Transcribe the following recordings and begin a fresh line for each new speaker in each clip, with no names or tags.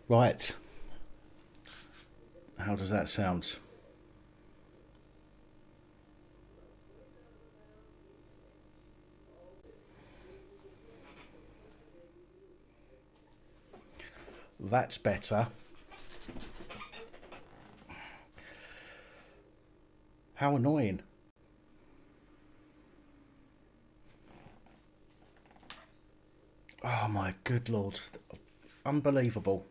Right. How does that sound? That's better. How annoying. Oh my good lord. Unbelievable.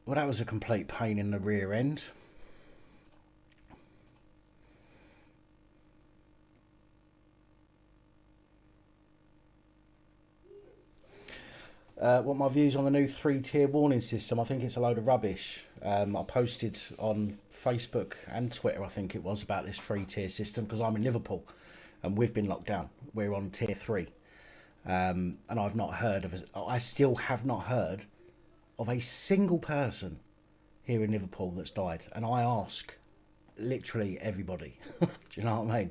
Well, that was a complete pain in the rear end. What my views on the new 3-tier warning system? I think it's a load of rubbish. I posted on Facebook and Twitter, I think it was, about this 3-tier system because I'm in Liverpool and we've been locked down. We're on tier 3. And I've not heard of I still have not heard of a single person here in Liverpool that's died. And I ask literally everybody. Do you know what I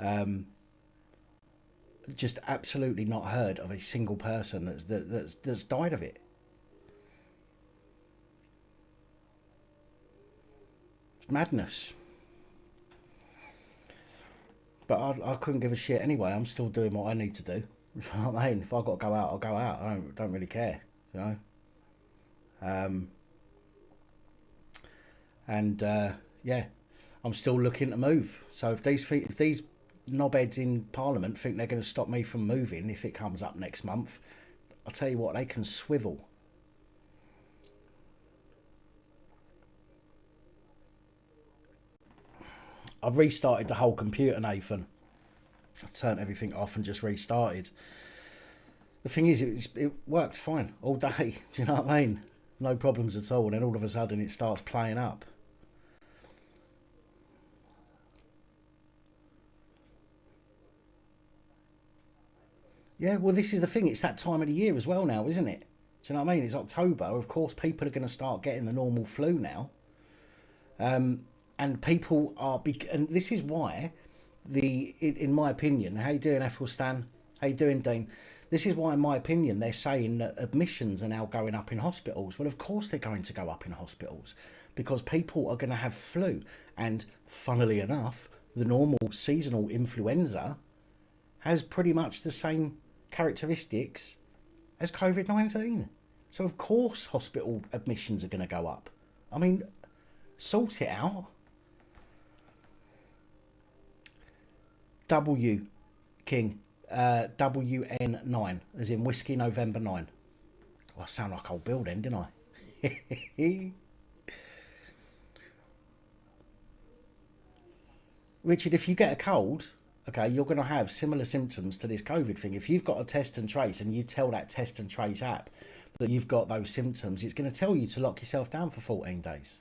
mean? Just absolutely not heard of a single person that's died of it. It's madness. But I couldn't give a shit anyway. I'm still doing what I need to do. You know what I mean? If I've got to go out, I'll go out. I don't really care. You know? And yeah, I'm still looking to move. So if these knobheads in Parliament think they're going to stop me from moving if it comes up next month, I'll tell you what, they can swivel. I've restarted the whole computer, Nathan. I turned everything off and just restarted. The thing is, it worked fine all day. Do you know what I mean? No problems at all. And then all of a sudden it starts playing up. Yeah, well, this is the thing. It's that time of the year as well now, isn't it? Do you know what I mean? It's October. Of course, people are going to start getting the normal flu now. And people are... And this is why, in my opinion... How you doing, Ethelstan? How you doing, Dean? This is why, in my opinion, they're saying that admissions are now going up in hospitals. Well, of course they're going to go up in hospitals because people are going to have flu. And funnily enough, the normal seasonal influenza has pretty much the same characteristics as COVID-19. So, of course, hospital admissions are going to go up. I mean, sort it out. W, King. WN9, as in Whiskey November 9. Oh, I sound like old Bill then, didn't I? Richard, if you get a cold, okay, you're going to have similar symptoms to this COVID thing. If you've got a test and trace and you tell that test and trace app that you've got those symptoms, it's going to tell you to lock yourself down for 14 days.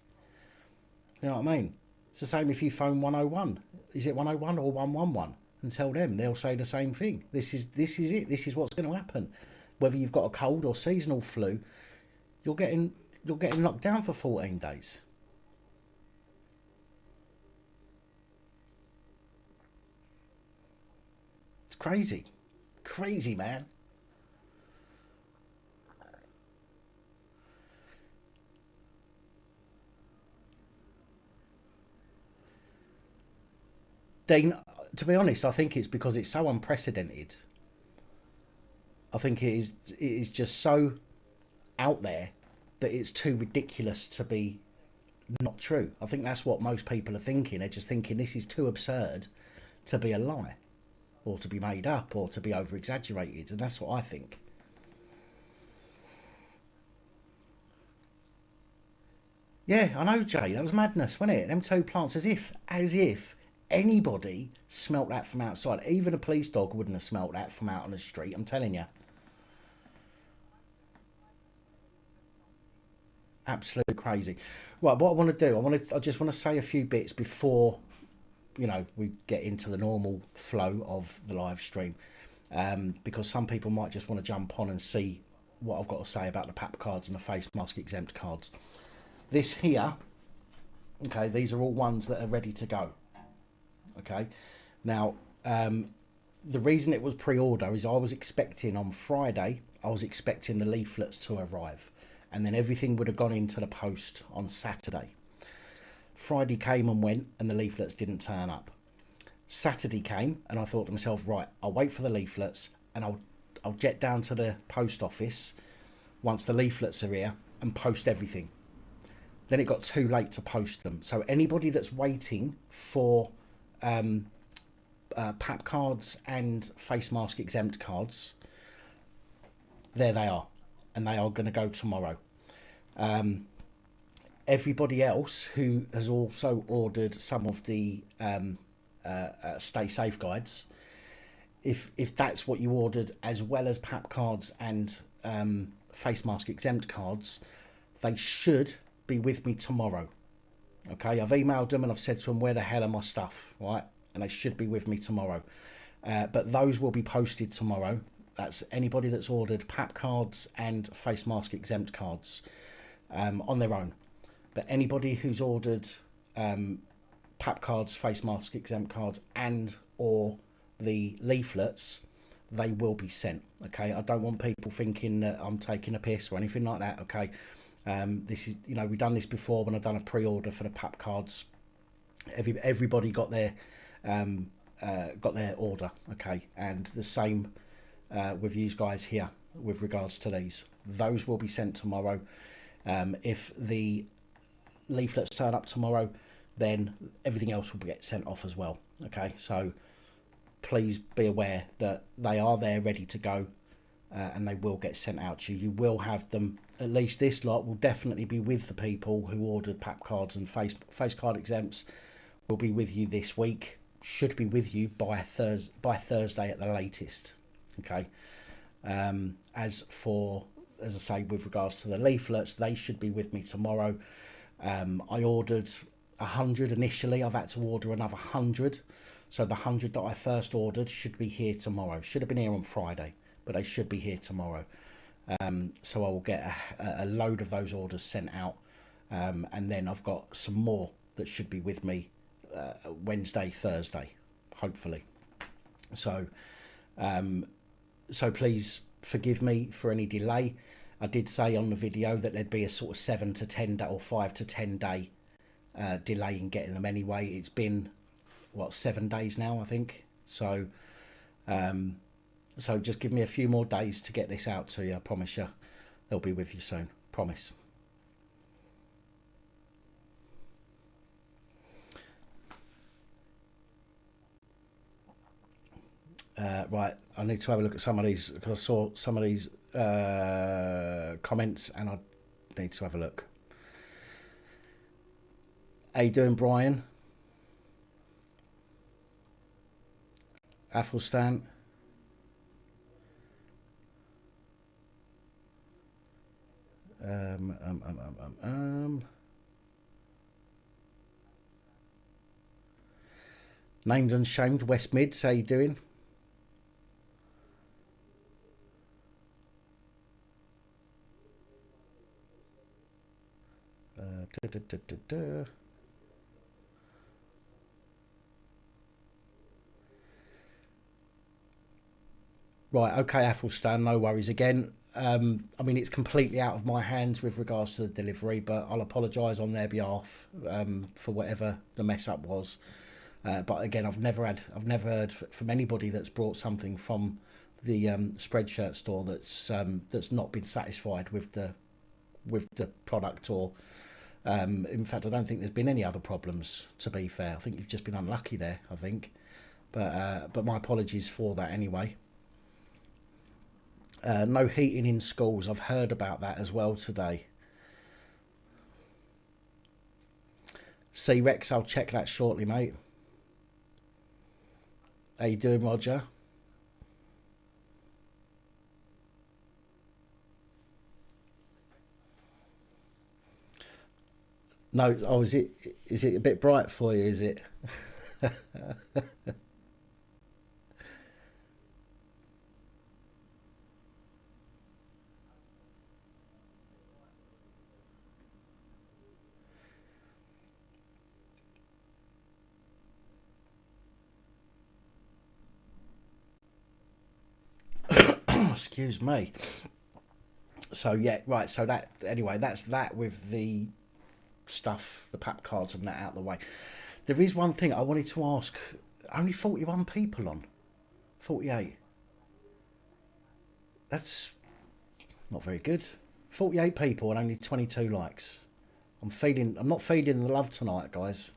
You know what I mean? It's the same if you phone 101. Is it 101 or 111? And tell them, they'll say the same thing. This is it. This is what's going to happen. Whether you've got a cold or seasonal flu, you're getting locked down for 14 days. It's crazy, man. Dean, to be honest, I think it's because it's so unprecedented. I think it is just so out there that it's too ridiculous to be not true. I think that's what most people are thinking. They're just thinking this is too absurd to be a lie or to be made up or to be over exaggerated, and that's what I think. Yeah, I know, Jay. That was madness, wasn't it? Them two plants, as if anybody smelt that from outside. Even a police dog wouldn't have smelt that from out on the street. I'm telling you, absolutely crazy. Right, what I want to do, I just want to say a few bits before we get into the normal flow of the live stream, because some people might just want to jump on and see what I've got to say about the PAP cards and the face mask exempt cards. This here, okay, these are all ones that are ready to go. Okay, now the reason it was pre-order is I was expecting on Friday, I was expecting the leaflets to arrive, and then everything would have gone into the post on Saturday. Friday came and went, and the leaflets didn't turn up. Saturday came, and I thought to myself, right, I'll wait for the leaflets, and I'll jet down to the post office once the leaflets are here and post everything. Then it got too late to post them. So anybody that's waiting for PAP cards and Facemask exempt cards, there they are, and they are going to go tomorrow. Everybody else who has also ordered some of the Stay Safe guides, if that's what you ordered, as well as PAP cards and Facemask exempt cards, they should be with me tomorrow. Okay, I've emailed them and I've said to them, where the hell are my stuff, right? And they should be with me tomorrow. But those will be posted tomorrow. That's anybody that's ordered PAP cards and Facemask exempt cards on their own. But anybody who's ordered PAP cards, Facemask exempt cards, and or the leaflets, they will be sent. Okay, I don't want people thinking that I'm taking a piss or anything like that. Okay, this is, you know, we've done this before when I've done a pre-order for the PAP cards. Everybody got their order. Okay, and the same with you guys here with regards to these. Those will be sent tomorrow. If the leaflets turn up tomorrow, then everything else will get sent off as well. Okay, so please be aware that they are there ready to go, and they will get sent out to you. You will have them, at least this lot will definitely be with the people who ordered PAP cards and face card exempts, will be with you this week, should be with you by Thursday at the latest. Okay, as I say, with regards to the leaflets, they should be with me tomorrow. I ordered 100 initially. I've had to order another 100, so the 100 that I first ordered should be here tomorrow. Should have been here on Friday, but they should be here tomorrow. So I will get a load of those orders sent out, and then I've got some more that should be with me Wednesday, Thursday, hopefully. So please forgive me for any delay. I did say on the video that there'd be a sort of 7 to 10 day or 5 to 10 day delay in getting them anyway. It's been, what, 7 days now, I think. So just give me a few more days to get this out to you. I promise you they'll be with you soon. Promise. Right, I need to have a look at some of these because I saw some of these comments and I need to have a look. How you doing, Brian? Athelstan? Named and shamed, West Mids, how you doing? Right, okay, Athelstan, no worries again. I mean, it's completely out of my hands with regards to the delivery, but I'll apologise on their behalf for whatever the mess up was. But again, I've never heard from anybody that's brought something from the Spreadshirt store that's not been satisfied with the product, or in fact, I don't think there's been any other problems. To be fair, I think you've just been unlucky there. I think, but my apologies for that anyway. No heating in schools. I've heard about that as well today. C-Rex, I'll check that shortly, mate. How you doing, Roger? No, oh, is it a bit bright for you, is it? excuse me. So yeah, right. So that anyway, that's that with the stuff, the PAP cards and that out of the way. There is one thing I wanted to ask. Only 41 people on. 48. That's not very good. 48 people and only 22 likes. I'm not feeding the love tonight, guys.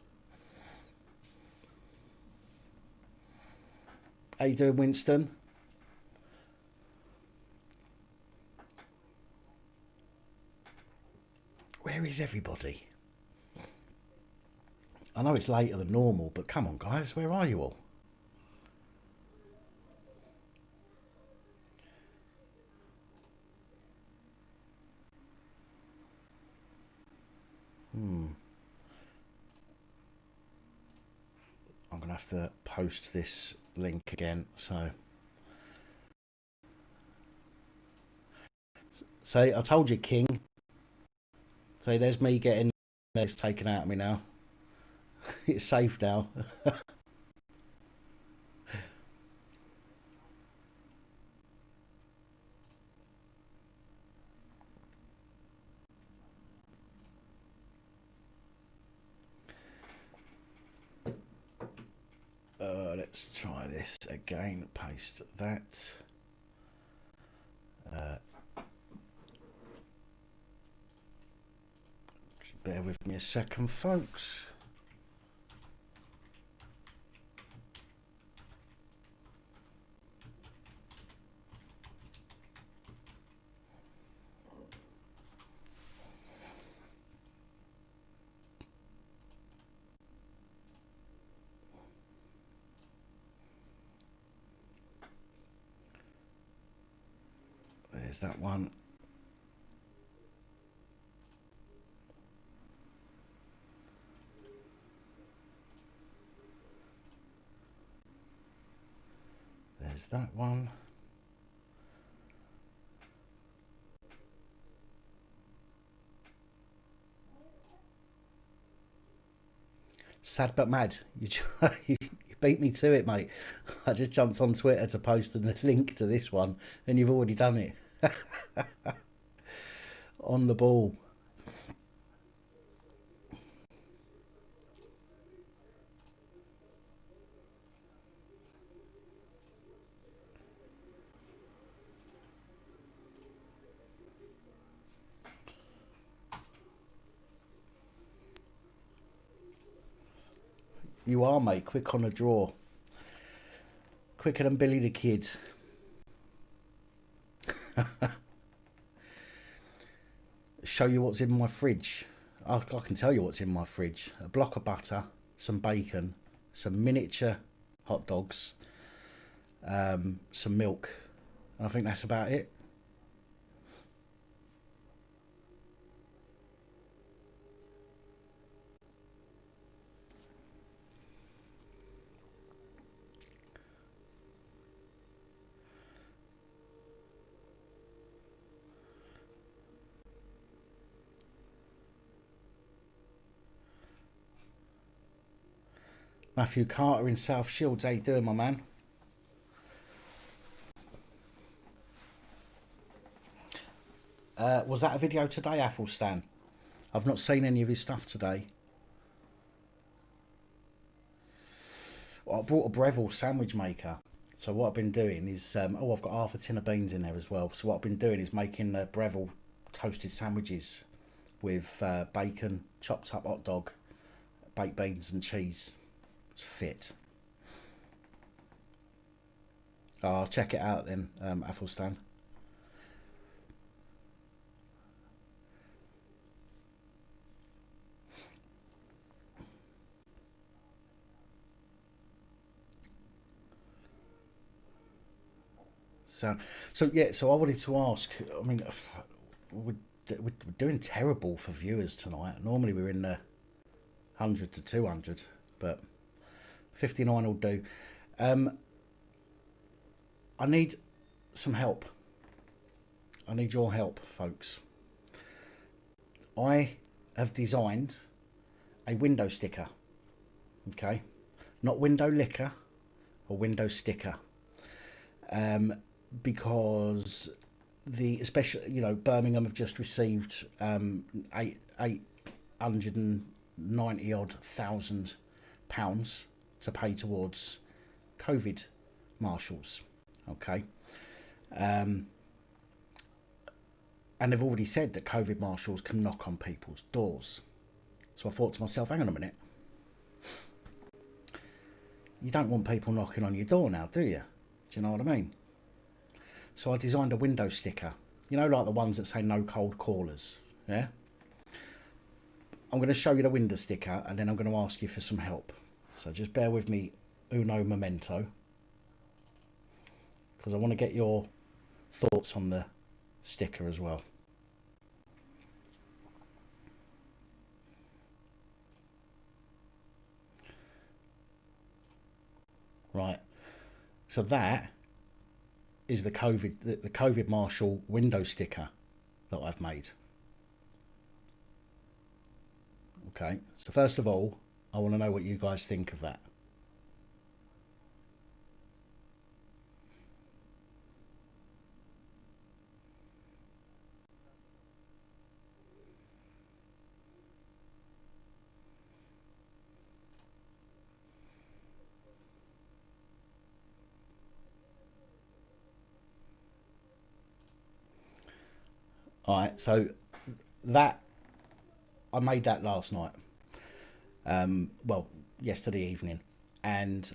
How you doing, Winston? Where is everybody? I know it's later than normal, but come on, guys, where are you all? I'm going to have to post this link again, so... See, I told you, King. See, there's me getting this taken out of me now. It's safe now. Let's try this again. Paste that. Bear with me a second, folks. There's that one. There's that one. Sad but mad. You beat me to it, mate. I just jumped on Twitter to post the link to this one, and you've already done it. On the ball. You are, mate. Quick on a draw. Quicker than Billy the Kid. Show you what's in my fridge. I can tell you what's in my fridge. A block of butter, some bacon, some miniature hot dogs, some milk. And I think that's about it. Matthew Carter in South Shields. How you doing, my man? Was that a video today, Athelstan? I've not seen any of his stuff today. Well, I brought a Breville sandwich maker. So what I've been doing is... I've got half a tin of beans in there as well. So what I've been doing is making Breville toasted sandwiches with bacon, chopped up hot dog, baked beans and cheese. It's fit. I'll check it out then, Athelstan. So yeah, so I wanted to ask, I mean, we're doing terrible for viewers tonight. Normally we're in the 100 to 200, but 59 will do. I need some help. I need your help, folks. I have designed a window sticker. Okay, not window licker or window sticker. because especially, Birmingham have just received 890 odd thousand pounds to pay towards COVID marshals. Okay. And they've already said that COVID marshals can knock on people's doors. So I thought to myself, hang on a minute. You don't want people knocking on your door now, do you? Do you know what I mean? So I designed a window sticker. Like the ones that say no cold callers. Yeah? I'm going to show you the window sticker and then I'm going to ask you for some help. So just bear with me, uno momento. Because I want to get your thoughts on the sticker as well. Right, so that is the COVID Marshal window sticker that I've made. Okay, so first of all, I want to know what you guys think of that. All right, so that I made that last night. Well, yesterday evening, and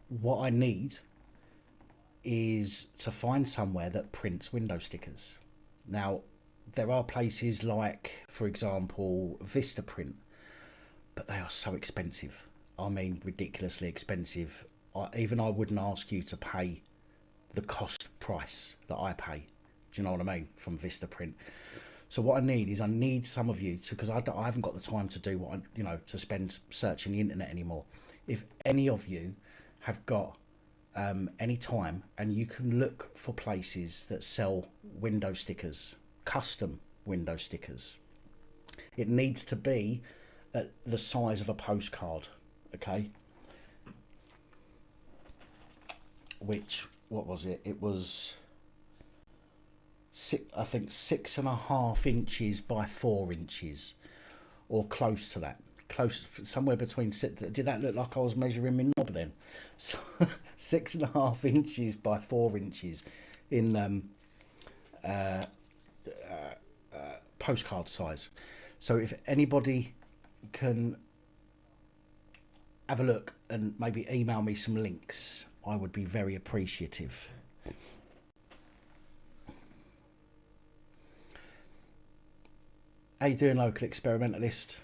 what I need is to find somewhere that prints window stickers. Now, there are places like, for example, Vistaprint, but they are so expensive. I mean, ridiculously expensive. I wouldn't ask you to pay the cost price that I pay. Do you know what I mean? From Vistaprint. So what I need some of you to, because I haven't got the time to do what to spend searching the internet anymore. If any of you have got any time and you can look for places that sell window stickers, custom window stickers, it needs to be at the size of a postcard. Okay. What was it? It was I think 6.5 inches by 4 inches, or close to that. Close, somewhere between. Did that look like I was measuring my knob then? So 6.5 inches by 4 inches in postcard size. So if anybody can have a look and maybe email me some links, I would be very appreciative. How you doing, local experimentalist?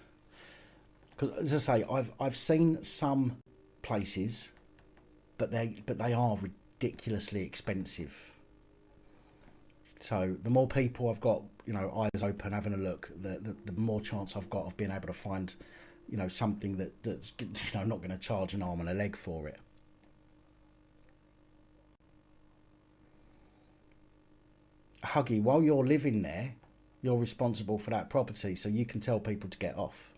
Because as I say, I've seen some places, but they are ridiculously expensive. So the more people I've got, eyes open, having a look, the more chance I've got of being able to find, something that's not going to charge an arm and a leg for it. Huggy, while you're living there, you're responsible for that property, so you can tell people to get off.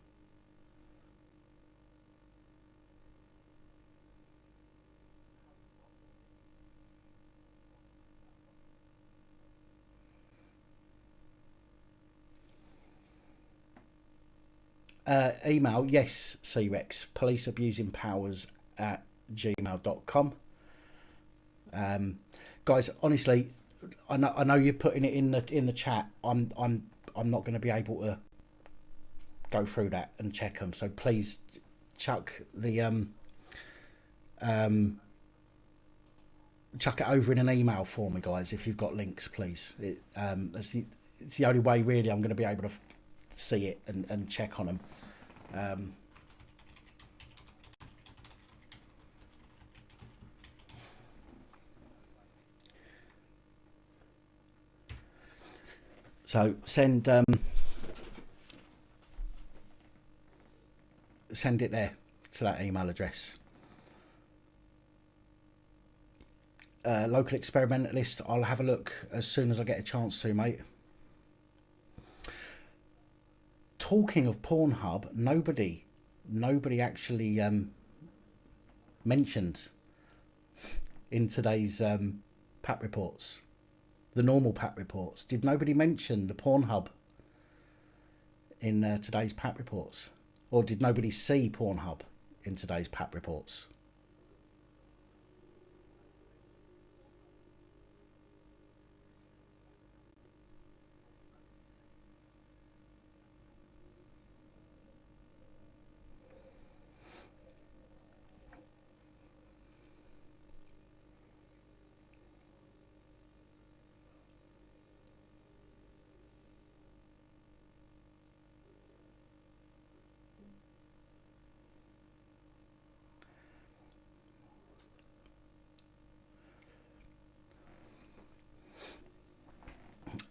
Email, yes, C-Rex, policeabusingpowers@gmail.com. Guys, honestly, I know you're putting it in the chat. I'm not going to be able to go through that and check them. So please chuck chuck it over in an email for me, guys. If you've got links, please. It's the only way really I'm going to be able to see it and check on them. So send it there to that email address. Local experimentalist, I'll have a look as soon as I get a chance to, mate. Talking of Pornhub, nobody actually mentioned in today's PAP reports, the normal PAP reports. Did nobody mention the Pornhub in today's PAP reports? Or did nobody see Pornhub in today's PAP reports?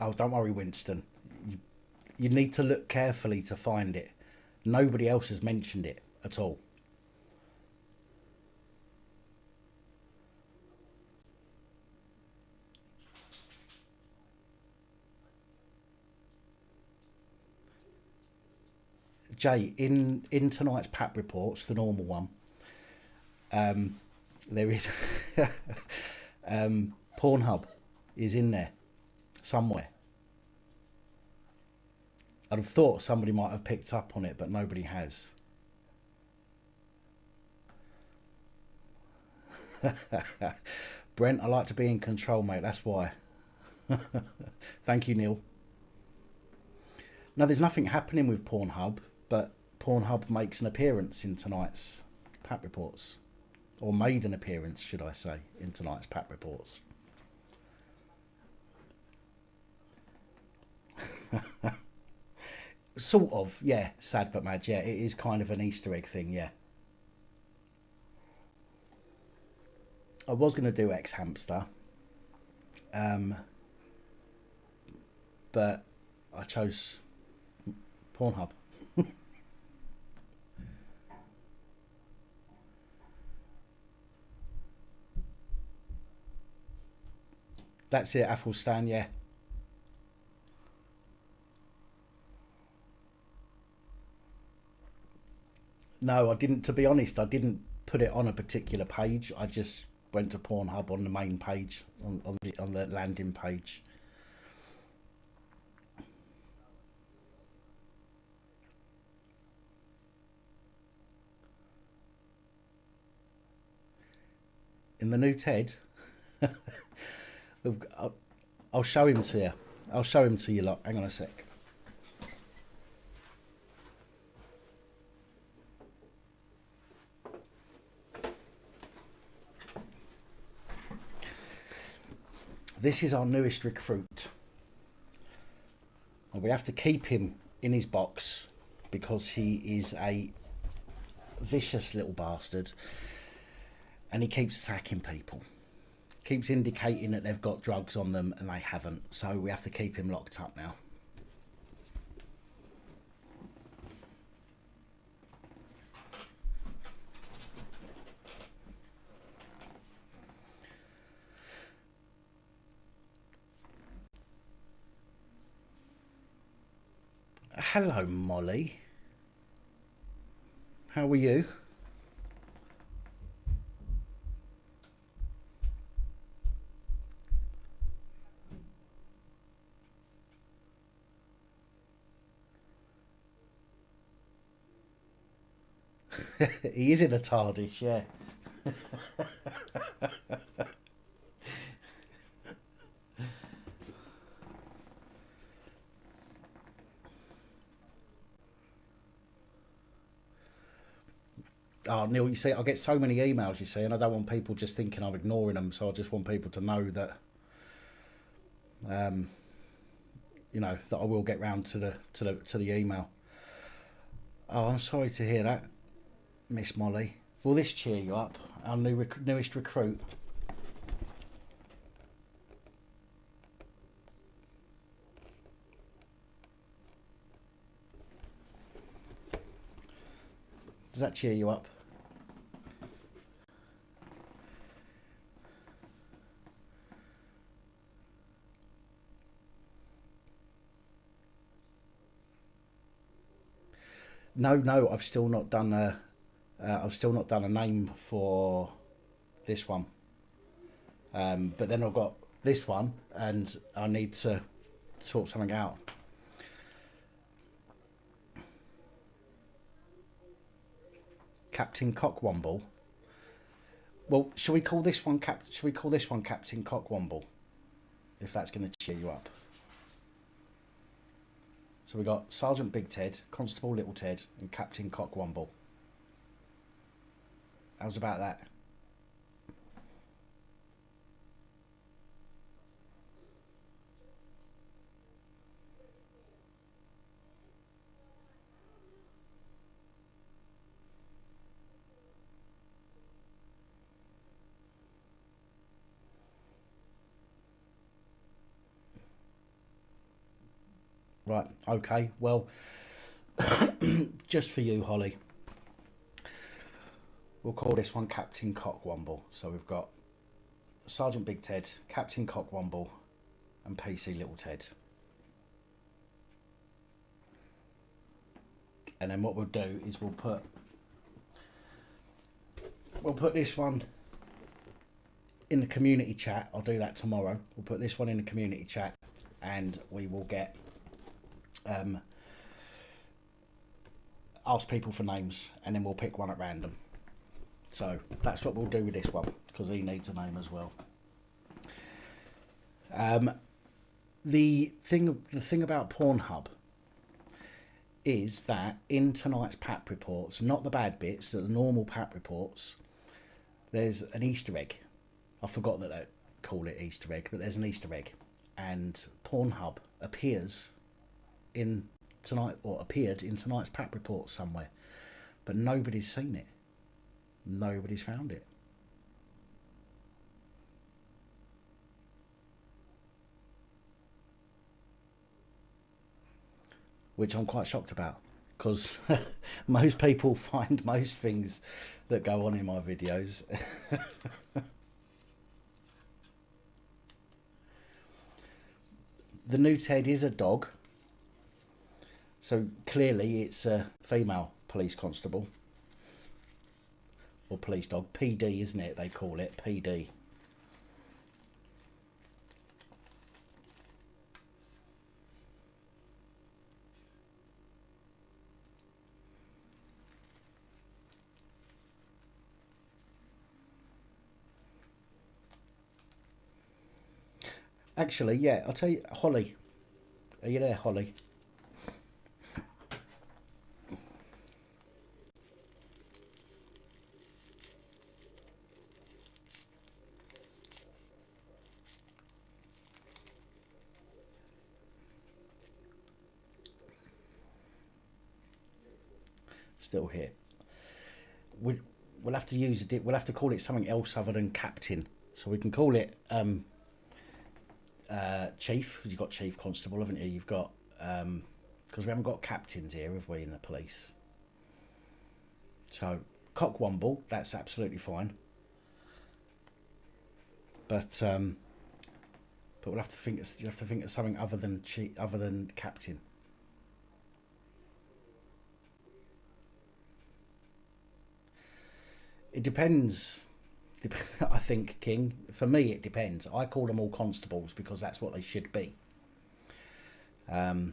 Oh, don't worry, Winston. You need to look carefully to find it. Nobody else has mentioned it at all. Jay, in tonight's PAP reports, the normal one, there is Pornhub is in there somewhere. I'd have thought somebody might have picked up on it, but nobody has. Brent, I like to be in control, mate. That's why. Thank you, Neil. No, there's nothing happening with Pornhub, but Pornhub makes an appearance in tonight's PAP reports. Or made an appearance, should I say, in tonight's PAP reports. Sort of, yeah. Sad but mad, yeah. It is kind of an Easter egg thing, yeah. I was going to do X-Hamster, but I chose Pornhub. That's it, Athelstan, yeah. No, I didn't. To be honest, I didn't put it on a particular page. I just went to Pornhub on the main page, on the landing page. In the new Ted, I'll show him to you. I'll show him to you lot. Hang on a sec. This is our newest recruit. And we have to keep him in his box because he is a vicious little bastard and he keeps attacking people. Keeps indicating that they've got drugs on them and they haven't. So we have to keep him locked up now. Hello, Molly. How are you? He is in a TARDIS, yeah. Oh, Neil, you see, I get so many emails, you see, and I don't want people just thinking I'm ignoring them, so I just want people to know that, you know, that I will get round to the email. Oh, I'm sorry to hear that, Miss Molly. Will this cheer you up? Our newest recruit. Does that cheer you up? No, I've still not done a name for this one. But then I've got this one, and I need to sort something out. Captain Cockwomble. Well, shall we call this one Captain Cockwomble? If that's going to cheer you up. So we got Sergeant Big Ted, Constable Little Ted, and Captain Cockwomble. How's about that? Right, okay, well, just for you, Holly, we'll call this one Captain Cockwomble. So we've got Sergeant Big Ted, Captain Cockwomble, and PC Little Ted. And then what we'll do is we'll put this one in the community chat. I'll do that tomorrow. We'll put this one in the community chat, and we will get ask people for names, and then we'll pick one at random. So that's what we'll do with this one, because he needs a name as well. The thing about Pornhub is that in tonight's PAP reports, not the bad bits, the normal PAP reports, there's an Easter egg. I forgot that they call it Easter egg, but there's an Easter egg, and Pornhub appears in tonight, or appeared in tonight's PAP report somewhere, but nobody's seen it. Nobody's found it. Which I'm quite shocked about, because most people find most things that go on in my videos. The new Ted is a dog, so clearly it's a female police constable or police dog. PD, isn't it? They call it PD. Actually, yeah, I'll tell you, Holly. Are you there, Holly? Still here. We'll have to use it. We'll have to call it something else other than captain. So we can call it chief. You've got chief constable, haven't you? You've got because we haven't got captains here, have we, in the police? So Cockwomble, that's absolutely fine. But we'll have to think. You have to think of something other than captain. It depends. I think, King. For me, it depends. I call them all constables because that's what they should be. They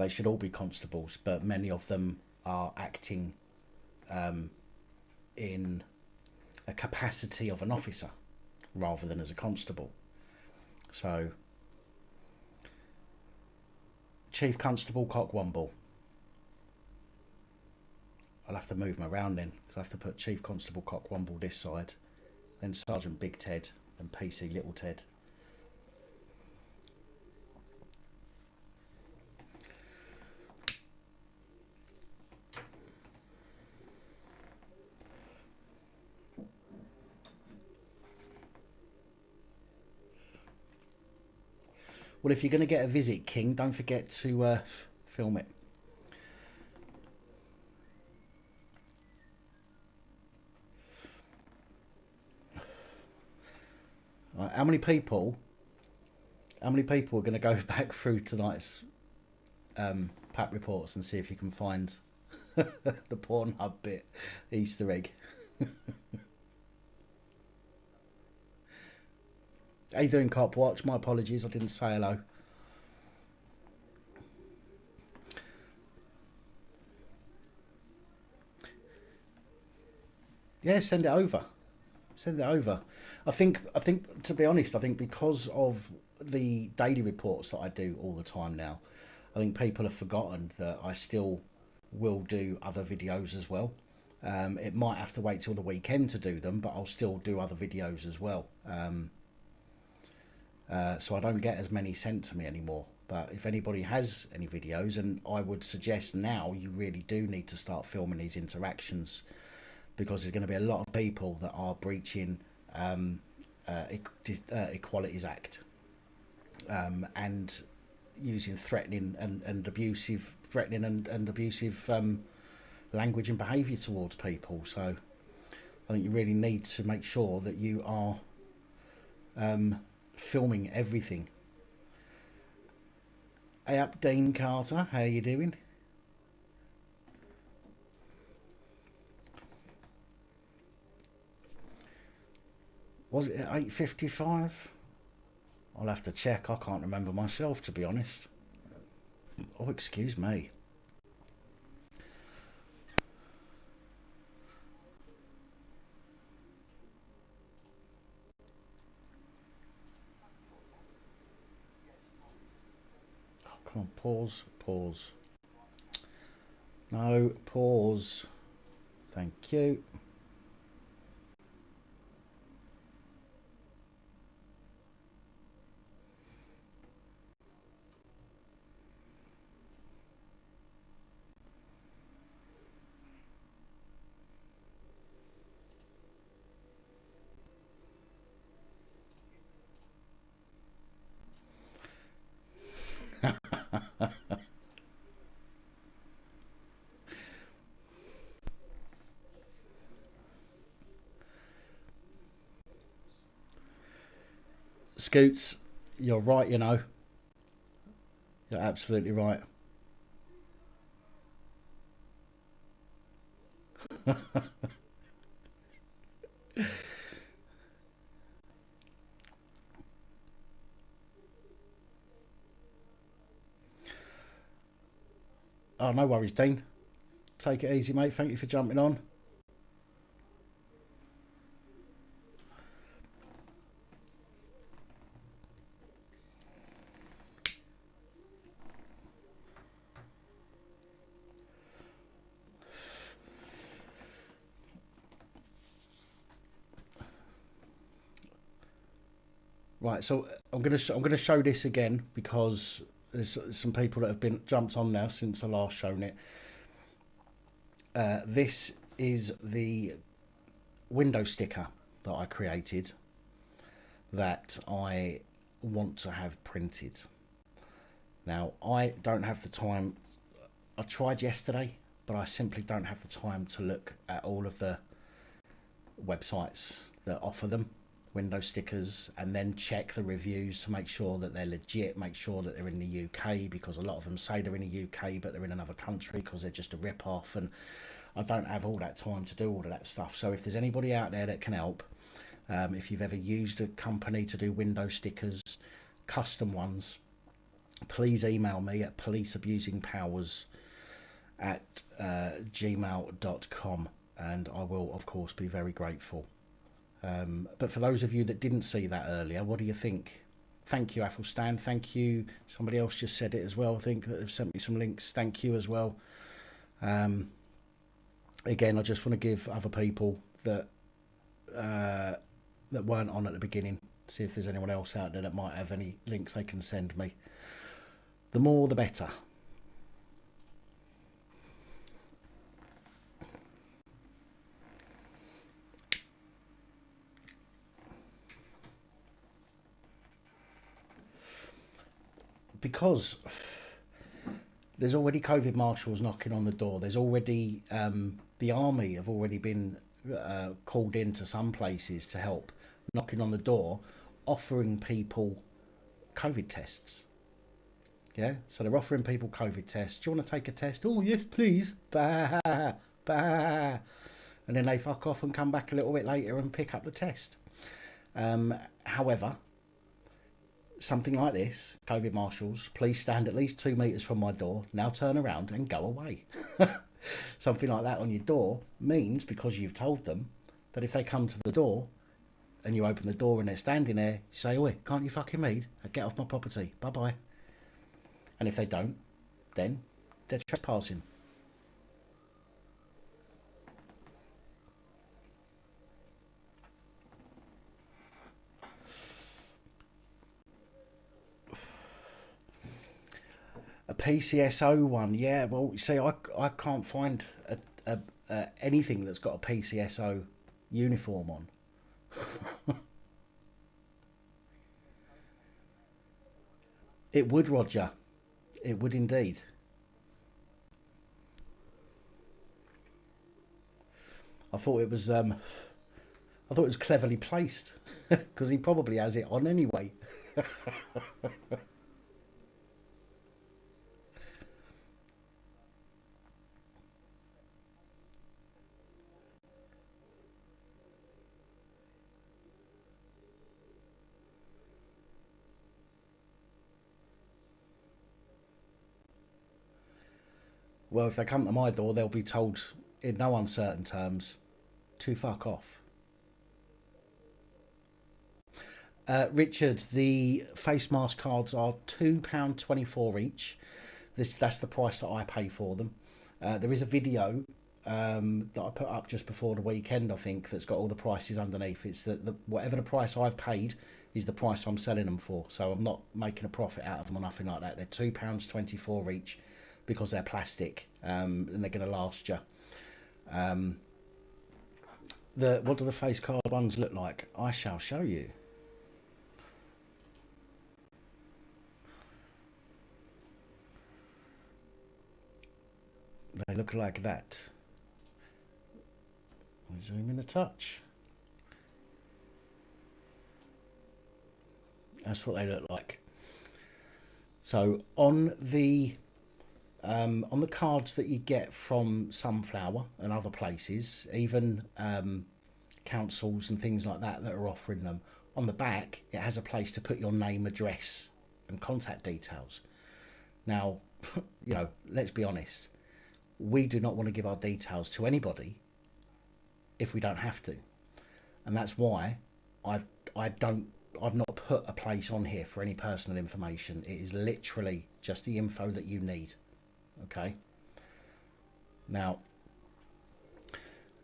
should all be constables, but many of them are acting in a capacity of an officer rather than as a constable. So, Chief Constable Cockwomble. I'll have to move them around then, because I have to put Chief Constable Cockwomble this side, then Sergeant Big Ted, and PC Little Ted. Well, if you're going to get a visit, King, don't forget to film it. How many people are going to go back through tonight's PAP reports and see if you can find the Pornhub bit Easter egg? How you doing, Cop Watch? My apologies, I didn't say hello. Yeah, send it over. Send it over. I think to be honest, I think because of the daily reports that I do all the time now, I think people have forgotten that I still will do other videos as well. It might have to wait till the weekend to do them, but I'll still do other videos as well. So I don't get as many sent to me anymore. But if anybody has any videos, and I would suggest now you really do need to start filming these interactions, because there's going to be a lot of people that are breaching Equalities Act and using threatening and abusive language and behaviour towards people. So I think you really need to make sure that you are filming everything. Hey up, Dean Carter, how are you doing? Was it at 8:55? I'll have to check. I can't remember myself, to be honest. Oh, excuse me. Oh, come on, pause. No, pause. Thank you. Scoots, you're right, you know. You're absolutely right. Oh, no worries, Dean. Take it easy, mate. Thank you for jumping on. Right, so I'm gonna show this again because there's some people that have been jumped on now since I last shown it. This is the window sticker that I created that I want to have printed. Now, I don't have the time. I tried yesterday, but I simply don't have the time to look at all of the websites that offer them, window stickers, and then check the reviews to make sure that they're legit, make sure that they're in the UK, because a lot of them say they're in the UK but they're in another country because they're just a rip-off, and I don't have all that time to do all of that stuff. So if there's anybody out there that can help, if you've ever used a company to do window stickers, custom ones, please email me at policeabusingpowers@gmail.com, and I will of course be very grateful. But for those of you that didn't see that earlier, what do you think? Thank you, Athelstan. Thank you. Somebody else just said it as well, I think, that have sent me some links. Thank you as well. Again, I just want to give other people that that weren't on at the beginning, see if there's anyone else out there that might have any links they can send me. The more, the better. Because there's already COVID marshals knocking on the door. There's already the army have already been called into some places to help, knocking on the door, offering people COVID tests. Yeah, so they're offering people COVID tests. Do you want to take a test? Oh, yes, please. Bah, bah. And then they fuck off and come back a little bit later and pick up the test. However, something like this, COVID marshals, please stand at least 2 metres from my door, now turn around and go away. Something like that on your door means, because you've told them, that if they come to the door and you open the door and they're standing there, you say, oi, can't you fucking read? Get off my property, bye bye. And if they don't, then they're trespassing. A PCSO one, yeah. Well, see, I can't find anything that's got a PCSO uniform on. It would, Roger. It would indeed. I thought it was cleverly placed because he probably has it on anyway. Well, if they come to my door, they'll be told in no uncertain terms to fuck off. Richard, the face mask cards are £2.24 each. That's the price that I pay for them. There is a video that I put up just before the weekend, I think, that's got all the prices underneath. It's the whatever the price I've paid is the price I'm selling them for. So I'm not making a profit out of them or nothing like that. They're £2.24 each because they're plastic and they're going to last you. What do the face card ones look like? I shall show you. They look like that. I'll zoom in a touch. That's what they look like. So on the cards that you get from Sunflower and other places, even councils and things like that are offering them, on the back it has a place to put your name, address and contact details. Now, let's be honest, we do not want to give our details to anybody if we don't have to, and that's why I've not put a place on here for any personal information. It is literally just the info that you need. Okay. Now,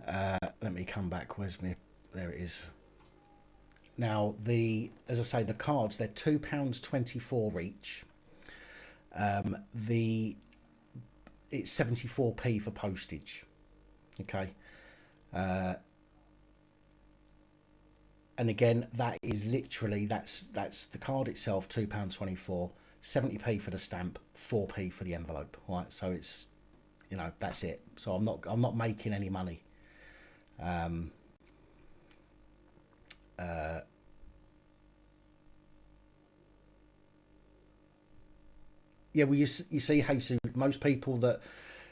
let me come back. There it is. Now, as I say, the cards, they're £2.24 each. It's 74p for postage. Okay. And again, that is literally, that's the card itself, £2.24, 70p for the stamp, 4p for the envelope. Right, so it's, that's it. So I'm not making any money. Yeah, well, you see, Jesus, most people, well,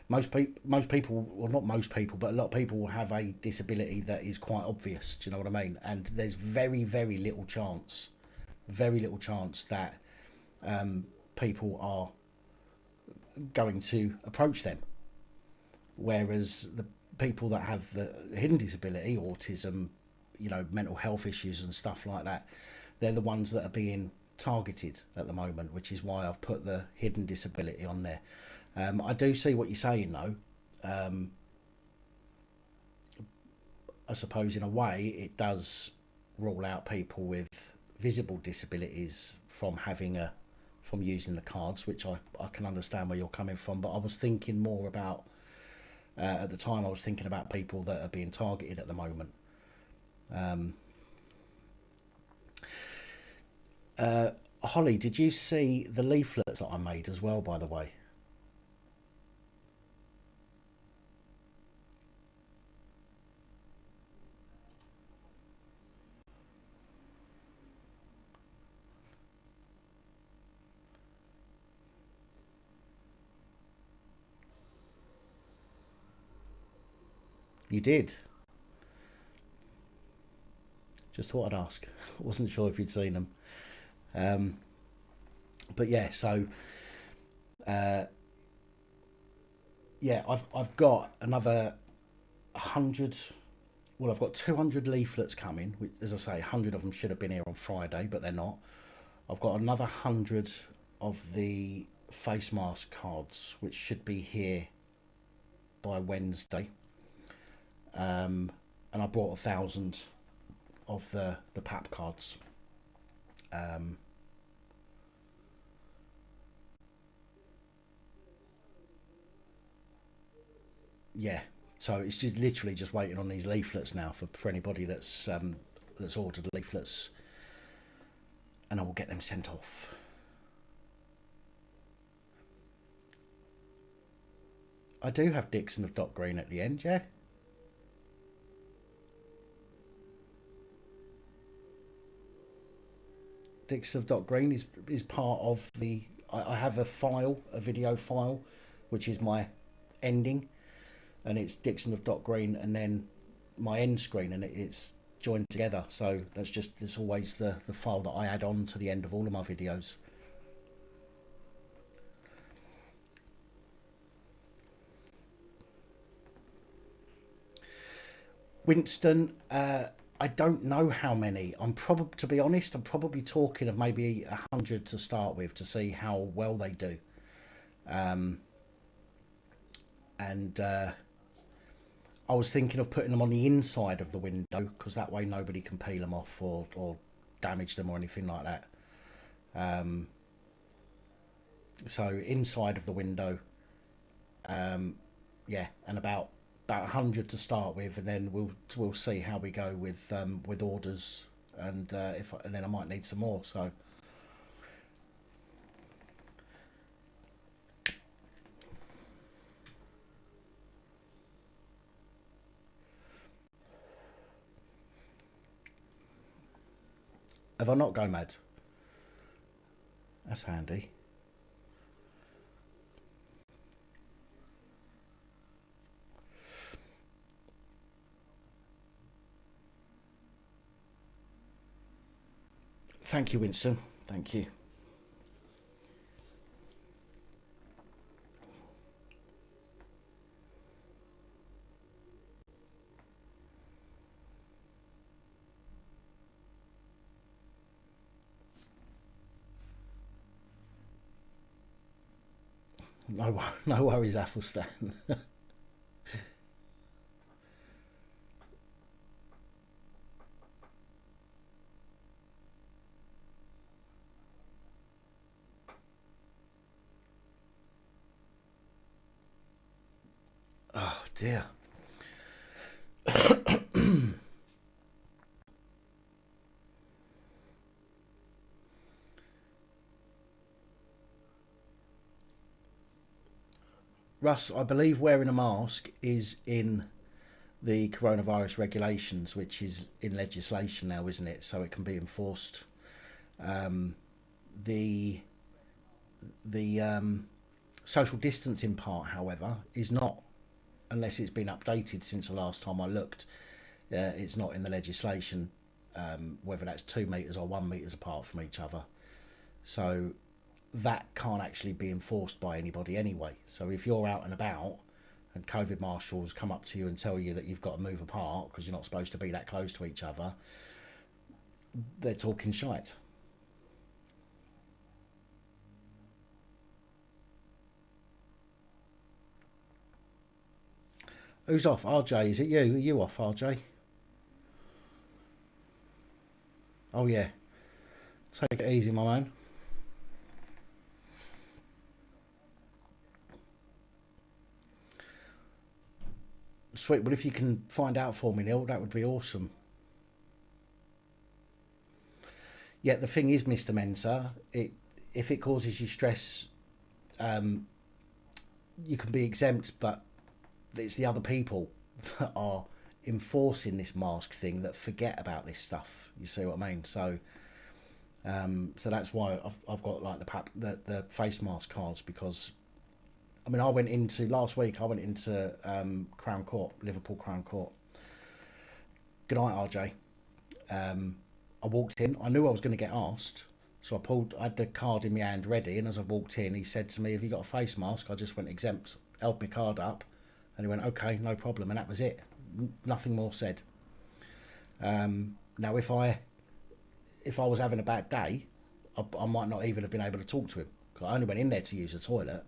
not most people, but a lot of people will have a disability that is quite obvious. Do you know what I mean? And there's very, very little chance that people are going to approach them. Whereas the people that have the hidden disability, autism, mental health issues and stuff like that, they're the ones that are being targeted at the moment, which is why I've put the hidden disability on there. I do see what you're saying though. I suppose in a way it does rule out people with visible disabilities from using the cards, which I can understand where you're coming from, but I was thinking more about at the time I was thinking about people that are being targeted at the moment. Holly, did you see the leaflets that I made as well, by the way? You did? Just thought I'd ask. I wasn't sure if you'd seen them. But yeah, so yeah, I've got another 100. Well, I've got 200 leaflets coming. Which, as I say, 100 of them should have been here on Friday, but they're not. I've got another 100 of the face mask cards, which should be here by Wednesday. And I brought 1,000 of the PAP cards. Yeah, so it's just literally just waiting on these leaflets now for anybody that's ordered leaflets, and I will get them sent off. I do have Dixon of Dot Green at the end, yeah. Dixon of Dot Green is part of the. I have a file, a video file, which is my ending, and it's Dixon of Dot Green, and then my end screen, and it's joined together. So it's always the file that I add on to the end of all of my videos. Winston, I don't know how many. To be honest, I'm probably talking of maybe 100 to start with to see how well they do. And I was thinking of putting them on the inside of the window, because that way nobody can peel them off or damage them or anything like that. So inside of the window, yeah, and about 100 to start with, and then we'll see how we go with orders, and then I might need some more. So have I not go mad? That's handy. Thank you, Winston. Thank you. No worries, Athelstan. Oh dear. Russ, I believe wearing a mask is in the coronavirus regulations, which is in legislation now, isn't it? So it can be enforced. The social distancing part, however, is not, unless it's been updated since the last time I looked. It's not in the legislation, whether that's 2 metres or 1 metres apart from each other. So that can't actually be enforced by anybody anyway. So if you're out and about and COVID marshals come up to you and tell you that you've got to move apart because you're not supposed to be that close to each other, they're talking shite. Who's off? RJ, is it you? Are you off, RJ? Oh yeah. Take it easy, my man. Sweet. Well, if you can find out for me, Neil, that would be awesome. Yeah, the thing is, Mr. Mensa, if it causes you stress, you can be exempt, but it's the other people that are enforcing this mask thing that forget about this stuff. You see what I mean? So that's why I've got like the face mask cards, because I mean, last week I went into Crown Court, Liverpool Crown Court. Good night, RJ. I walked in. I knew I was going to get asked, So I had the card in my hand ready, and as I walked in, he said to me, "Have you got a face mask?" I just went exempt, held my card up, and he went, "Okay, no problem," and that was it. Nothing more said. Now, if I was having a bad day, I might not even have been able to talk to him. I only went in there to use the toilet,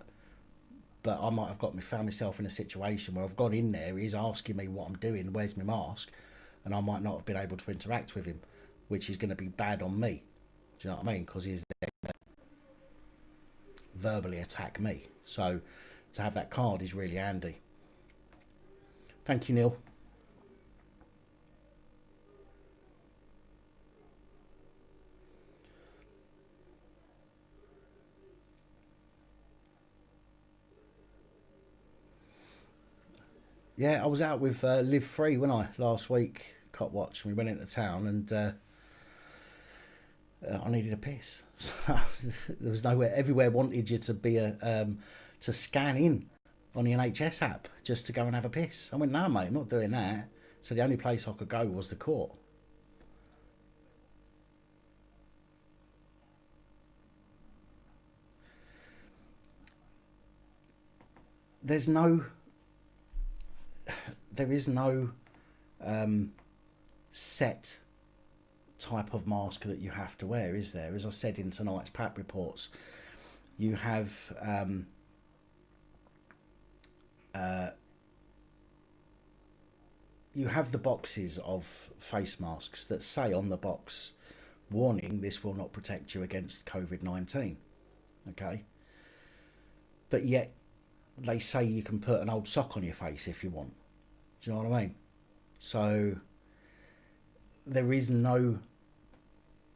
but I might have found myself in a situation where I've gone in there, he's asking me what I'm doing, where's my mask, and I might not have been able to interact with him, which is going to be bad on me. Do you know what I mean? Because he's there to verbally attack me. So to have that card is really handy. Thank you, Neil. Yeah, I was out with Live Free, wasn't I, last week, Cop Watch. We went into town and I needed a piss. So there was nowhere. Everywhere wanted you to be to scan in on the NHS app just to go and have a piss. I went, no, mate, I'm not doing that. So the only place I could go was the court. There is no set type of mask that you have to wear, is there? As I said in tonight's PAP reports, you have the boxes of face masks that say on the box, warning, this will not protect you against COVID-19. Okay? But yet they say you can put an old sock on your face if you want. Do you know what I mean? So there is no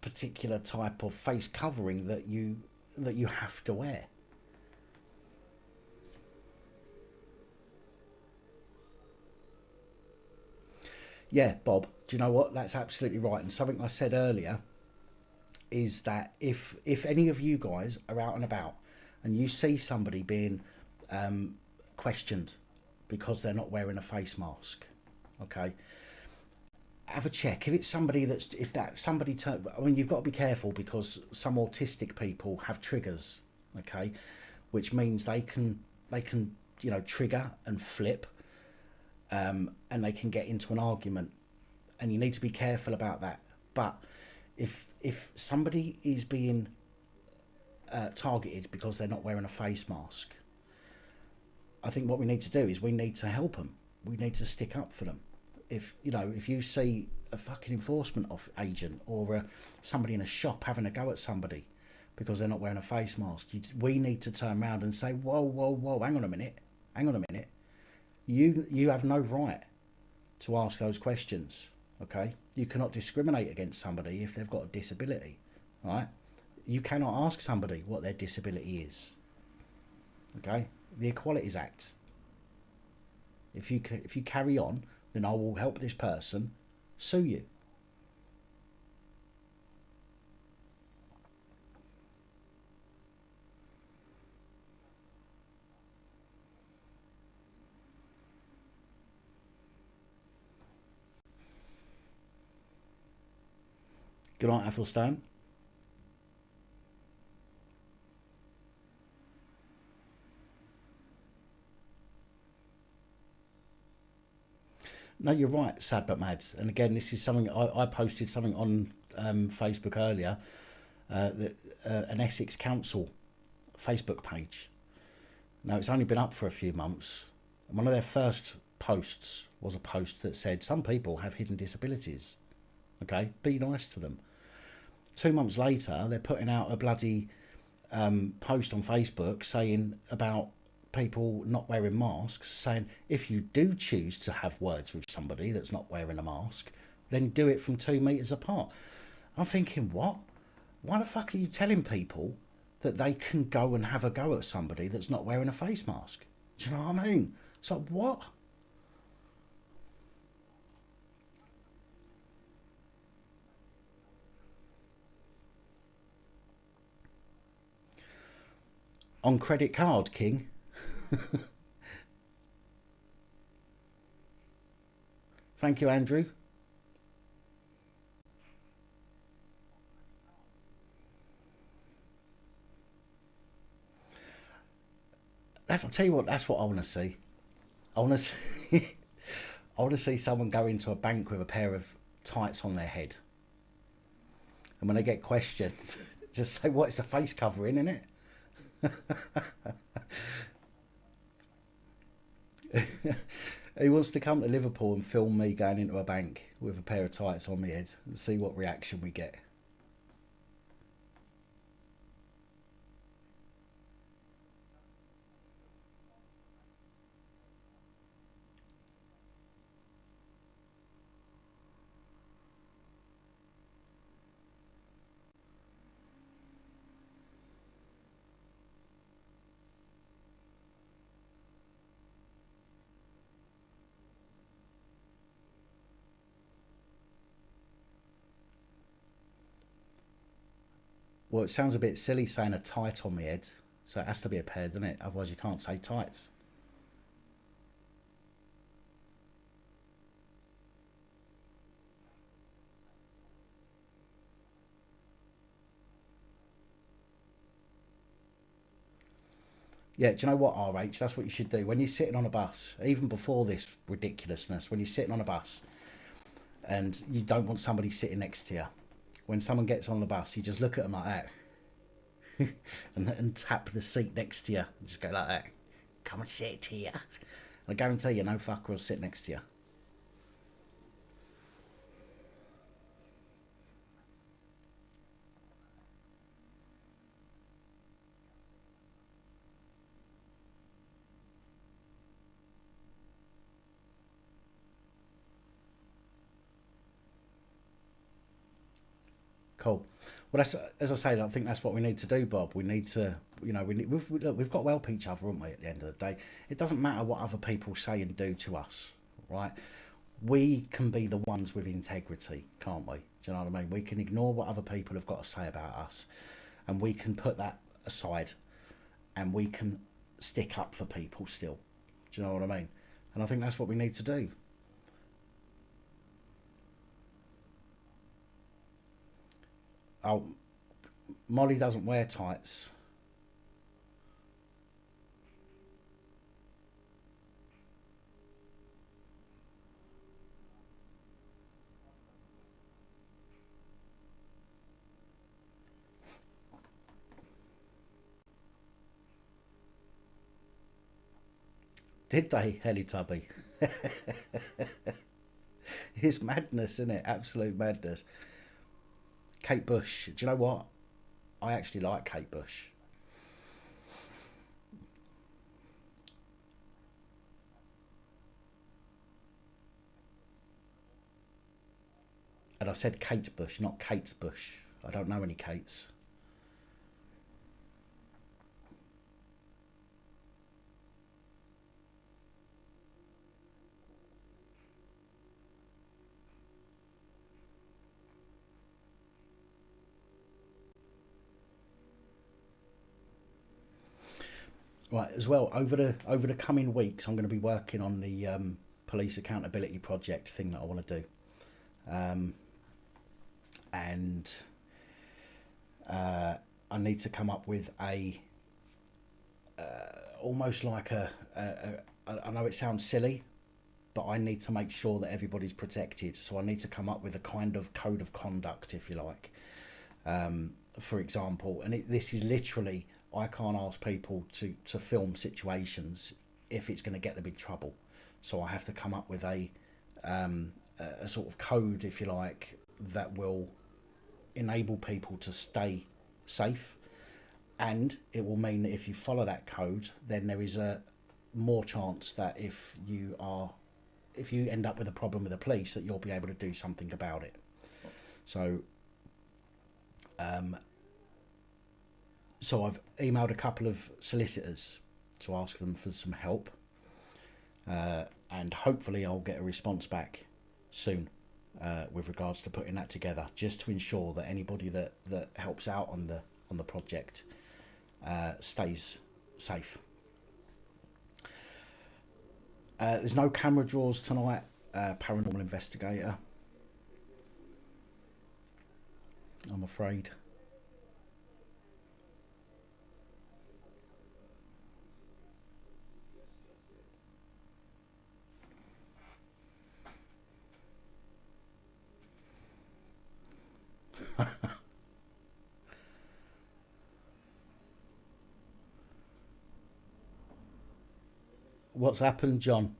particular type of face covering that you have to wear. Yeah, Bob, do you know what? That's absolutely right. And something I said earlier is that if any of you guys are out and about and you see somebody being questioned because they're not wearing a face mask, okay, have a check. If it's somebody I mean, you've got to be careful because some autistic people have triggers, okay, which means they can trigger and flip, and they can get into an argument, and you need to be careful about that. But if somebody is being targeted because they're not wearing a face mask, I think what we need to do is we need to help them. We need to stick up for them. If you see a fucking enforcement agent or somebody in a shop having a go at somebody because they're not wearing a face mask, we need to turn around and say, whoa, hang on a minute. You have no right to ask those questions, okay? You cannot discriminate against somebody if they've got a disability, right? You cannot ask somebody what their disability is, okay? The Equalities Act. If you carry on, then I will help this person sue you. Good night, Athelstan. No, you're right, sad but mad. And again, this is something I posted something on Facebook earlier, an Essex Council Facebook page. Now, it's only been up for a few months. And one of their first posts was a post that said, some people have hidden disabilities. Okay, be nice to them. 2 months later, they're putting out a bloody post on Facebook saying about people not wearing masks, saying if you do choose to have words with somebody that's not wearing a mask, then do it from 2 meters apart. I'm thinking, what? Why the fuck are you telling people that they can go and have a go at somebody that's not wearing a face mask? Do you know what I mean? It's like, what? On credit card, King. Thank you, Andrew. I'll tell you what. That's what I want to see. I want to see, I want to see someone go into a bank with a pair of tights on their head, and when they get questioned, just say, "What? It's a face covering, isn't it?" He wants to come to Liverpool and film me going into a bank with a pair of tights on my head and see what reaction we get. Well, it sounds a bit silly saying a tight on my head, so it has to be a pair, doesn't it? Otherwise you can't say tights. Yeah, do you know what, RH? That's what you should do. When you're sitting on a bus, even before this ridiculousness, when you're sitting on a bus and you don't want somebody sitting next to you, when someone gets on the bus, you just look at them like that and tap the seat next to you. And just go like that. Come and sit here. And I guarantee you, no fucker will sit next to you. Cool. Well, that's, as I say, I think that's what we need to do, Bob. We need to, we've got to help each other, haven't we? At the end of the day, it doesn't matter what other people say and do to us, right? We can be the ones with integrity, can't we? Do you know what I mean? We can ignore what other people have got to say about us, and we can put that aside, and we can stick up for people still. Do you know what I mean? And I think that's what we need to do. Oh, Molly doesn't wear tights. Did they, Helly Tubby? It's madness, isn't it? Absolute madness. Kate Bush. Do you know what? I actually like Kate Bush. And I said Kate Bush, not Kate's Bush. I don't know any Kates. Right, as well, over the coming weeks, I'm going to be working on the police accountability project thing that I want to do, um, and I need to come up with a almost like I know it sounds silly, but I need to make sure that everybody's protected. So I need to come up with a kind of code of conduct, if you like. For example, and this is literally, I can't ask people to film situations if it's going to get them in trouble. So I have to come up with a sort of code, if you like, that will enable people to stay safe, and it will mean that if you follow that code, then there is a more chance that if you end up with a problem with the police, that you'll be able to do something about it. So um, so I've emailed a couple of solicitors to ask them for some help, and hopefully I'll get a response back soon with regards to putting that together, just to ensure that anybody that helps out on the project stays safe. There's no camera draws tonight, paranormal investigator, I'm afraid. What's happened, John?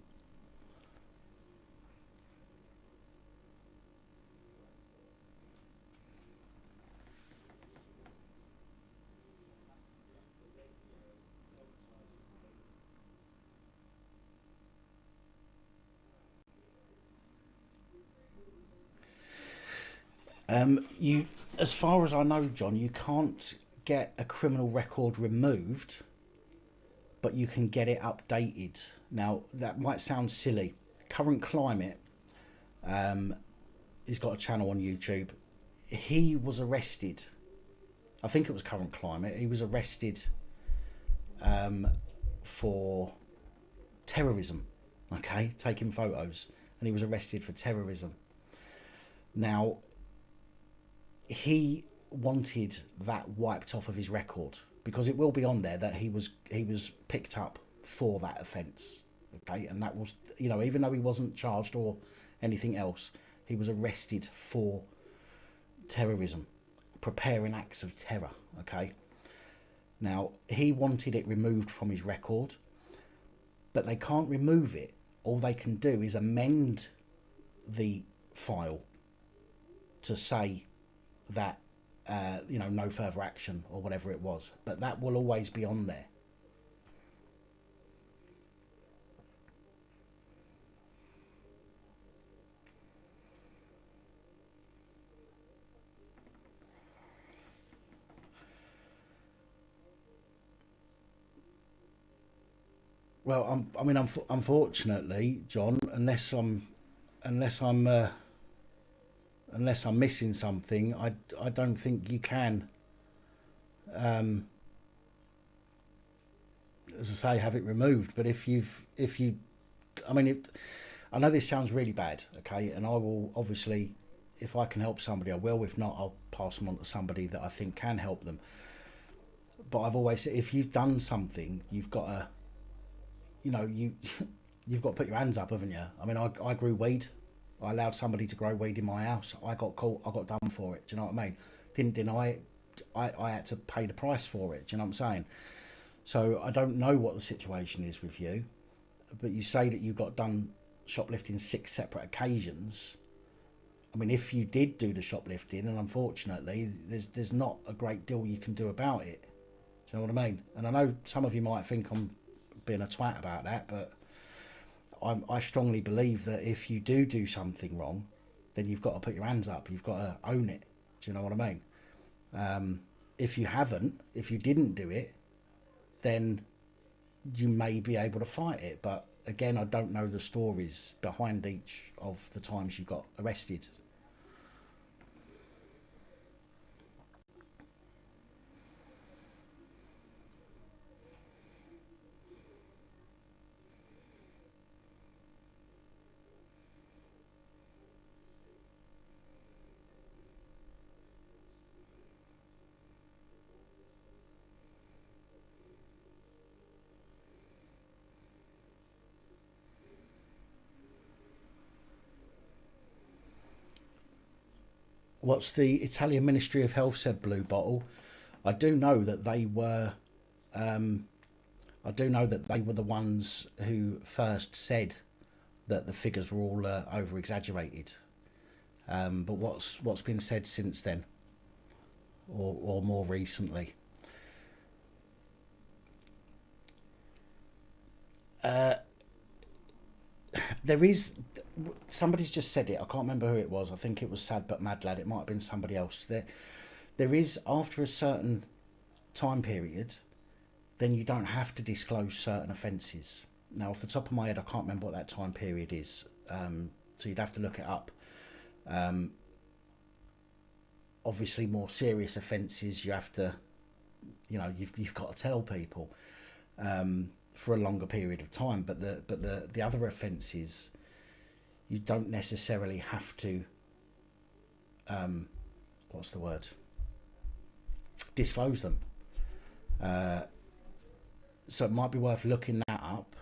You, as far as I know, John, you can't get a criminal record removed, but you can get it updated. Now, that might sound silly. Current Climate, he's got a channel on YouTube. He was arrested. I think it was Current Climate. He was arrested for terrorism, okay, taking photos, and he was arrested for terrorism. Now, he wanted that wiped off of his record because it will be on there that he was picked up for that offence, okay, and that was, you know, even though he wasn't charged or anything else, he was arrested for terrorism, preparing acts of terror, okay. Now, he wanted it removed from his record, but they can't remove it. All they can do is amend the file to say that, you know, no further action or whatever it was. But that will always be on there. Well, I mean, unfortunately, John, unless I'm missing something, I don't think you can, as I say, have it removed. But if you, I mean, I know this sounds really bad, okay, and I will obviously, if I can help somebody, I will. If not, I'll pass them on to somebody that I think can help them. But I've always said, if you've done something, you've got to, you know, you've got to put your hands up, haven't you? I mean, I grew weed. I allowed somebody to grow weed in my house. I got caught. I got done for it. Do you know what I mean? Didn't deny it. I had to pay the price for it. Do you know what I'm saying? So I don't know what the situation is with you, but you say that you got done shoplifting 6 separate occasions. I mean, if you did do the shoplifting, and unfortunately, there's not a great deal you can do about it. Do you know what I mean? And I know some of you might think I'm being a twat about that, but I strongly believe that if you do something wrong, then you've got to put your hands up. You've got to own it. Do you know what I mean? If you haven't, if you didn't do it, then you may be able to fight it. But again, I don't know the stories behind each of the times you got arrested. What's the Italian Ministry of Health said, Blue Bottle? I do know that they were. I do know that they were the ones who first said that the figures were all over exaggerated. But what's been said since then, or more recently? There is, somebody's just said it. I can't remember who it was. I think it was Sad but Mad Lad. It might have been somebody else. There is, after a certain time period, then you don't have to disclose certain offences. Now, off the top of my head, I can't remember what that time period is. So you'd have to look it up. Obviously, more serious offences, you have to, you know, you've got to tell people for a longer period of time. But the other offences, you don't necessarily have to. What's the word? Disclose them. So it might be worth looking that up.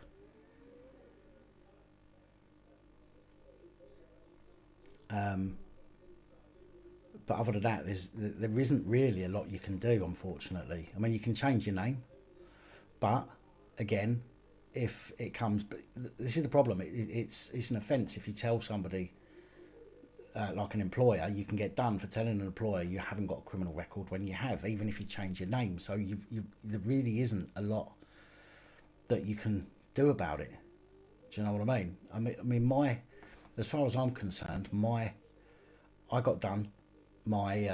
But other than that, there isn't really a lot you can do, unfortunately. I mean, you can change your name, but again, if it comes, but this is the problem. It's an offence if you tell somebody, like an employer, you can get done for telling an employer you haven't got a criminal record when you have, even if you change your name. So there really isn't a lot that you can do about it. Do you know what I mean? I mean, as far as I'm concerned, I got done. I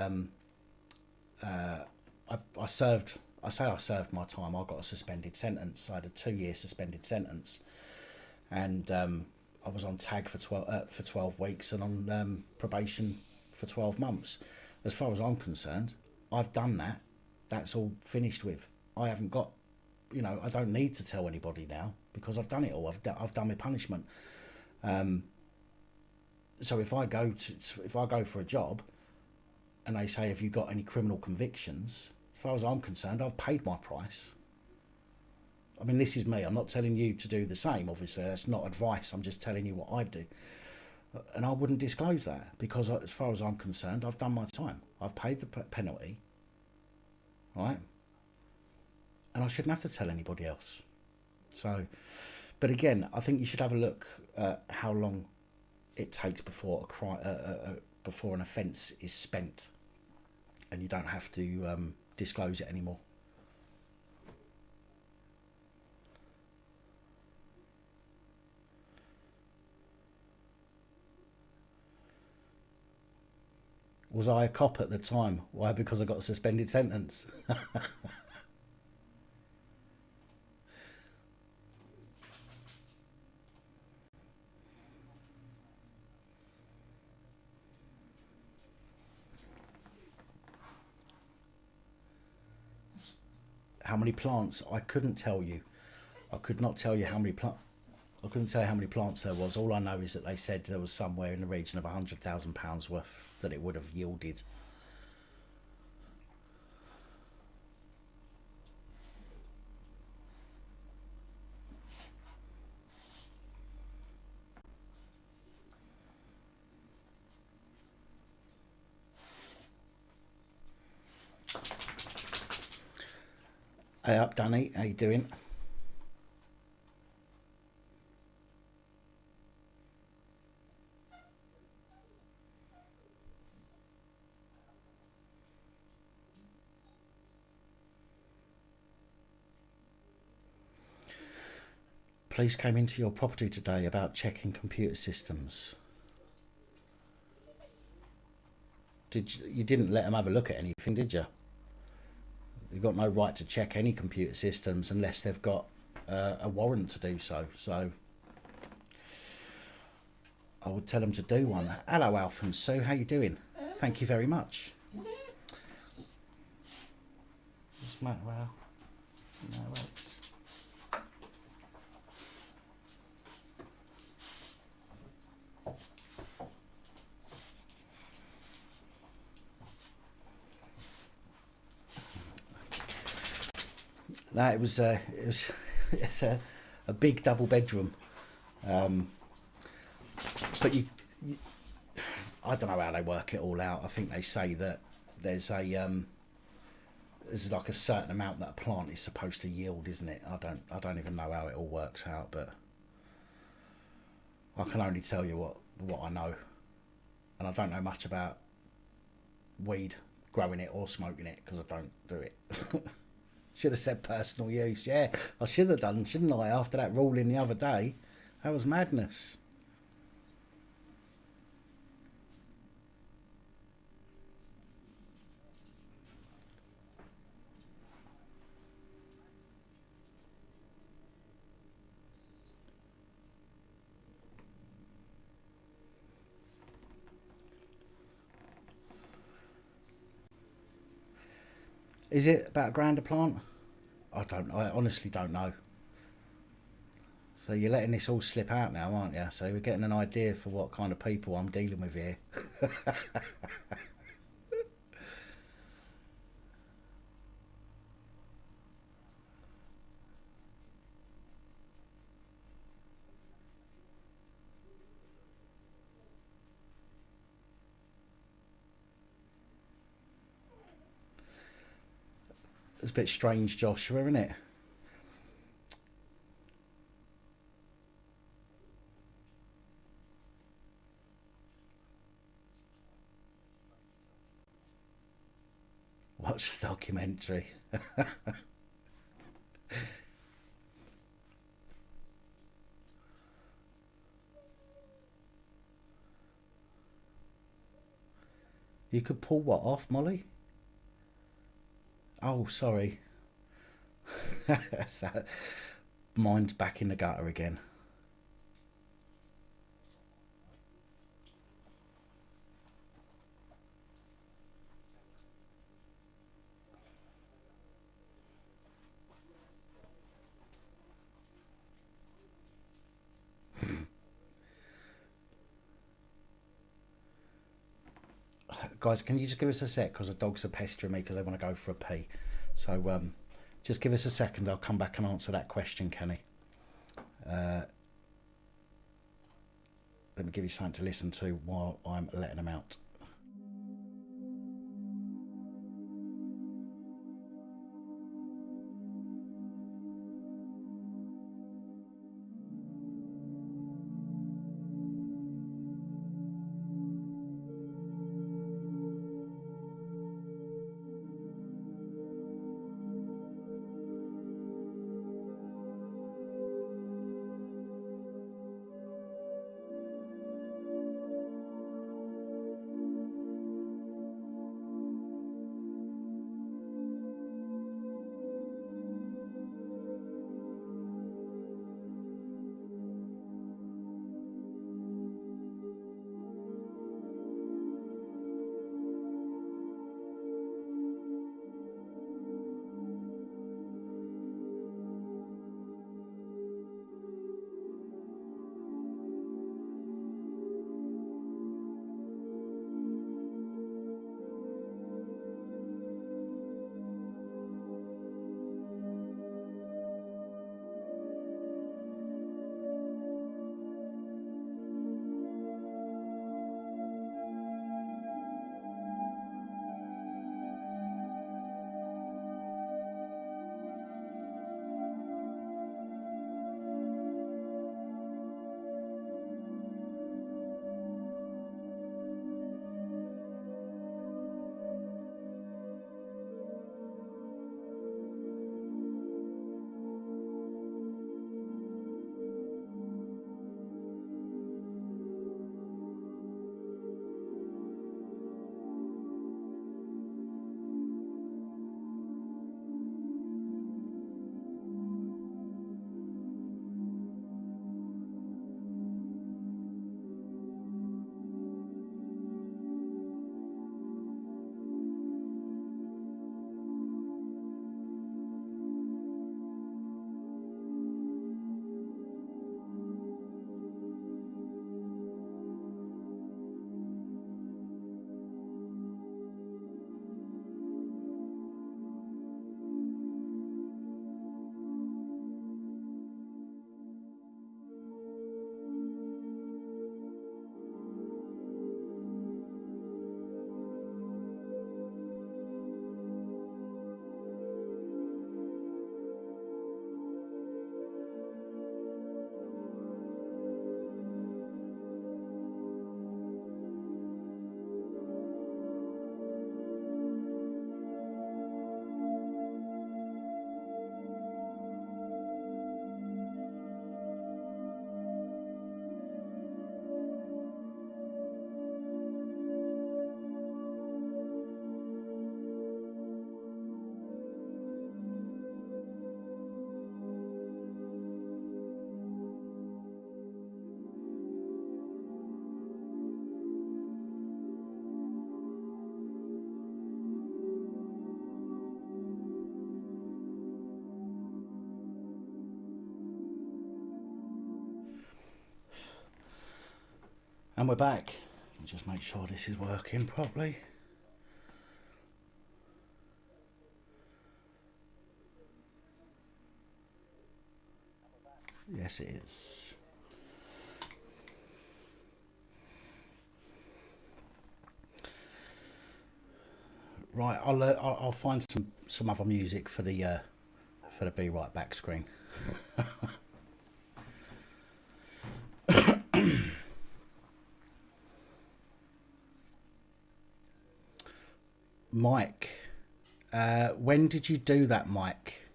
served. I served my time. I got a suspended sentence. I had a 2-year suspended sentence, and I was on tag for 12 weeks and on probation for 12 months. As far as I'm concerned, I've done that. That's all finished with. I haven't got, I don't need to tell anybody now because I've done it all. I've done my punishment. So if I go for a job, and they say, "Have you got any criminal convictions?" As far as I'm concerned, I've paid my price. I mean, this is me. I'm not telling you to do the same, obviously. That's not advice. I'm just telling you what I do. And I wouldn't disclose that because as far as I'm concerned, I've done my time. I've paid the penalty, right? And I shouldn't have to tell anybody else. So, but again, I think you should have a look at how long it takes before before an offence is spent, and you don't have to disclose it anymore. Was I a cop at the time? Why? Because I got a suspended sentence. How many plants? I couldn't tell you. I could not tell you how many plants. I couldn't tell you how many plants there was. All I know is that they said there was somewhere in the region of £100,000 worth that it would have yielded. Hey up, Danny. How you doing? Police came into your property today about checking computer systems. You didn't let them have a look at anything, did you? You've got no right to check any computer systems unless they've got a warrant to do so. So I would tell them to do one. Hello, Alf and Sue. How you doing? Thank you very much. Well, no, no, it was it's a big double bedroom, but I don't know how they work it all out. I think they say that there's like a certain amount that a plant is supposed to yield, isn't it? I don't even know how it all works out, but I can only tell you what I know, and I don't know much about weed, growing it or smoking it because I don't do it. Should have said personal use. Yeah, I should have done, shouldn't I? After that ruling the other day, that was madness. Is it about £1,000 a plant? I honestly don't know. So you're letting this all slip out now, aren't you? So we're getting an idea for what kind of people I'm dealing with here. It's a bit strange, Joshua, isn't it? watch the documentary. You could pull what off, Molly? Oh, sorry. That's that. Mine's back in the gutter again. Guys, can you just give us a sec, because the dogs are pestering me because they want to go for a pee. So just give us a second. I'll come back and answer that question, Kenny. Let me give you something to listen to while I'm letting them out. And we're back. Just make sure this is working properly. Yes, it is. Right, I'll find some other music for the Be Right Back screen. Mike, When did you do that, Mike?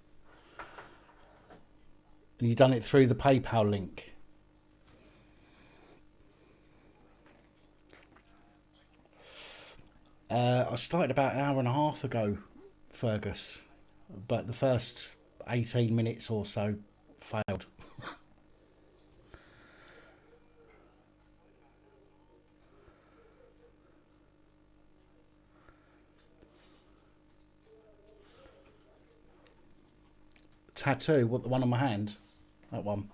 You done it through the PayPal link? I started about an hour and a half ago, Fergus, but the first 18 minutes or so failed. Tattoo? What, the one on my hand? That one.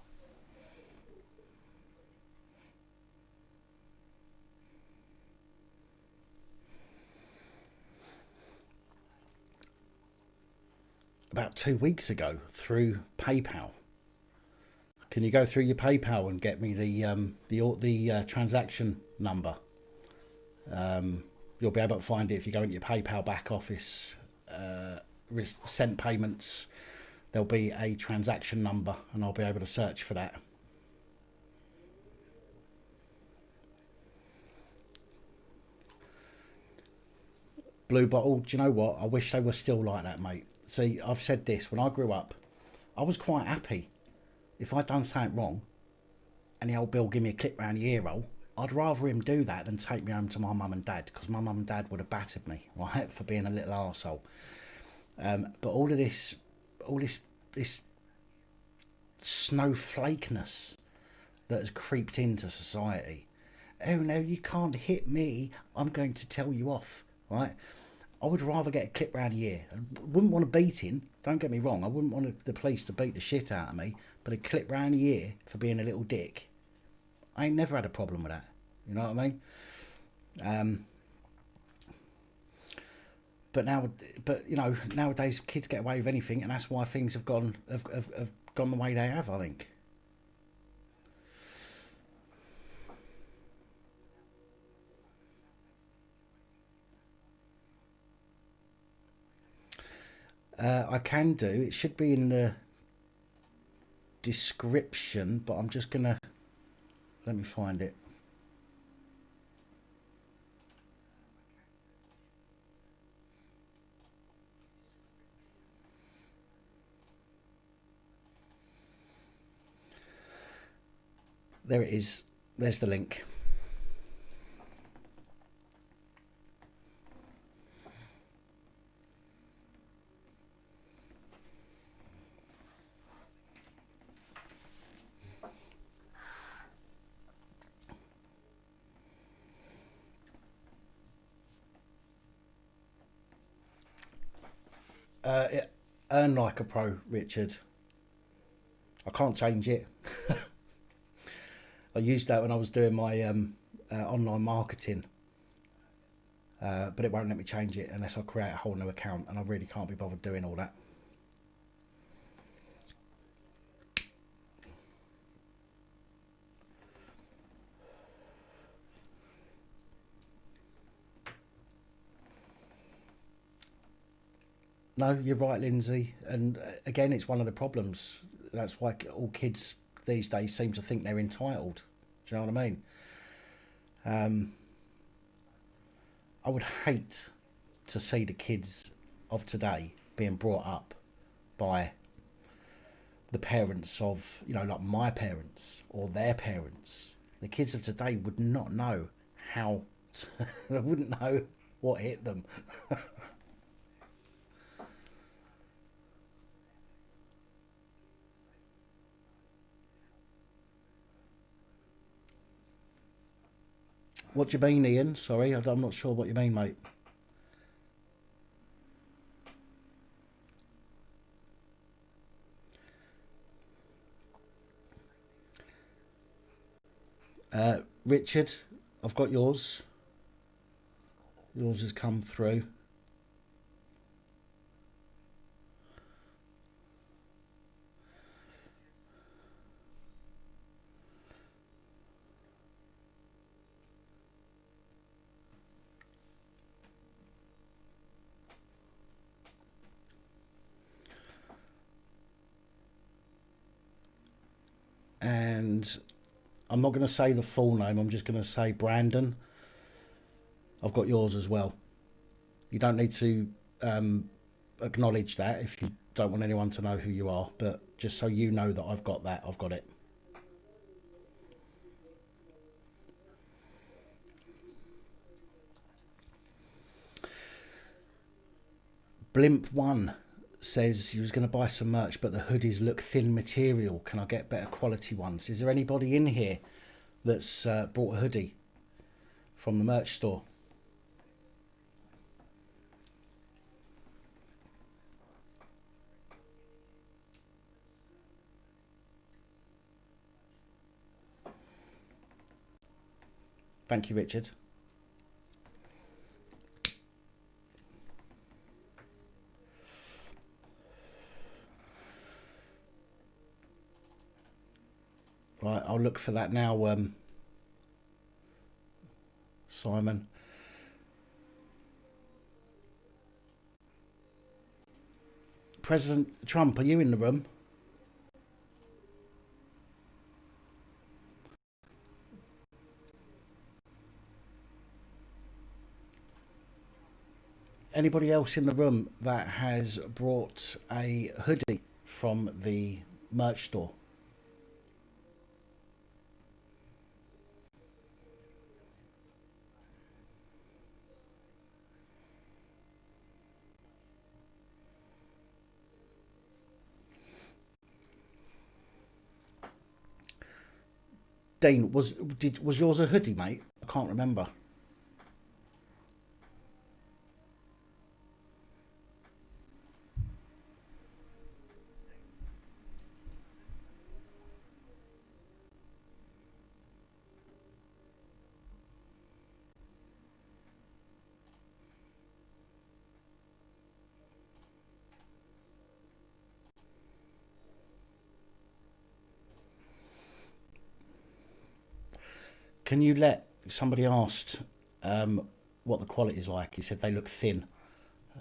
About 2 weeks ago through PayPal. Can you go through your PayPal and get me the transaction number? You'll be able to find it if you go into your PayPal back office. Sent payments. There'll be a transaction number, and I'll be able to search for that. Blue Bottle, do you know what? I wish they were still like that, mate. See, I've said this, when I grew up, I was quite happy. If I'd done something wrong and the old Bill gave me a clip round the ear roll, I'd rather him do that than take me home to my mum and dad, because my mum and dad would have battered me, right, for being a little arsehole. But all this snowflakeness that has creeped into society. Oh no, you can't hit me, I'm going to tell you off, right? I would rather get a clip round the ear. I wouldn't want a beating, don't get me wrong. I wouldn't want the police to beat the shit out of me, but a clip round the ear for being a little dick, I ain't never had a problem with that. You know what I mean? But nowadays kids get away with anything, and that's why things have gone the way they have, I think. I can do. It should be in the description, but I'm just gonna let me find it. There it is. There's the link. Earn like a pro, Richard. I can't change it. I used that when I was doing my online marketing, but it won't let me change it unless I create a whole new account, and I really can't be bothered doing all that. No, you're right, Lindsay. And again, it's one of the problems. That's why all kids these days seem to think they're entitled. Do you know what I mean? I would hate to see the kids of today being brought up by the parents of, like my parents or their parents. The kids of today would not know how they wouldn't know what hit them. What do you mean, Ian? Sorry, I'm not sure what you mean, mate. Richard, I've got yours. Yours has come through. And I'm not going to say the full name, I'm just going to say Brandon. I've got yours as well. You don't need to acknowledge that if you don't want anyone to know who you are, but just so you know that I've got that, I've got it. Blimp1 says he was going to buy some merch, but the hoodies look thin material. Can I get better quality ones? Is there anybody in here that's bought a hoodie from the merch store? Thank you, Richard. Right, I'll look for that now, Simon. President Trump, are you in the room? Anybody else in the room that has brought a hoodie from the merch store? Dean, was yours a hoodie, mate? I can't remember. Can you let, somebody asked what the quality is like. He said they look thin.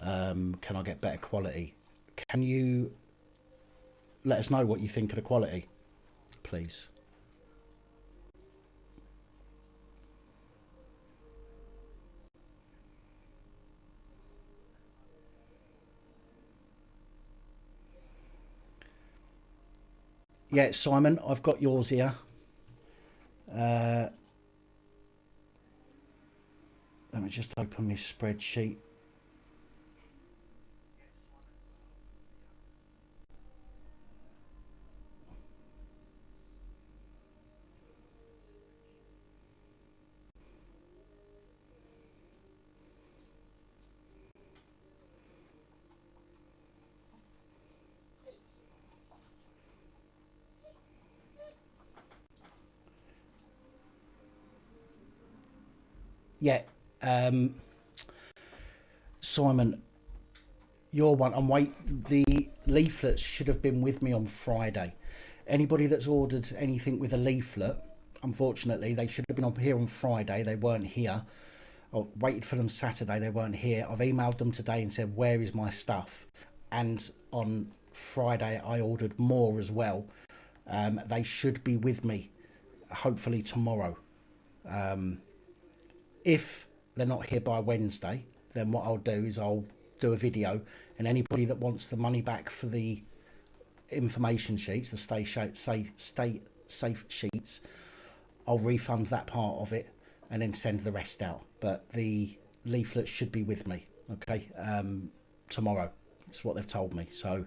Can I get better quality? Can you let us know what you think of the quality, please? Yeah, Simon, I've got yours here. Let me just open my spreadsheet. Yeah, Simon, your one. The leaflets should have been with me on Friday. Anybody that's ordered anything with a leaflet, unfortunately, they should have been on here on Friday. They weren't here. I waited for them Saturday. They weren't here. I've emailed them today and said, where is my stuff? And on Friday, I ordered more as well. They should be with me, hopefully tomorrow. If they're not here by Wednesday, then what I'll do is I'll do a video, and anybody that wants the money back for the information sheets, the stay safe sheets, I'll refund that part of it and then send the rest out. But the leaflets should be with me, okay, tomorrow. That's what they've told me. So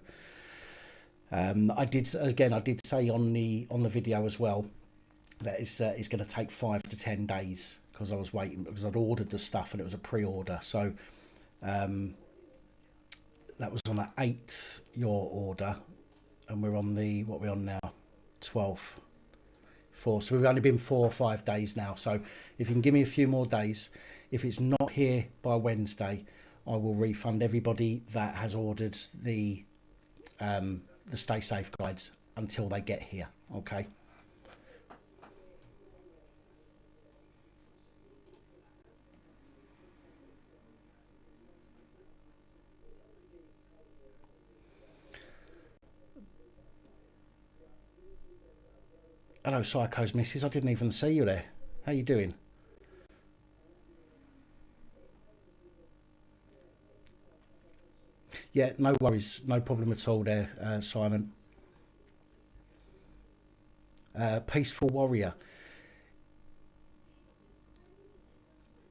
I did say on the video as well that it's going to take 5 to 10 days because I was waiting, because I'd ordered the stuff and it was a pre-order. So that was on the 8th, your order, and we're on the, what we're on now, 12th. So we've only been 4 or 5 days now. So if you can give me a few more days, if it's not here by Wednesday, I will refund everybody that has ordered the Stay Safe guides until they get here. Okay. Hello, Psycho's missus. I didn't even see you there. How you doing? Yeah, no worries, no problem at all there, Simon. Peaceful Warrior.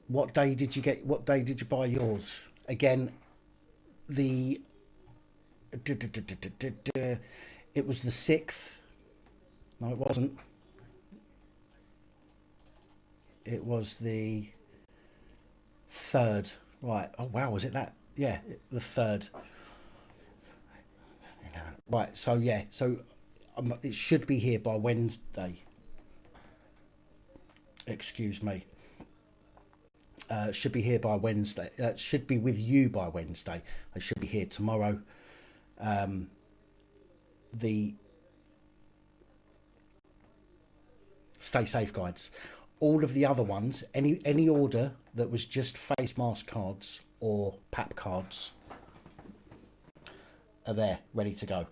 What day did you get? What day did you buy yours? Again, the it was the 6th. No, it wasn't. It was the 3rd. Right. Oh wow, was it that? Yeah, the 3rd. Right. So yeah. So it should be here by Wednesday. Excuse me. Should be here by Wednesday. Should be with you by Wednesday. I should be here tomorrow. The Stay Safe guides. All of the other ones, any order that was just face mask cards or PAP cards are there, ready to go.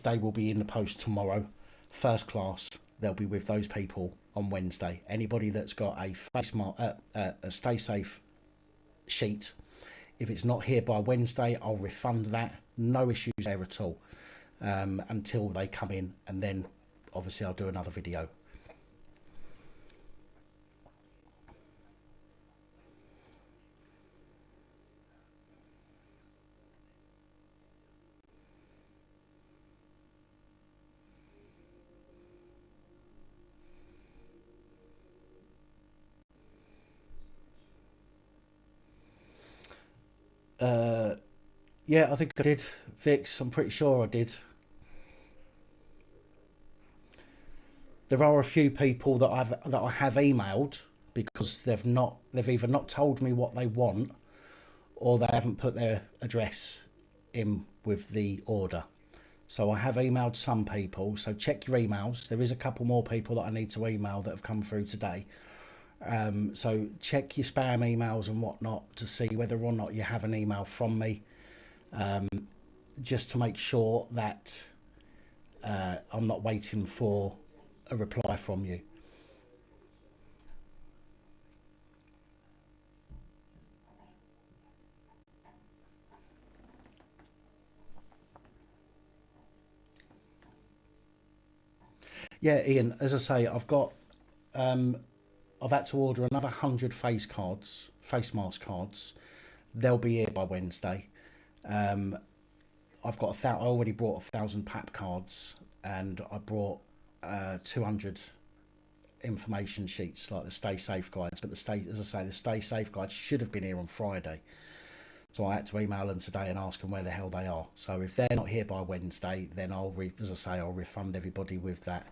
They will be in the post tomorrow, first class. They'll be with those people on Wednesday. Anybody that's got a a Stay Safe sheet, if it's not here by Wednesday, I'll refund that. No issues there at all, until they come in, and then obviously I'll do another video. Yeah, I think I did, Vix. I'm pretty sure I did. There are a few people that I have emailed because they've either not told me what they want, or they haven't put their address in with the order. So I have emailed some people. So check your emails. There is a couple more people that I need to email that have come through today. So check your spam emails and whatnot to see whether or not you have an email from me, just to make sure that I'm not waiting for a reply from you. Yeah, Ian, as I say, I've had to order another 100 face mask cards. They'll be here by Wednesday. I already brought 1,000 PAP cards, and I brought 200 information sheets like the Stay Safe guides. But as I say, the Stay Safe guides should have been here on Friday. So I had to email them today and ask them where the hell they are. So if they're not here by Wednesday, then I'll refund everybody with that.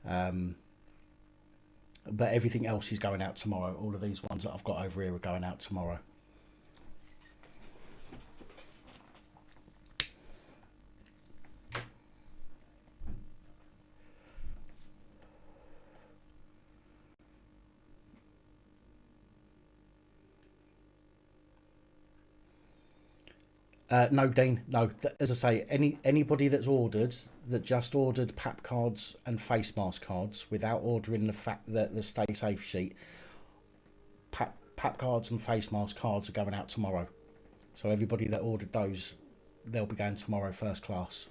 But everything else is going out tomorrow. All of these ones that I've got over here are going out tomorrow. No, Dean. No, as I say, anybody that's just ordered PAP cards and face mask cards without ordering the Stay Safe sheet, PAP cards and face mask cards are going out tomorrow. So everybody that ordered those, they'll be going tomorrow first class.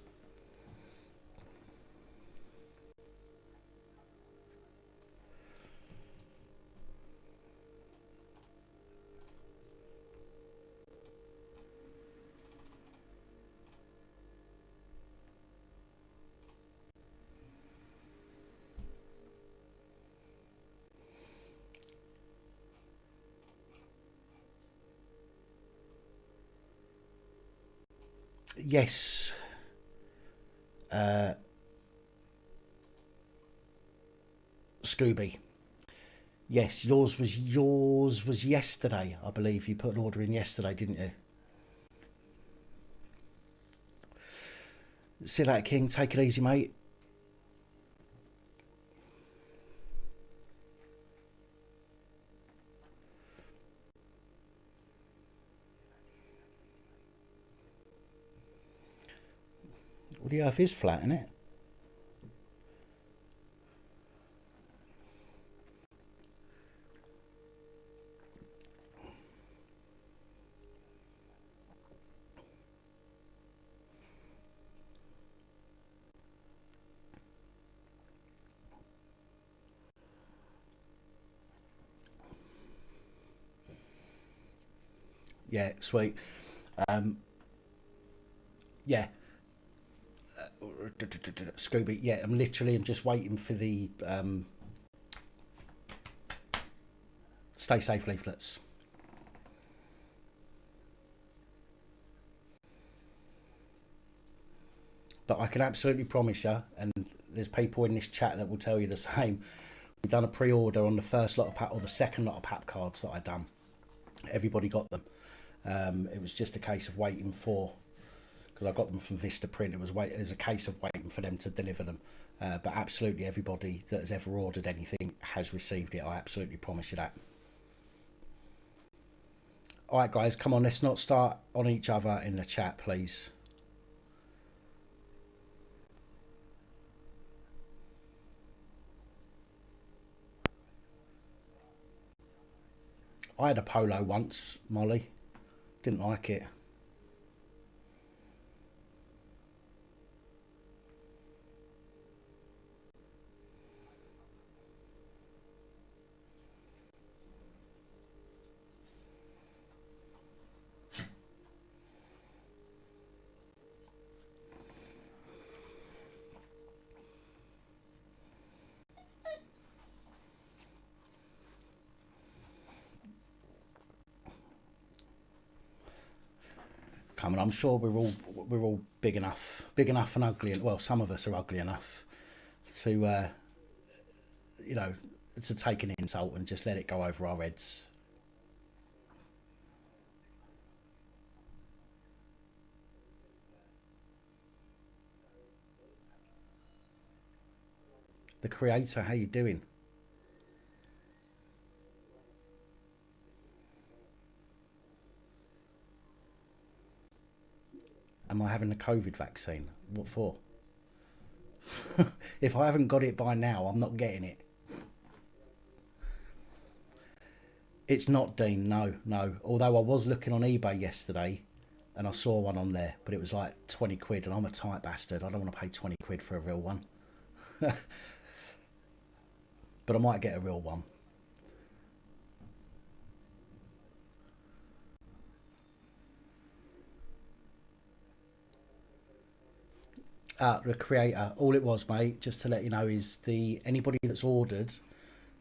Yes. Scooby. Yes, yours was yesterday, I believe. You put an order in yesterday, didn't you? See you later, King. Take it easy, mate. Well, the earth is flat, isn't it? Yeah, sweet. Yeah, Scooby. Yeah, I'm just waiting for the stay safe leaflets. But I can absolutely promise you, and there's people in this chat that will tell you the same. We've done a pre-order on the first lot of PAP or the second lot of PAP cards that I done. Everybody got them. It was just a case of waiting for, because I got them from Vista Print. It was a case of waiting for them to deliver them. But absolutely everybody that has ever ordered anything has received it. I absolutely promise you that. All right, guys, come on. Let's not start on each other in the chat, please. I had a polo once, Molly. Didn't like it. Come on, I'm sure we're all big enough and ugly. Well, some of us are ugly enough to you know, to take an insult and just let it go over our heads. The creator, how you doing? Am I having the COVID vaccine? What for? If I haven't got it by now, I'm not getting it. It's not, Dean. No, no. Although I was looking on eBay yesterday and I saw one on there, but it was like 20 quid, and I'm a tight bastard. I don't want to pay 20 quid for a real one. But I might get a real one. The creator, all it was, mate, just to let you know, is anybody that's ordered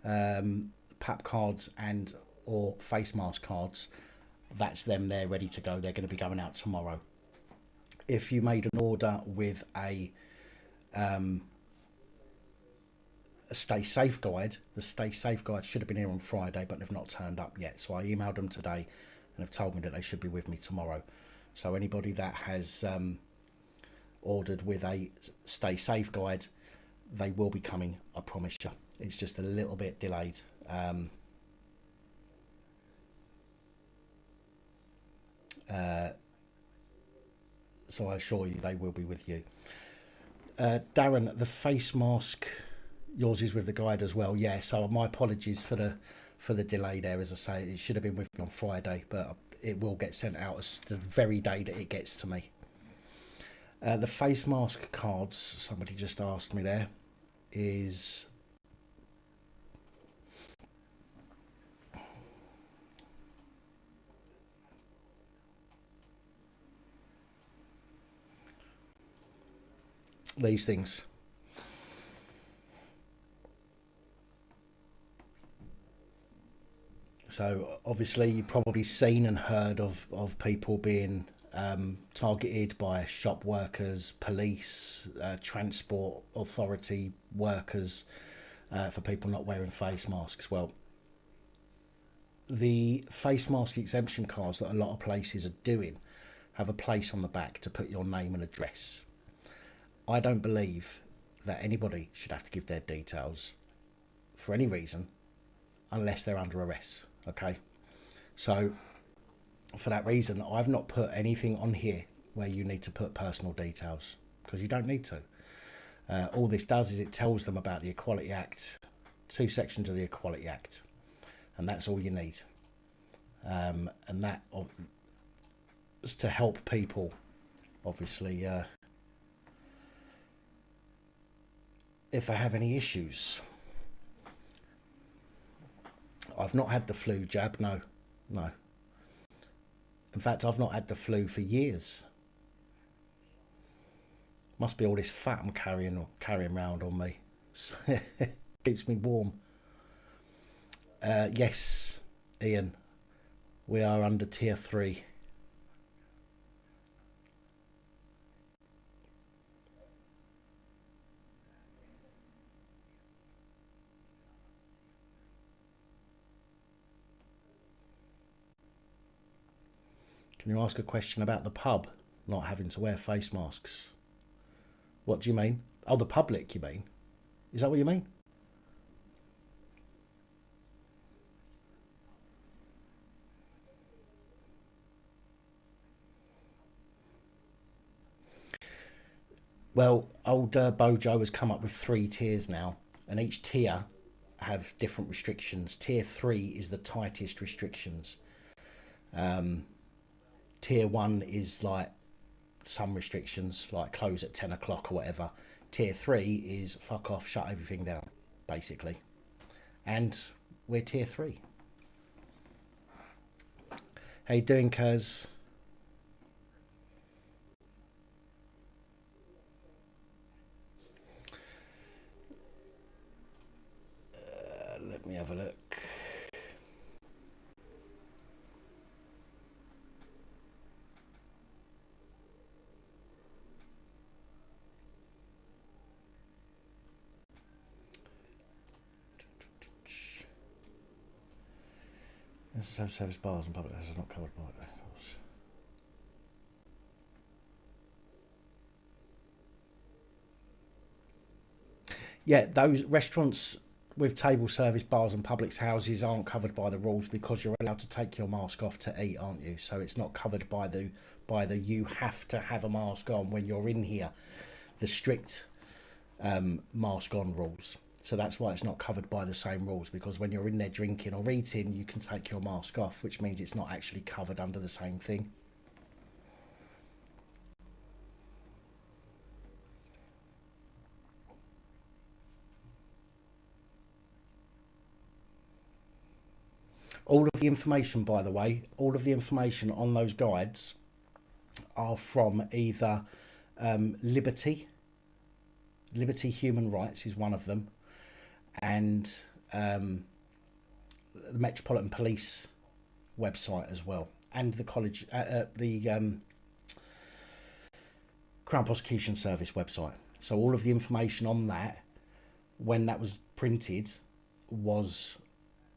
PAP cards and or face mask cards, that's them. They're ready to go. They're going to be going out tomorrow. If you made an order with a stay safe guide, the stay safe guide should have been here on Friday, but they've not turned up yet. So I emailed them today and have told me that they should be with me tomorrow. So anybody that has ordered with a stay safe guide, they will be coming, I promise you. It's just a little bit delayed. So I assure you they will be with you. Darren, the face mask, yours is with the guide as well. Yeah, so my apologies for the delay there. As I say, it should have been with me on Friday, but it will get sent out as the very day that it gets to me. The face mask cards, somebody just asked me there, is these things. So obviously you've probably seen and heard of people being targeted by shop workers, police, transport authority workers for people not wearing face masks. Well, the face mask exemption cards that a lot of places are doing have a place on the back to put your name and address. I don't believe that anybody should have to give their details for any reason unless they're under arrest. Okay, so for that reason, I've not put anything on here where you need to put personal details, because you don't need to. All this does is it tells them about the Equality Act, 2 sections of the Equality Act, and that's all you need. And that is to help people, obviously, if they have any issues. I've not had the flu jab, no. In fact, I've not had the flu for years. Must be all this fat I'm carrying around on me. Keeps me warm. Yes, Ian, we are under tier 3. Can you ask a question about the pub not having to wear face masks? What do you mean? Oh, the public, you mean? Is that what you mean? Well, old Bojo has come up with 3 tiers now, and each tier have different restrictions. Tier 3 is the tightest restrictions. Tier 1 is like some restrictions, like close at 10 o'clock or whatever. Tier 3 is fuck off, shut everything down, basically. And we're tier 3. How you doing, Kaz? Let me have a look. Service bars and public houses are not covered by it. Yeah, those restaurants with table service, bars and public houses aren't covered by the rules because you're allowed to take your mask off to eat, aren't you? So it's not covered by the you have to have a mask on when you're in here, the strict mask on rules. So that's why it's not covered by the same rules, because when you're in there drinking or eating, you can take your mask off, which means it's not actually covered under the same thing. All of the information, by the way, all of the information on those guides are from either Liberty Human Rights is one of them, and the Metropolitan Police website as well, and the college, the Crown Prosecution Service website. So all of the information on that, when that was printed, was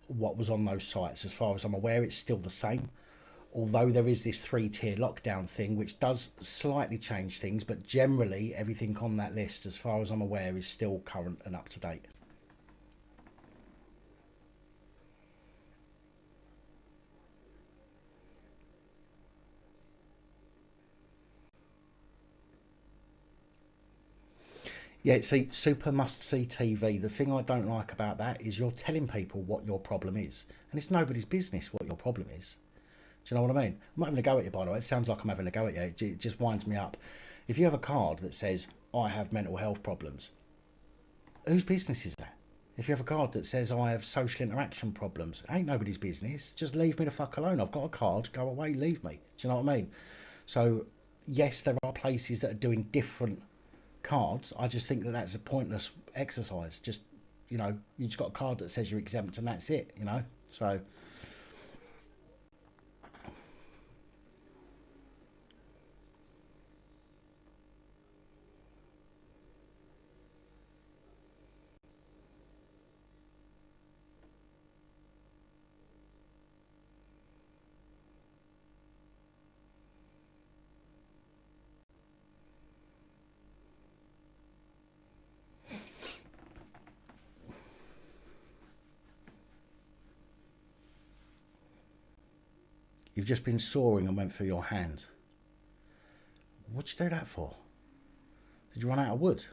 what was on those sites. As far as I'm aware, it's still the same, although there is this 3-tier lockdown thing which does slightly change things, but generally everything on that list, as far as I'm aware, is still current and up to date. Yeah, see, super must see TV. The thing I don't like about that is you're telling people what your problem is, and it's nobody's business what your problem is. Do you know what I mean? I'm not having a go at you, by the way. It sounds like I'm having a go at you. It just winds me up. If you have a card that says, I have mental health problems, whose business is that? If you have a card that says, I have social interaction problems, ain't nobody's business. Just leave me the fuck alone. I've got a card. Go away. Leave me. Do you know what I mean? So, yes, there are places that are doing different cards. I just think that that's a pointless exercise. Just, you know, you just got a card that says you're exempt and that's it, you know? So... You've just been sawing and went through your hand. What'd you do that for? Did you run out of wood?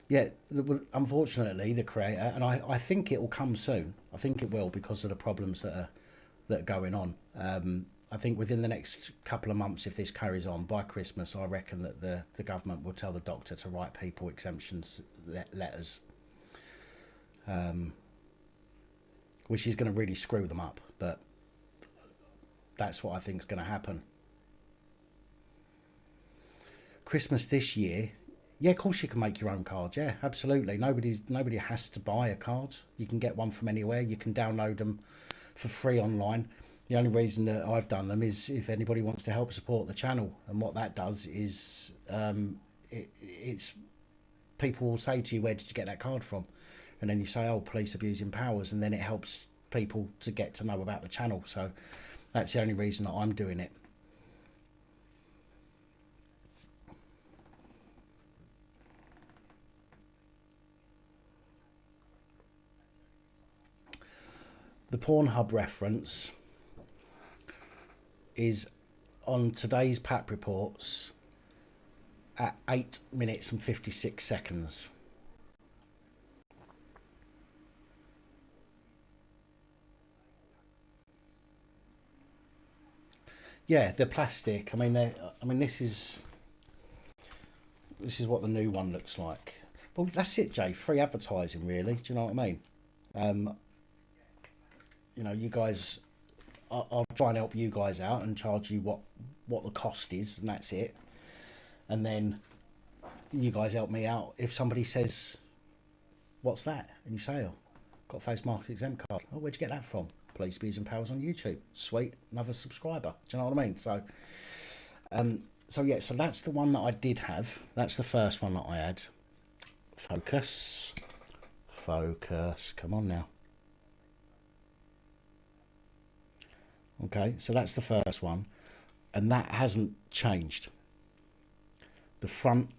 Yeah, unfortunately, the creator, and I think it will come soon. I think it will, because of the problems that are going on. I think within the next couple of months, if this carries on, by Christmas, I reckon that the government will tell the doctor to write people exemptions letters. which is going to really screw them up, but that's what I think is going to happen. Christmas this year, yeah, of course you can make your own card. Yeah, absolutely. Nobody has to buy a card. You can get one from anywhere. You can download them for free online. The only reason that I've done them is if anybody wants to help support the channel, and what that does is it's people will say to you, where did you get that card from? And then you say, oh, police abusing powers, and then it helps people to get to know about the channel. So that's the only reason that I'm doing it. The Pornhub reference is on today's PAP reports at 8 minutes and 56 seconds. Yeah, the plastic. I mean, this is what the new one looks like. Well, that's it, Jay. Free advertising, really. Do you know what I mean? You know, you guys, I'll try and help you guys out and charge you what the cost is, and that's it. And then you guys help me out. If somebody says, what's that? And you say, oh, got a Facemask exempt card. Oh, where'd you get that from? Police Abuse and Powers on YouTube. Sweet, another subscriber. Do you know what I mean? So yeah, so that's the one that I did have. That's the first one that I had. Focus. Come on now. Okay, so that's the first one, and that hasn't changed. The front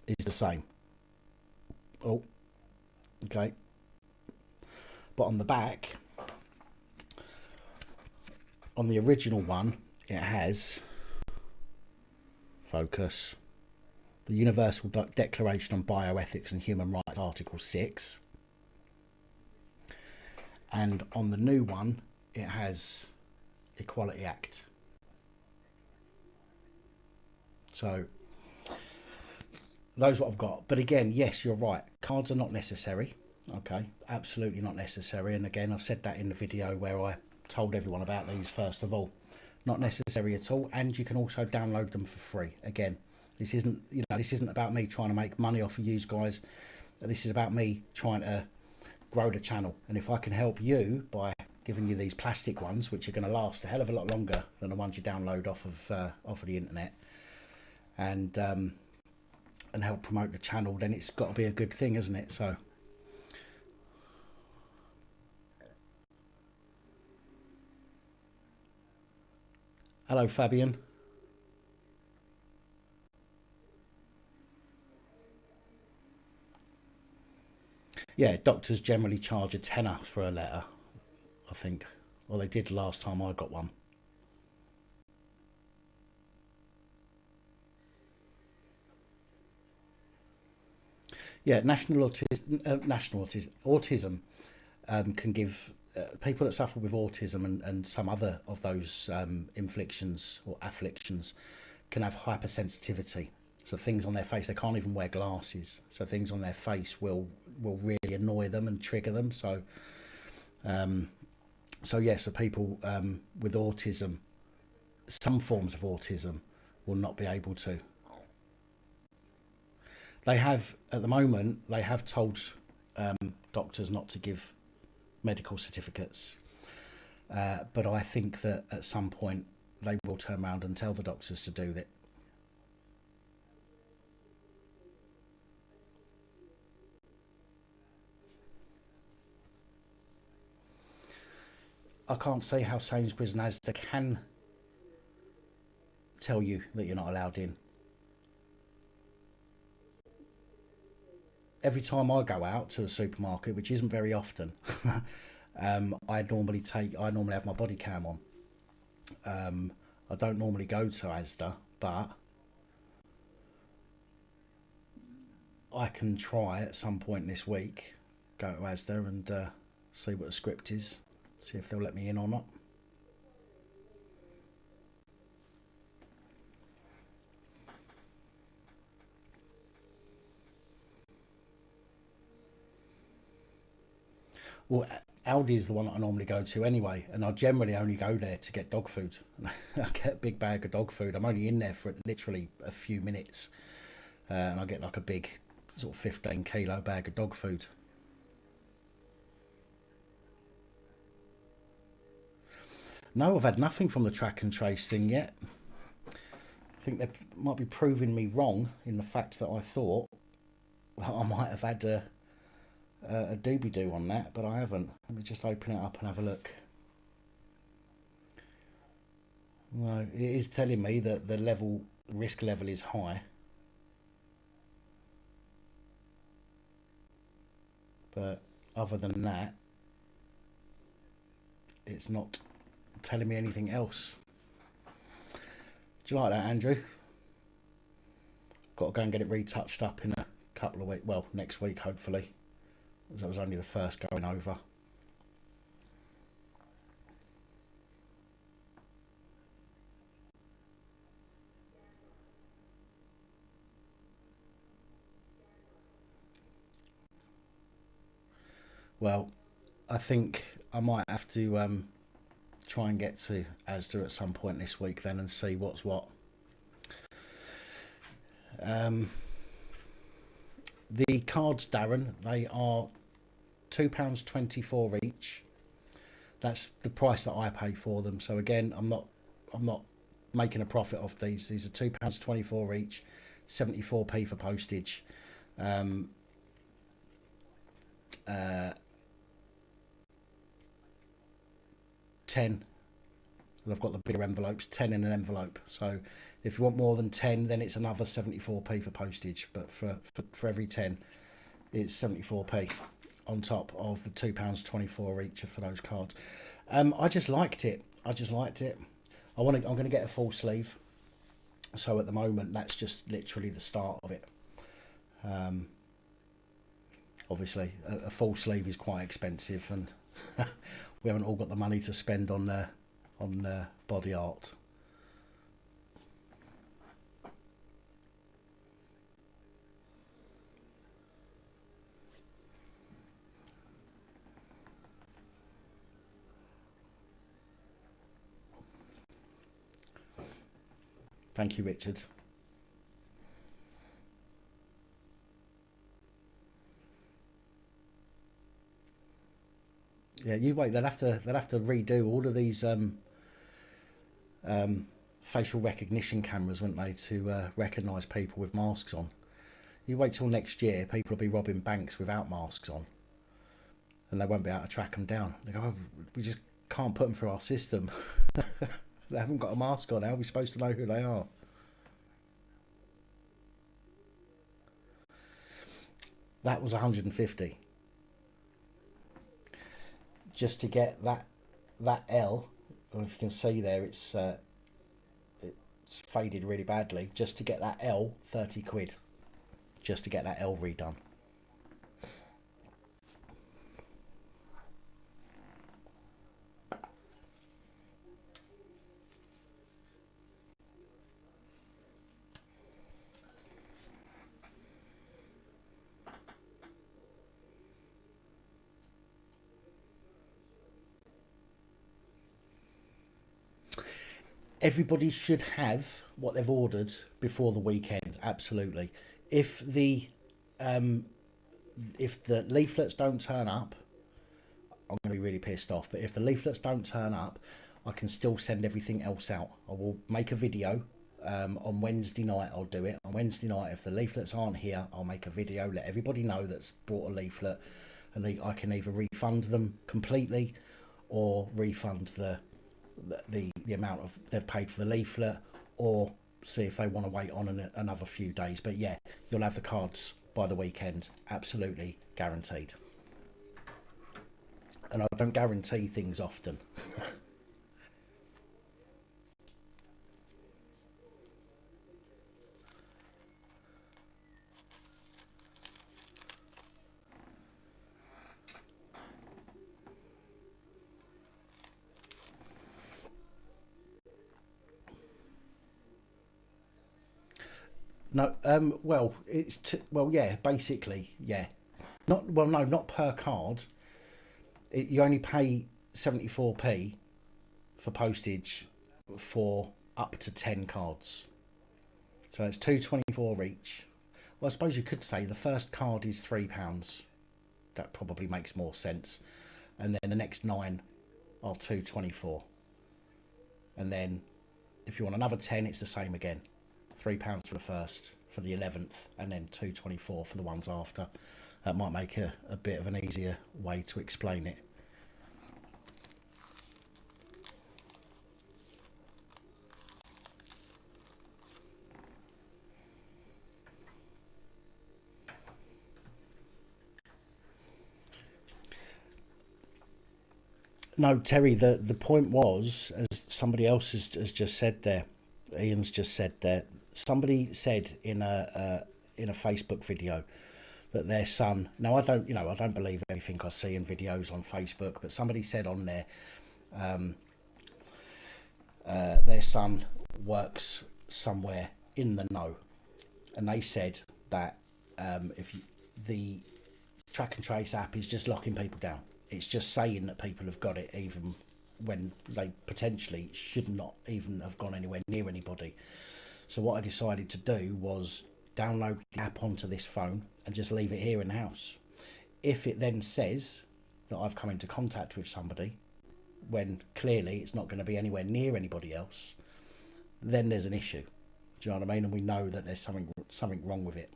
is the same. Oh, okay. But on the back, on the original one, it has, focus, the Universal Declaration on Bioethics and Human Rights, Article 6. And on the new one, it has Equality Act. So those what I've got. But again, yes, you're right. Cards are not necessary. Okay, absolutely not necessary. And again, I said that in the video where I told everyone about these first of all. Not necessary at all. And you can also download them for free. Again, this isn't, this isn't about me trying to make money off of you guys. This is about me trying to grow the channel, and if I can help you by giving you these plastic ones, which are going to last a hell of a lot longer than the ones you download off of the internet, and help promote the channel, then it's got to be a good thing, isn't it? So hello, Fabian. Yeah, doctors generally charge a tenner for a letter, I think. Well, they did last time I got one. Yeah, autism can give people that suffer with autism and some other of those inflictions or afflictions can have hypersensitivity. So things on their face, they can't even wear glasses. So things on their face will really annoy them and trigger them. So, so people with autism, some forms of autism, will not be able to. They have, at the moment, they have told doctors not to give medical certificates. But I think that at some point they will turn around and tell the doctors to do that. I can't see how Sainsbury's and Asda can tell you that you're not allowed in. Every time I go out to a supermarket, which isn't very often, I normally have my body cam on. I don't normally go to Asda, but I can try at some point this week, go to Asda and see what the script is, see if they'll let me in or not. Well, Aldi's the one that I normally go to anyway, and I generally only go there to get dog food. I get a big bag of dog food. I'm only in there for literally a few minutes, and I get like a big sort of 15 kilo bag of dog food. No, I've had nothing from the track and trace thing yet. I think they might be proving me wrong in the fact that I thought I might have had a doobie-doo on that, but I haven't. Let me just open it up and have a look. No, it is telling me that the risk level is high. But other than that, it's not telling me anything else. Do you like that, Andrew? Got to go and get it retouched up in a couple of weeks. Well, next week, hopefully. That was only the first going over. Well, I think I might have to try and get to Asda at some point this week then and see what's what. The cards, Darren, they are £2.24 each. That's the price that I pay for them. So again, I'm not making a profit off these. These are £2.24 each, 74p for postage. 10. And I've got the bigger envelopes, 10 in an envelope. So if you want more than 10, then it's another 74p for postage. But for every 10, it's 74p on top of the £2.24 each for those cards. I just liked it. I'm going to get a full sleeve. So at the moment, that's just literally the start of it. Obviously, a full sleeve is quite expensive, and we haven't all got the money to spend on body art. Thank you, Richard. Yeah, you wait. They'll have to redo all of these facial recognition cameras, won't they, to recognise people with masks on. You wait till next year, people will be robbing banks without masks on, and they won't be able to track them down. They go, oh, we just can't put them through our system. They haven't got a mask on. How are we supposed to know who they are? That was 150. Just to get that L, I don't know if you can see there, it's faded really badly. Just to get that L, 30 quid. Just to get that L redone. Everybody should have what they've ordered before the weekend. Absolutely. If the leaflets don't turn up, I'm going to be really pissed off. But if the leaflets don't turn up, I can still send everything else out. I will make a video on Wednesday night. I'll do it on Wednesday night. If the leaflets aren't here, I'll make a video, let everybody know that's brought a leaflet, and I can either refund them completely or refund the amount of they've paid for the leaflet, or see if they want to wait on another few days. But yeah, you'll have the cards by the weekend, absolutely guaranteed. And I don't guarantee things often. No, well, yeah, basically, yeah. Not per card. You only pay 74p for postage for up to 10 cards. So it's £2.24 each. Well, I suppose you could say the first card is £3. That probably makes more sense. And then the next 9 are £2.24. And then if you want another 10, it's the same again. £3 for the first, for the 11th, and then £2.24 for the ones after. That might make a bit of an easier way to explain it. No, Terry, the point was, as somebody else has just said there, Ian's just said there, somebody said in a Facebook video that their son, now I don't believe everything I see in videos on Facebook, but somebody said on there their son works somewhere in the know, and they said that the track and trace app is just locking people down. It's just saying that people have got it even when they potentially should not even have gone anywhere near anybody. So what I decided to do was download the app onto this phone and just leave it here in the house. If it then says that I've come into contact with somebody when clearly it's not going to be anywhere near anybody else, then there's an issue. Do you know what I mean? And we know that there's something wrong with it.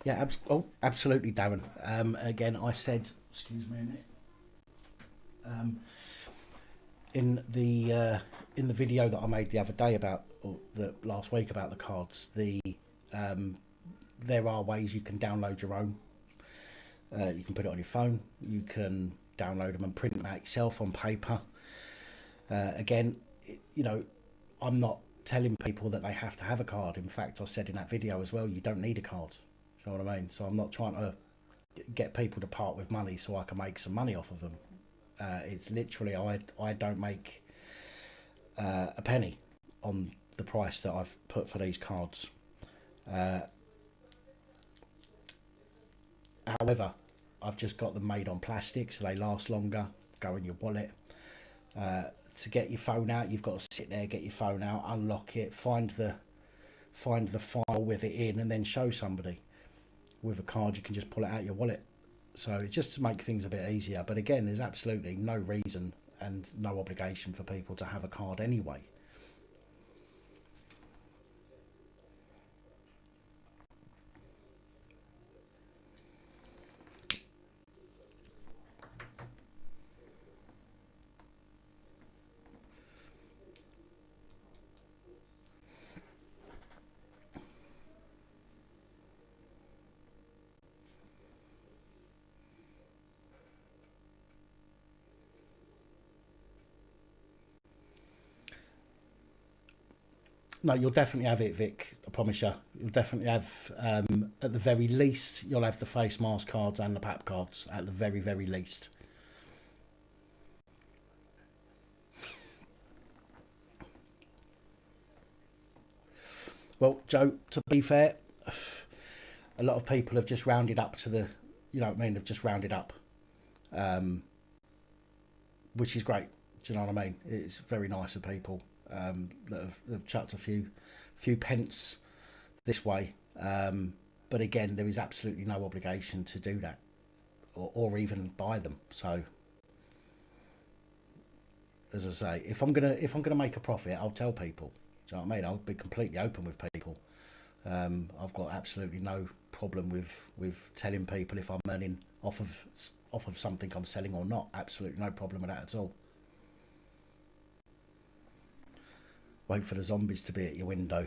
Yeah, absolutely, Darren. Again, I said, excuse me a minute. In the video that I made the other day last week about the cards, there are ways you can download your own. You can put it on your phone. You can download them and print them out yourself on paper. Again, I'm not telling people that they have to have a card. In fact, I said in that video as well, you don't need a card. You know what I mean? So I'm not trying to get people to part with money so I can make some money off of them. It's literally, I don't make a penny on the price that I've put for these cards. However, I've just got them made on plastic so they last longer, go in your wallet. To get your phone out, you've got to sit there, get your phone out, unlock it, find the file with it in, and then show somebody. With a card, you can just pull it out of your wallet. So it's just to make things a bit easier. But again, there's absolutely no reason and no obligation for people to have a card anyway. No, you'll definitely have it, Vic. I promise you. You'll definitely have, at the very least, you'll have the Facemask cards and the PAP cards, at the very, very least. Well, Joe, to be fair, a lot of people have just rounded up to the, have just rounded up, which is great. Do you know what I mean? It's very nice of people. That have chucked a few pence this way, but again, there is absolutely no obligation to do that, or even buy them. So, as I say, if I'm gonna make a profit, I'll tell people. Do you know what I mean? I'll be completely open with people. I've got absolutely no problem with telling people if I'm earning off of something I'm selling or not. Absolutely no problem with that at all. Wait for the zombies to be at your window.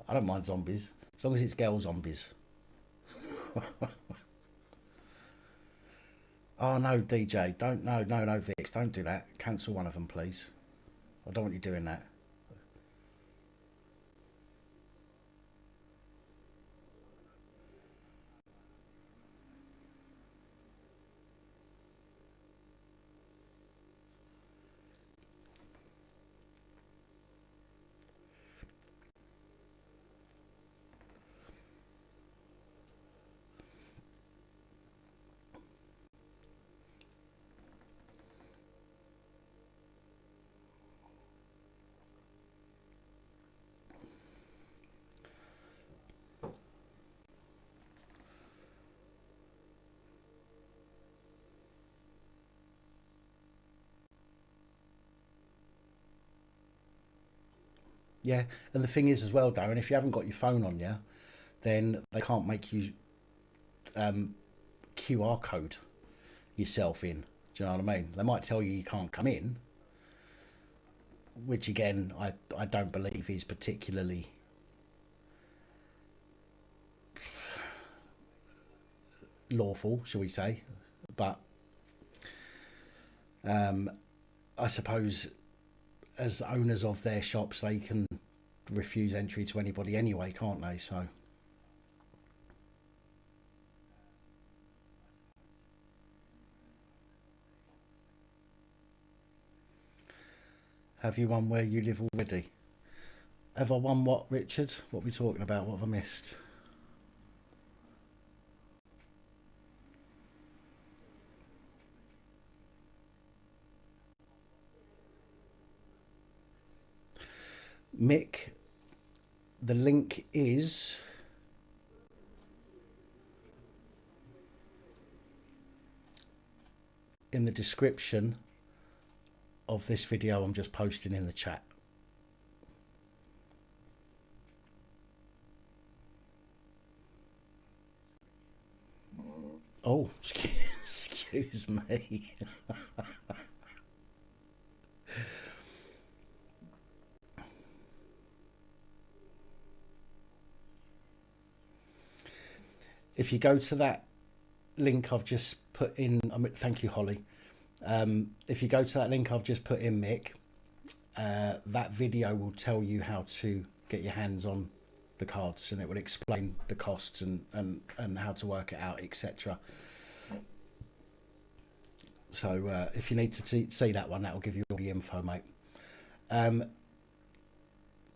I don't mind zombies, as long as it's girl zombies. Oh no, DJ, don't, no, Vix, don't do that. Cancel one of them, please. I don't want you doing that. Yeah, and the thing is as well, Darren, if you haven't got your phone on you, then they can't make you QR code yourself in. Do you know what I mean? They might tell you can't come in, which again I don't believe is particularly lawful, shall we say? But I suppose as owners of their shops, they can refuse entry to anybody anyway, can't they? So. Have you won where you live already? Have I won what, Richard? What are we talking about? What have I missed? Mick, the link is in the description of this video I'm just posting in the chat. Oh, excuse me. If you go to that link I've just put in, thank you, Holly. If you go to that link I've just put in, Mick, that video will tell you how to get your hands on the cards, and it will explain the costs and how to work it out, etc. So if you need to see that one, that will give you all the info, mate.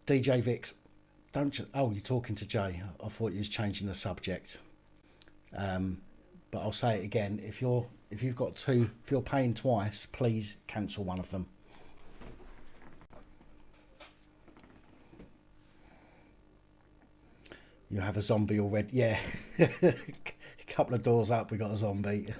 DJ Vix, oh, you're talking to Jay. I thought you was changing the subject. But I'll say it again. If you've got two, if you're paying twice, please cancel one of them. You have a zombie already. Yeah. A couple of doors up, we got a zombie.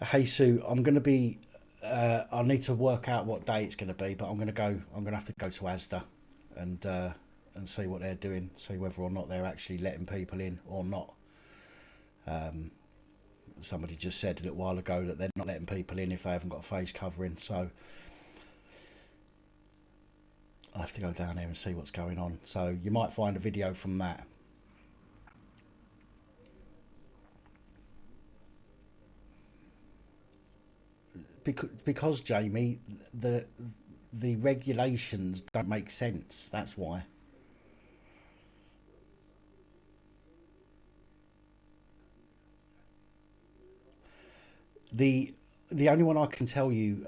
Hey Sue, I'm going to be. I need to work out what day it's going to be, but I'm going to have to go to Asda and see what they're doing, see whether or not they're actually letting people in or not. Somebody just said a little while ago that they're not letting people in if they haven't got a face covering, so I'll have to go down there and see what's going on. So you might find a video from that. Because Jamie, the regulations don't make sense. That's why. The only one I can tell you,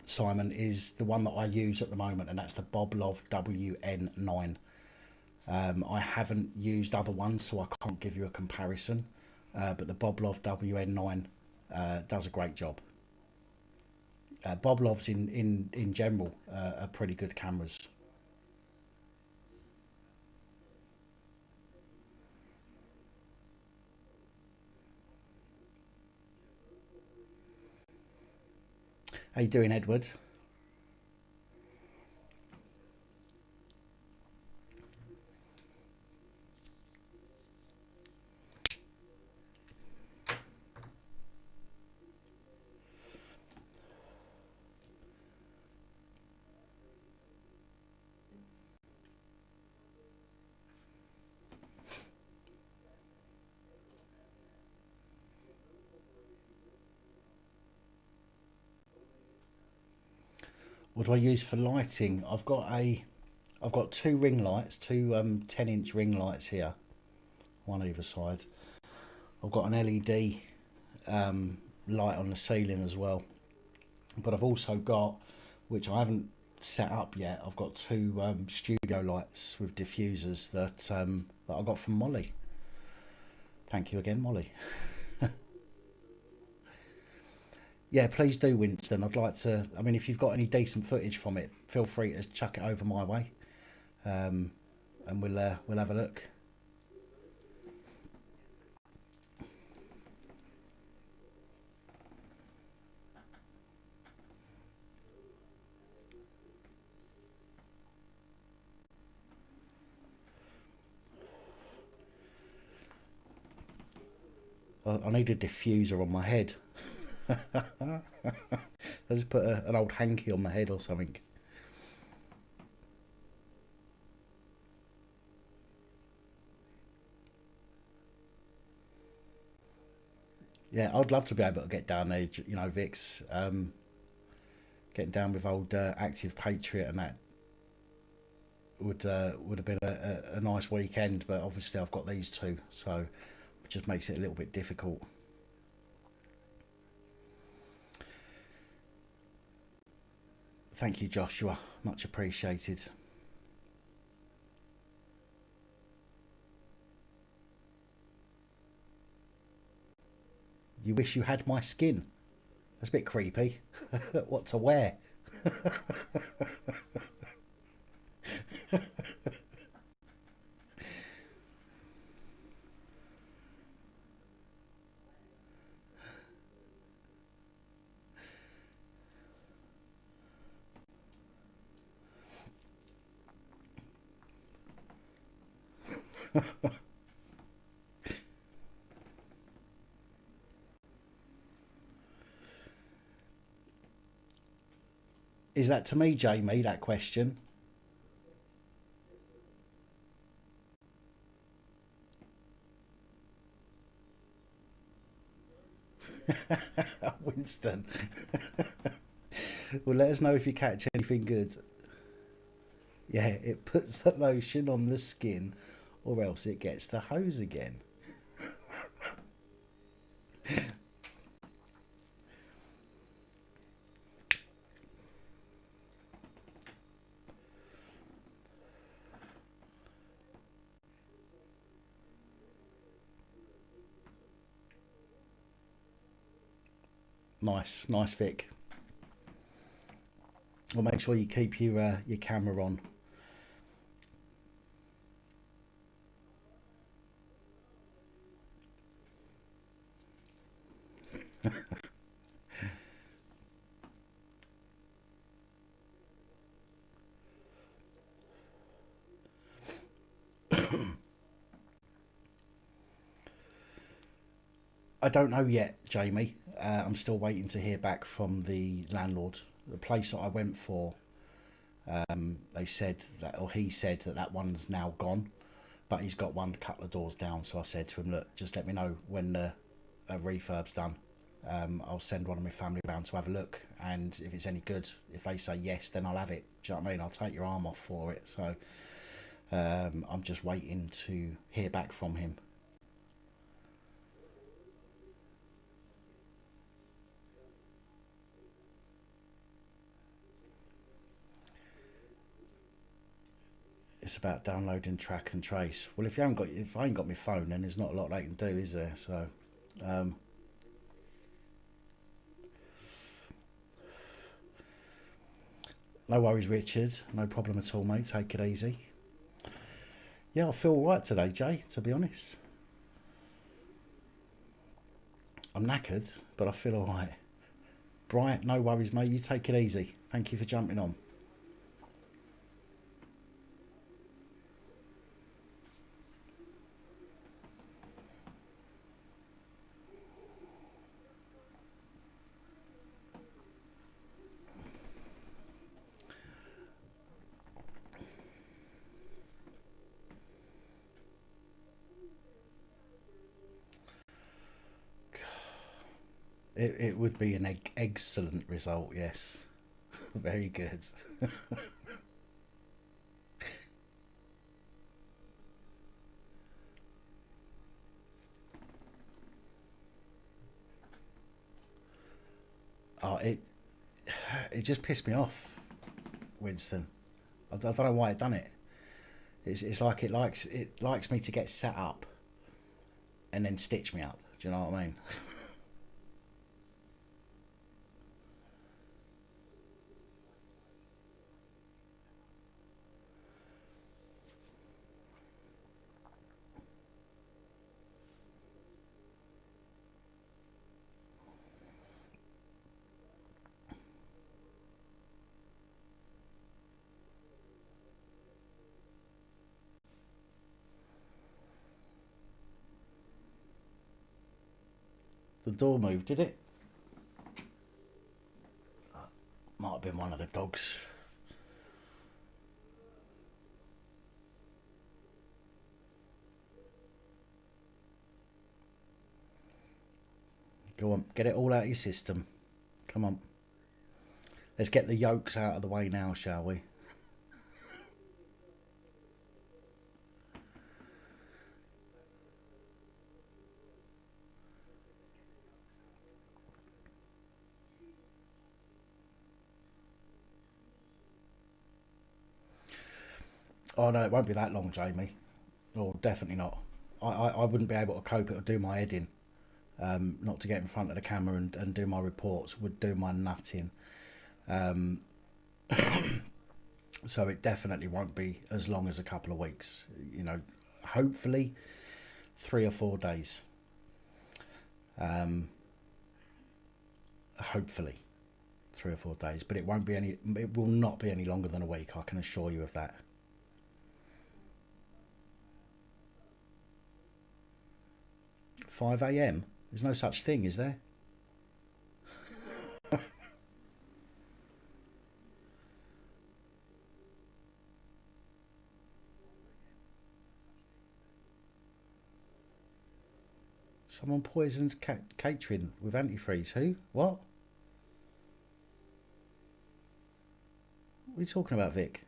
Simon, is the one that I use at the moment, and that's the Boblov WN9. I haven't used other ones, so I can't give you a comparison. But the Boblov WN9 does a great job. Boblovs in general are pretty good cameras. How you doing, Edward? What do I use for lighting? I've got two ring lights, two 10-inch ring lights here, one either side. I've got an LED light on the ceiling as well, but I've also got, which I haven't set up yet, I've got two studio lights with diffusers that I got from Molly. Thank you again, Molly. Yeah, please do, Winston. I'd like to. I mean, if you've got any decent footage from it, feel free to chuck it over my way, um, and we'll have a look. I need a diffuser on my head. I just put an old hanky on my head or something. Yeah, I'd love to be able to get down there, you know, Vix. Getting down with old Active Patriot and that would have been a nice weekend, but obviously I've got these two, so it just makes it a little bit difficult. Thank you, Joshua. Much appreciated. You wish you had my skin. That's a bit creepy. What to wear? Is that to me, Jamie, that question? Winston. Well, let us know if you catch anything good. Yeah, it puts the lotion on the skin, or else it gets the hose again. Nice, nice, Vic. Well, make sure you keep your camera on. I don't know yet, Jamie. I'm still waiting to hear back from the landlord. The place that I went for, they said that, or he said that that one's now gone, but he's got one couple of doors down. So I said to him, look, just let me know when the refurb's done. I'll send one of my family round to have a look, and if it's any good, if they say yes, then I'll have it. Do you know what I mean? I'll take your arm off for it. So I'm just waiting to hear back from him. It's about downloading track and trace. Well, if I ain't got my phone, then there's not a lot they can do, is there? So, no worries, Richard. No problem at all, mate. Take it easy. Yeah, I feel all right today, Jay. To be honest, I'm knackered, but I feel all right. Bright, no worries, mate. You take it easy. Thank you for jumping on. It would be an excellent result, yes. Very good. Oh, it just pissed me off, Winston. I don't know why it done it. It's like it likes me to get set up and then stitch me up. Do you know what I mean? The door moved, did it? Might have been one of the dogs. Go on, get it all out of your system. Come on. Let's get the yolks out of the way now, shall we? Oh no, it won't be that long, Jamie. Oh, definitely not. I wouldn't be able to cope. It would do my head in. Not to get in front of the camera and do my reports would do my nutting. So it definitely won't be as long as a couple of weeks. You know, hopefully 3 or 4 days. Hopefully 3 or 4 days, but it won't be any. It will not be any longer than a week. I can assure you of that. 5 a.m. There's no such thing, is there? Someone poisoned catering with antifreeze. Who? What? What are you talking about, Vic?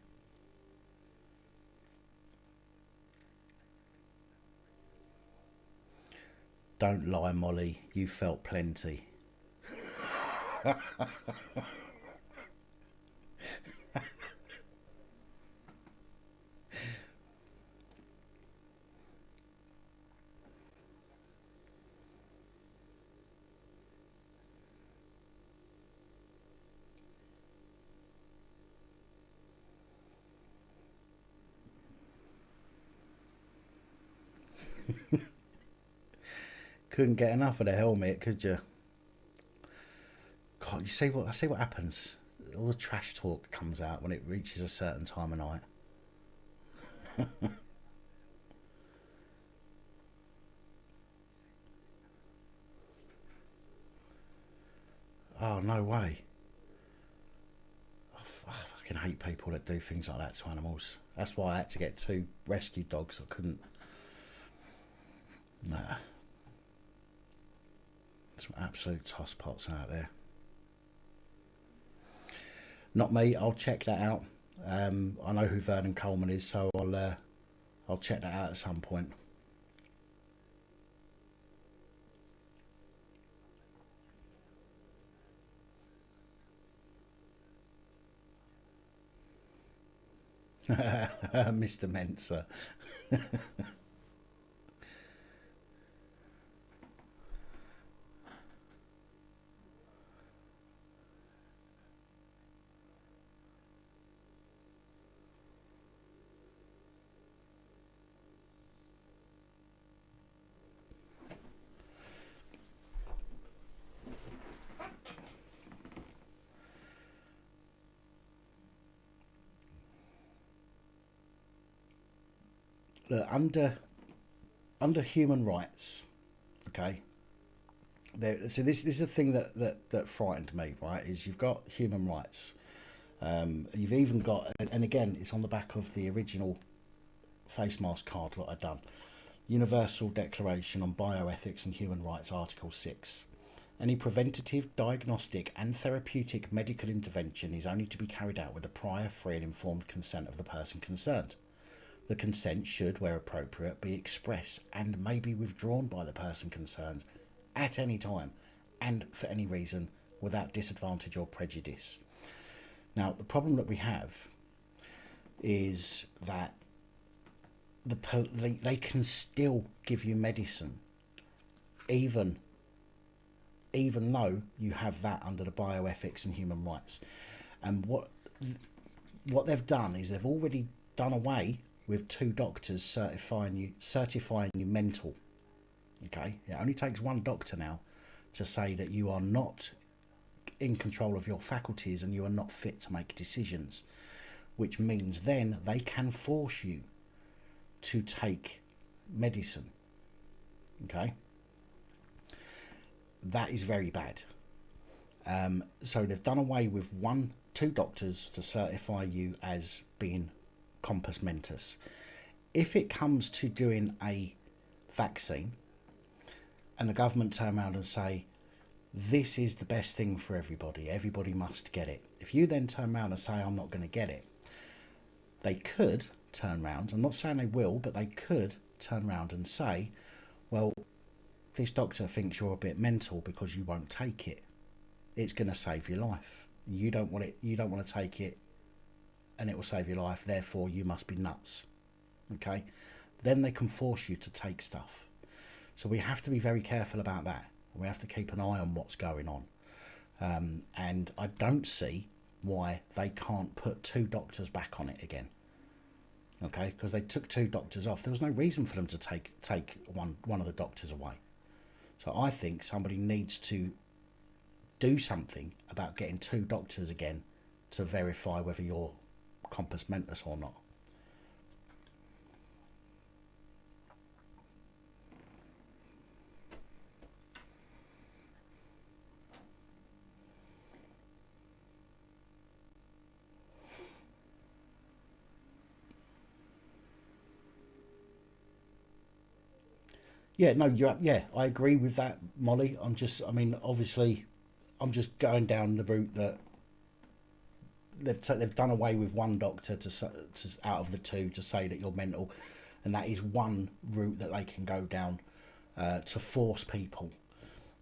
Don't lie, Molly. You felt plenty. Couldn't get enough of the helmet, could you? God, you see what I see what happens. All the trash talk comes out when it reaches a certain time of night. Oh, no way. I fucking hate people that do things like that to animals. That's why I had to get 2 rescue dogs. I couldn't. Nah. Some absolute tosspots out there. Not me. I'll check that out. I know who Vernon Coleman is, so I'll check that out at some point. Mr. Mensa. Look, under human rights, okay. So this is the thing that frightened me, right? Is you've got human rights, you've even got, and again, it's on the back of the original Facemask card that I've done. Universal Declaration on Bioethics and Human Rights, Article 6. Any preventative, diagnostic and therapeutic medical intervention is only to be carried out with the prior free and informed consent of the person concerned. The consent should, where appropriate, be express and may be withdrawn by the person concerned at any time and for any reason without disadvantage or prejudice. Now, the problem that we have is that they can still give you medicine even though you have that under the bioethics and human rights. And what they've done is they've already done away with 2 doctors certifying you mental. Okay, it only takes 1 doctor now to say that you are not in control of your faculties and you are not fit to make decisions, which means then they can force you to take medicine. Okay.
That is very bad. So they've done away with two doctors to certify you as being compos mentis. If it comes to doing a vaccine and the government turn around and say, this is the best thing for everybody must get it. If you then turn around and say, I'm not going to get it, they could turn around, I'm not saying they will, but they could turn around and say, well, this doctor thinks you're a bit mental because you won't take it. It's going to save your life. You don't want it. You don't want to take it, and it will save your life. Therefore, you must be nuts. Okay? Then they can force you to take stuff. So we have to be very careful about that. We have to keep an eye on what's going on. And I don't see why they can't put two doctors back on it again. Okay? Because they took two doctors off. There was no reason for them to take one of the doctors away. So I think somebody needs to do something about getting two doctors again to verify whether you're compos mentis or not. Yeah, no, I agree with that, Molly. Obviously, I'm just going down the route that they've done away with one doctor to out of the two to say that you're mental, and that is one route that they can go down to force people.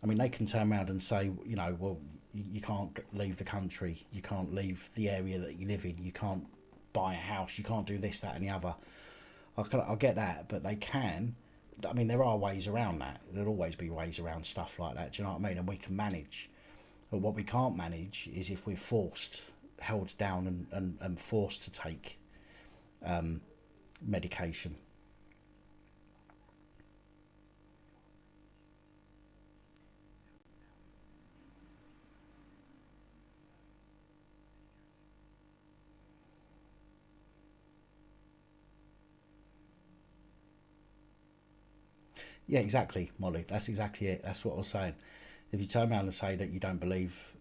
I mean, they can turn around and say, well, you can't leave the country, you can't leave the area that you live in, you can't buy a house, you can't do this, that, and the other. I'll get that, but they can. I mean, there are ways around that. There'll always be ways around stuff like that. Do you know what I mean? And we can manage. But what we can't manage is if we're held down and forced to take medication. Yeah, exactly, Molly. That's exactly it. That's what I was saying. If you turn around and say that you don't believe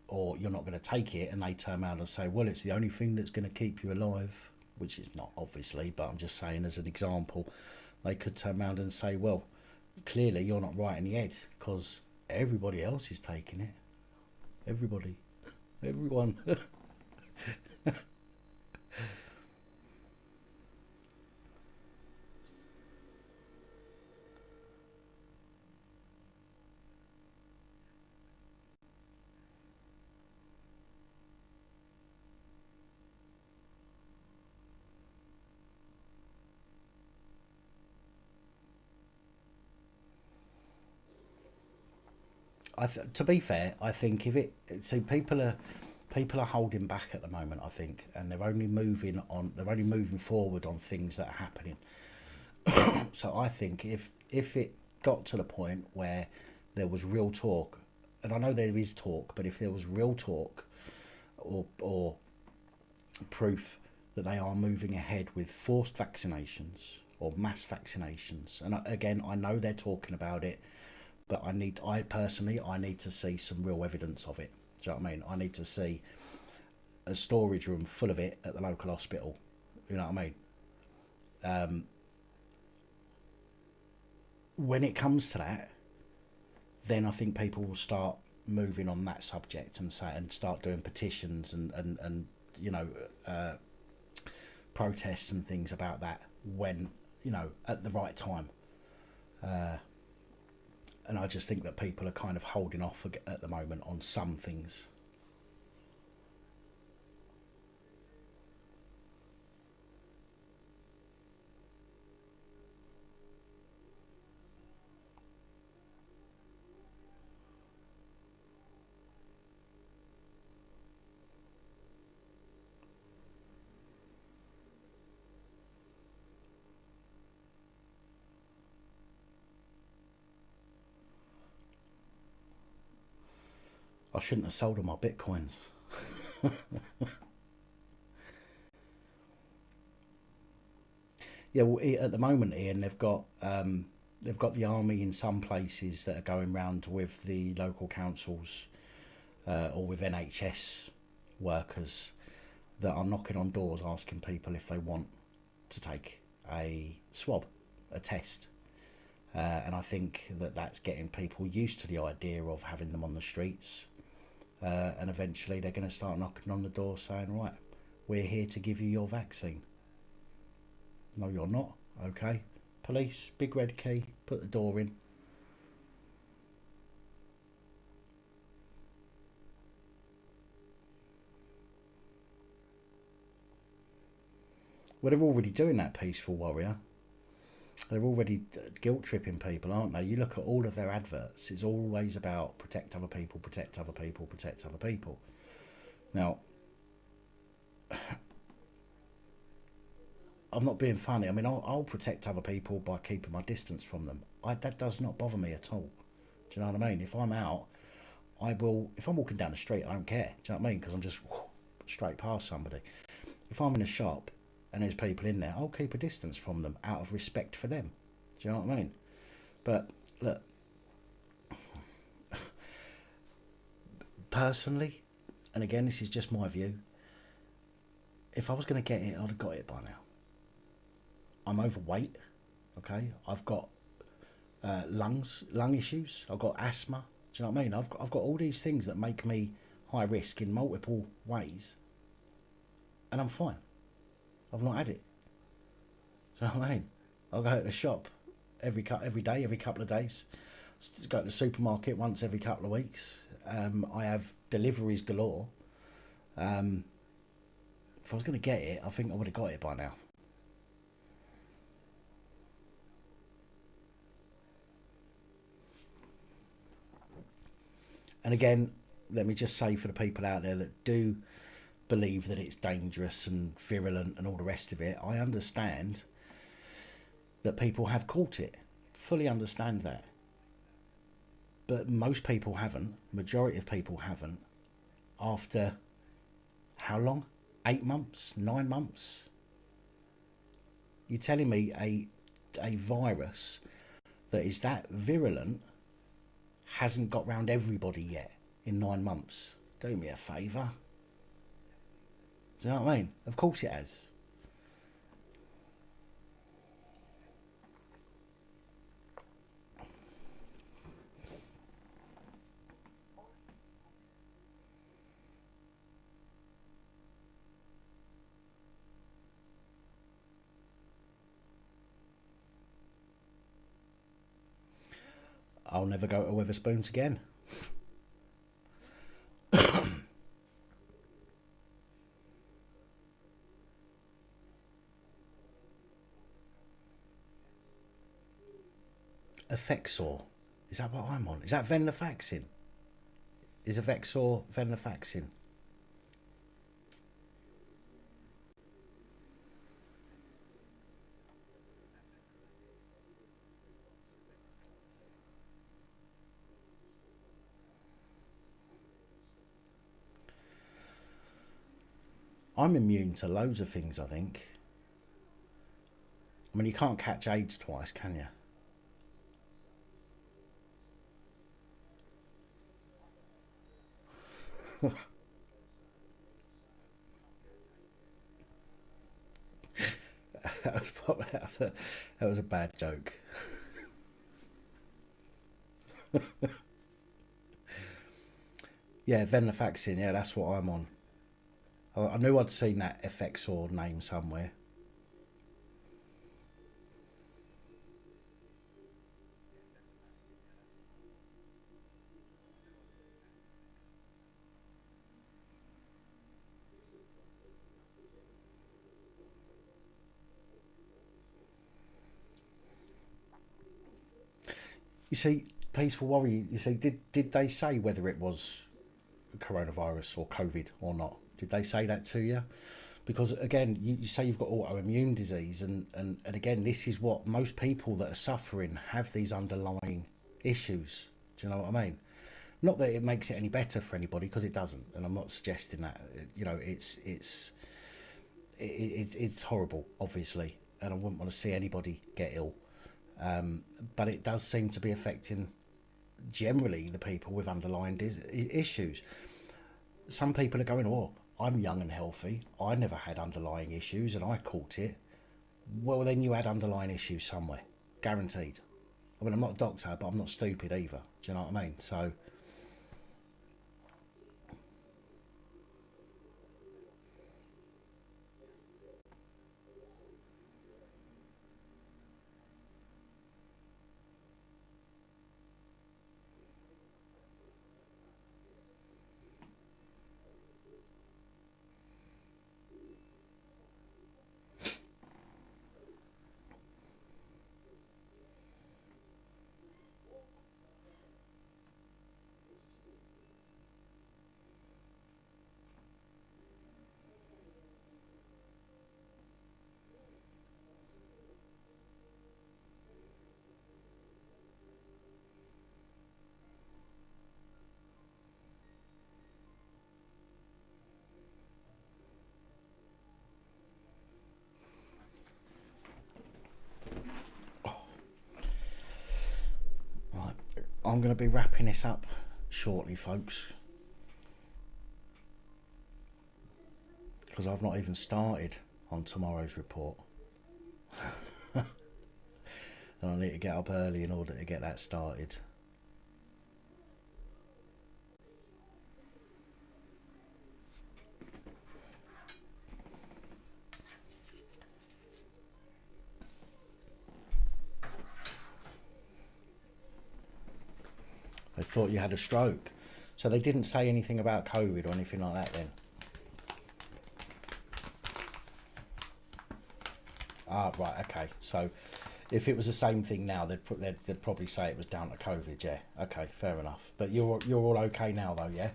or you're not going to take it, and they turn around and say, well, it's the only thing that's going to keep you alive, which is not, obviously, but I'm just saying as an example, they could turn around and say, well, clearly you're not right in the head because everybody else is taking it. Everybody. Everyone. To be fair, I think if it see people are holding back at the moment. I think, and they're only moving on. They're only moving forward on things that are happening. So I think if it got to the point where there was real talk, and I know there is talk, but if there was real talk or proof that they are moving ahead with forced vaccinations or mass vaccinations, and again, I know they're talking about it, but I personally need to see some real evidence of it. Do you know what I mean? I need to see a storage room full of it at the local hospital. You know what I mean? Um, when it comes to that, then I think people will start moving on that subject and start doing petitions and you know uh, protests and things about that when at the right time. Uh, and I just think that people are kind of holding off at the moment on some things. I shouldn't have sold all my bitcoins. Yeah, well, at the moment, Ian, they've got they've got the army in some places that are going round with the local councils or with NHS workers that are knocking on doors asking people if they want to take a swab, a test. And I think that that's getting people used to the idea of having them on the streets. And eventually they're going to start knocking on the door saying, right, we're here to give you your vaccine. No, you're not. Okay. Police, big red key, put the door in. Well, they're already doing that, peaceful warrior. They're already guilt tripping people, aren't they? You look at all of their adverts, it's always about protect other people, protect other people, protect other people. Now, I'm not being funny. I mean, I'll protect other people by keeping my distance from them. That does not bother me at all. Do you know what I mean? If I'm out, I will. If I'm walking down the street, I don't care. Do you know what I mean? Because I'm just straight past somebody. If I'm in a shop and there's people in there, I'll keep a distance from them out of respect for them. Do you know what I mean? But look, personally, and again, this is just my view, if I was going to get it, I'd have got it by now. I'm overweight, okay? I've got lung issues. I've got asthma. Do you know what I mean? I've got all these things that make me high risk in multiple ways, and I'm fine. I've not had it. Do you know what I mean? I'll go to the shop every day, every couple of days. Go to the supermarket once every couple of weeks. I have deliveries galore. If I was going to get it, I think I would have got it by now. And again, let me just say for the people out there that do believe that it's dangerous and virulent and all the rest of it, I understand that people have caught it. Fully understand that. But most people haven't. Majority of people haven't. After how long? 8 months? 9 months? You're telling me a virus that is that virulent hasn't got round everybody yet in 9 months? Do me a favour. Do you know what I mean? Of course it has. I'll never go to Wetherspoons again. Effexor. Is that what I'm on? Is that venlafaxine? Is Effexor venlafaxine? I'm immune to loads of things, I think. I mean, you can't catch AIDS twice, can you? that was a bad joke. Yeah, venlafaxine. Yeah, that's what I'm on. I knew I'd seen that Effexor name somewhere. You see, Peaceful Warrior, you see, did they say whether it was coronavirus or COVID or not? Did they say that to you? Because again, you say you've got autoimmune disease, and again, this is what most people that are suffering have, these underlying issues. Do you know what I mean? Not that it makes it any better for anybody, because it doesn't, and I'm not suggesting that. You know, it's horrible, obviously, and I wouldn't want to see anybody get ill. But it does seem to be affecting generally the people with underlying issues. Some people are going, oh, I'm young and healthy, I never had underlying issues and I caught it. Well, then you had underlying issues somewhere, guaranteed. I mean, I'm not a doctor, but I'm not stupid either. Do you know what I mean? So, right, I'm going to be wrapping this up shortly, folks, because I've not even started on tomorrow's report. And I need to get up early in order to get that started. They thought you had a stroke. So they didn't say anything about COVID or anything like that then? Ah, right, okay. So if it was the same thing now, they'd probably say it was down to COVID, yeah. Okay, fair enough. But you're all okay now though, yeah?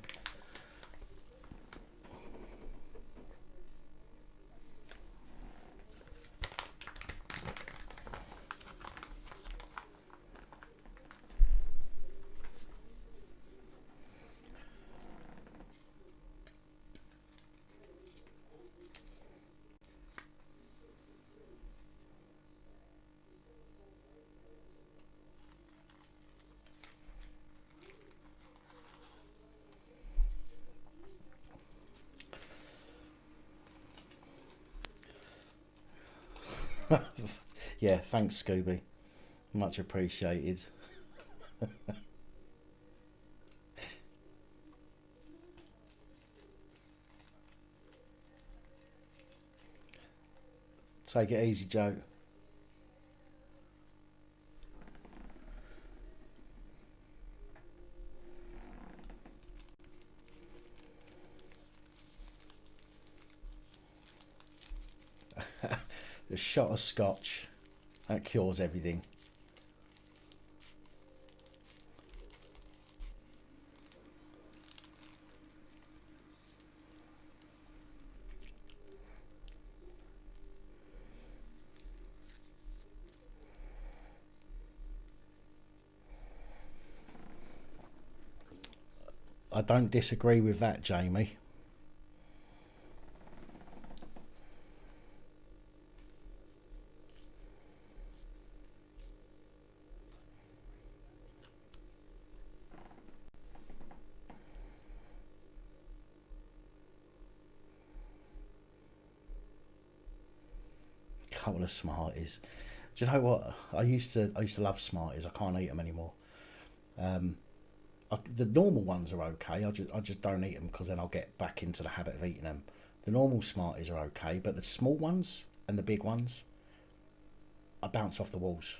Yeah, thanks, Scooby. Much appreciated. Take it easy, Joe. The shot of scotch, that cures everything. I don't disagree with that, Jamie. Couple of Smarties. Do you know what? I used to love Smarties. I can't eat them anymore. The normal ones are okay. I just don't eat them because then I'll get back into the habit of eating them. The normal Smarties are okay, but the small ones and the big ones, I bounce off the walls.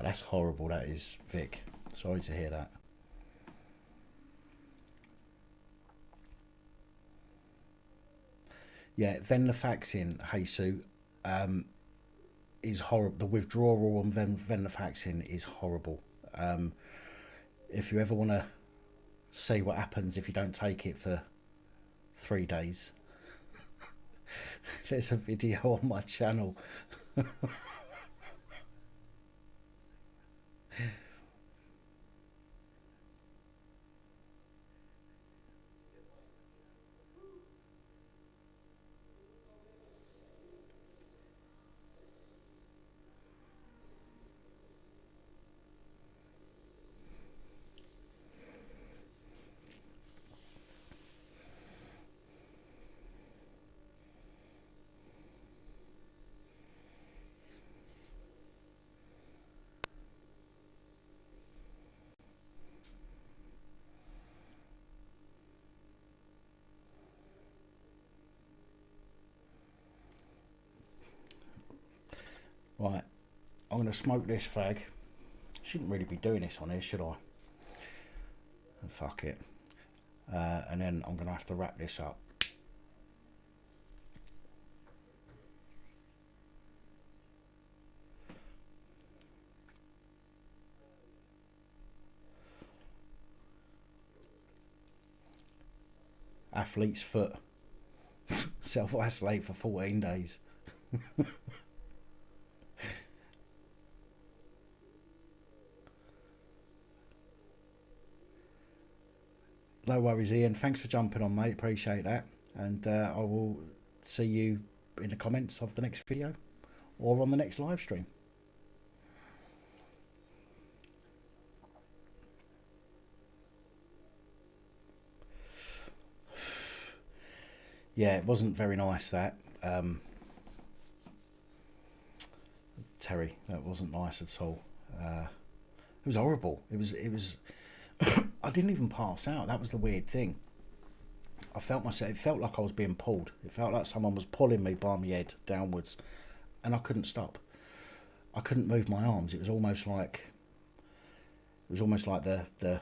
that's horrible, that is, Vic. Sorry to hear that. Yeah, venlafaxine, Jesus, is horrible. The withdrawal on venlafaxine is horrible. If you ever want to see what happens if you don't take it for 3 days, there's a video on my channel. Right, I'm going to smoke this fag. Shouldn't really be doing this on here, should I? Fuck it. And then I'm going to have to wrap this up. Athlete's foot. Self-isolate for 14 days. No worries, Ian. Thanks for jumping on, mate. Appreciate that. And I will see you in the comments of the next video or on the next live stream. Yeah, it wasn't very nice, that. Terry, that wasn't nice at all. It was horrible. It was I didn't even pass out. That was the weird thing. I felt myself, it felt like I was being pulled. It felt like someone was pulling me by my head downwards, and I couldn't stop. I couldn't move my arms. It was almost like the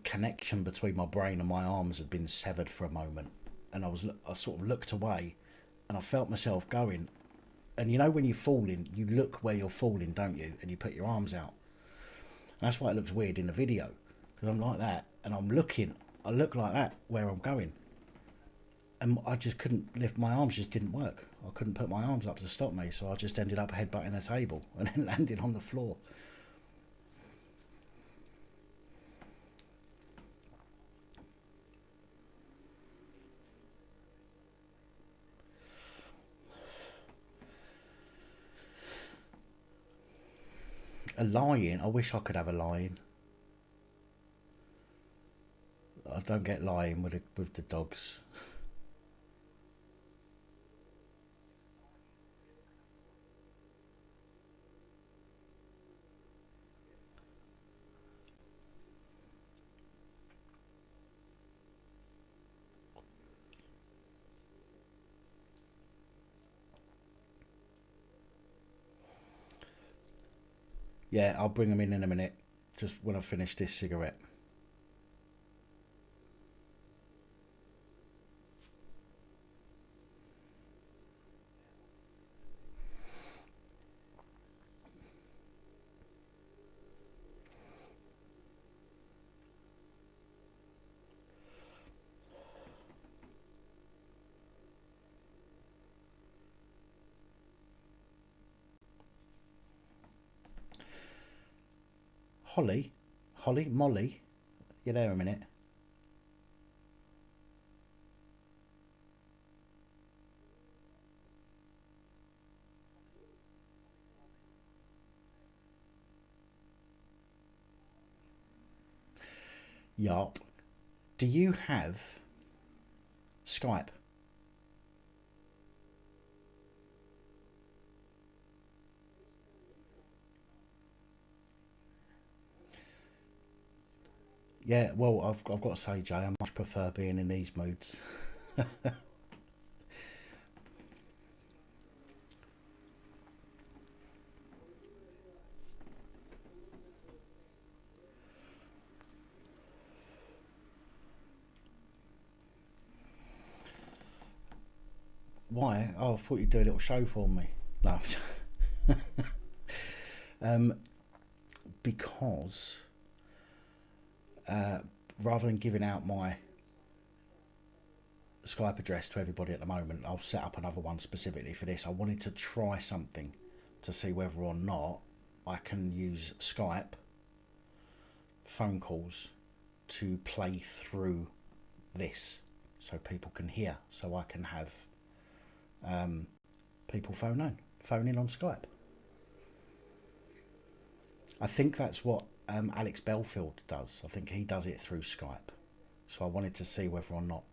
connection between my brain and my arms had been severed for a moment. And I sort of looked away, and I felt myself going. And you know when you're falling, you look where you're falling, don't you? And you put your arms out. And that's why it looks weird in the video, because I'm like that, and I look like that where I'm going. And I just couldn't lift, my arms just didn't work. I couldn't put my arms up to stop me, so I just ended up headbutting a table and then landed on the floor. A lion? I wish I could have a lion. I don't get lying with the dogs. Yeah, I'll bring them in a minute, just when I finish this cigarette. Molly, you there a minute? Yup. Do you have Skype? Yeah, well, I've got to say, Jay, I much prefer being in these moods. Why? Oh, I thought you'd do a little show for me. No. Because rather than giving out my Skype address to everybody at the moment, I'll set up another one specifically for this. I wanted to try something to see whether or not I can use Skype phone calls to play through this so people can hear, so I can have people phone in on Skype. I think that's what Alex Belfield does. I think he does it through Skype. So I wanted to see whether or not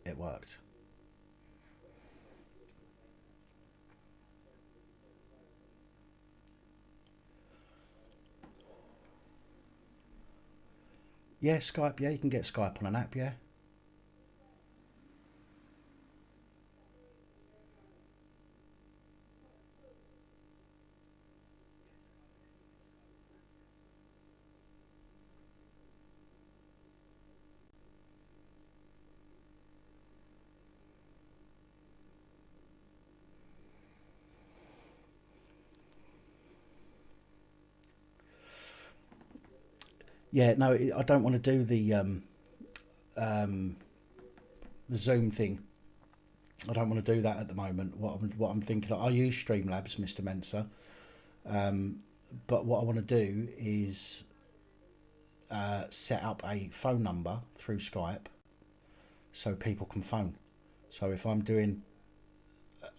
it worked. Yeah, Skype, yeah, you can get Skype on an app, yeah. Yeah, no, I don't want to do the Zoom thing. I don't want to do that at the moment. What I'm thinking, I use Streamlabs, Mr. Mensa, but what I want to do is set up a phone number through Skype so people can phone. So if I'm doing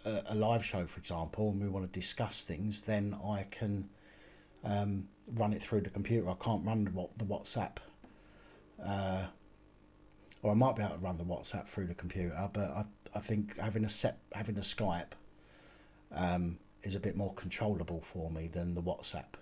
a live show, for example, and we want to discuss things, then I can run it through the computer. I can't run the WhatsApp, or I might be able to run the WhatsApp through the computer, but I think having a Skype is a bit more controllable for me than the WhatsApp.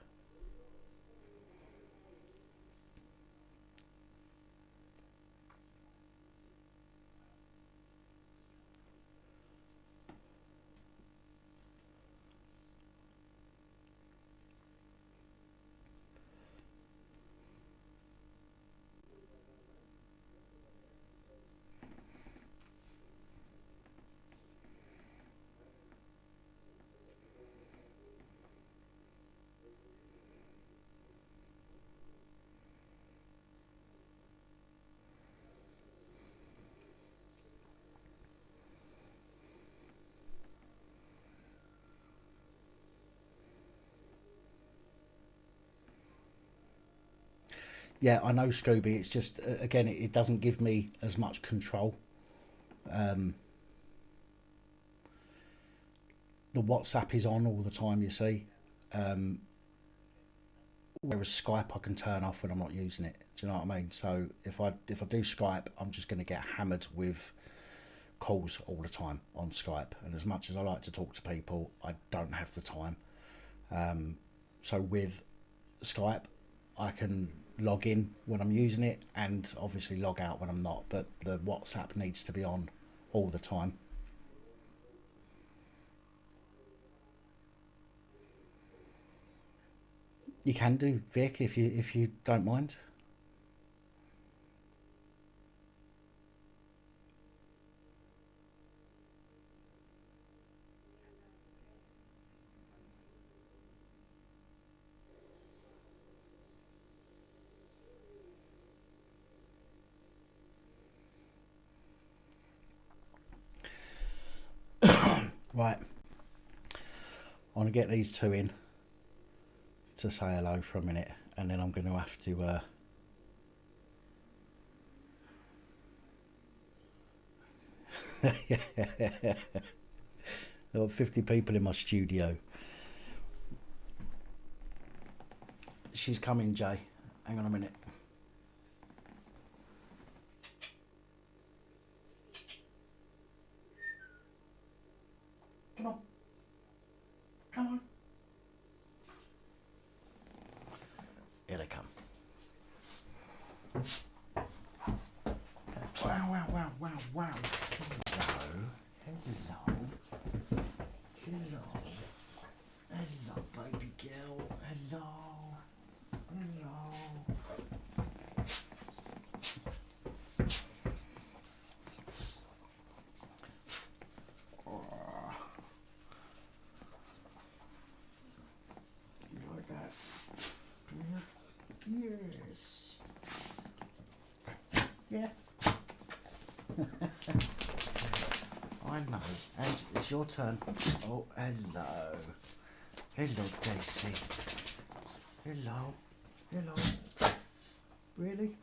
Yeah, I know, Scooby. It's just, again, it doesn't give me as much control. The WhatsApp is on all the time, you see. Whereas Skype I can turn off when I'm not using it. Do you know what I mean? So if I do Skype, I'm just going to get hammered with calls all the time on Skype. And as much as I like to talk to people, I don't have the time. So with Skype, I can log in when I'm using it and obviously log out when I'm not. But the WhatsApp needs to be on all the time. You can do, Vic, if you don't mind. Right, I want to get these two in to say hello for a minute, and then I'm going to have to I've got 50 people in my studio. She's coming, Jay. Hang on a minute. Come on. Come on. Here they come. Wow, wow, wow, wow, wow. Hello. Hello. Hello. Hello, baby girl. Hello. Hello. Yeah. I know. And it's your turn. Oh, hello. Hello, Daisy. Hello. Hello. Really?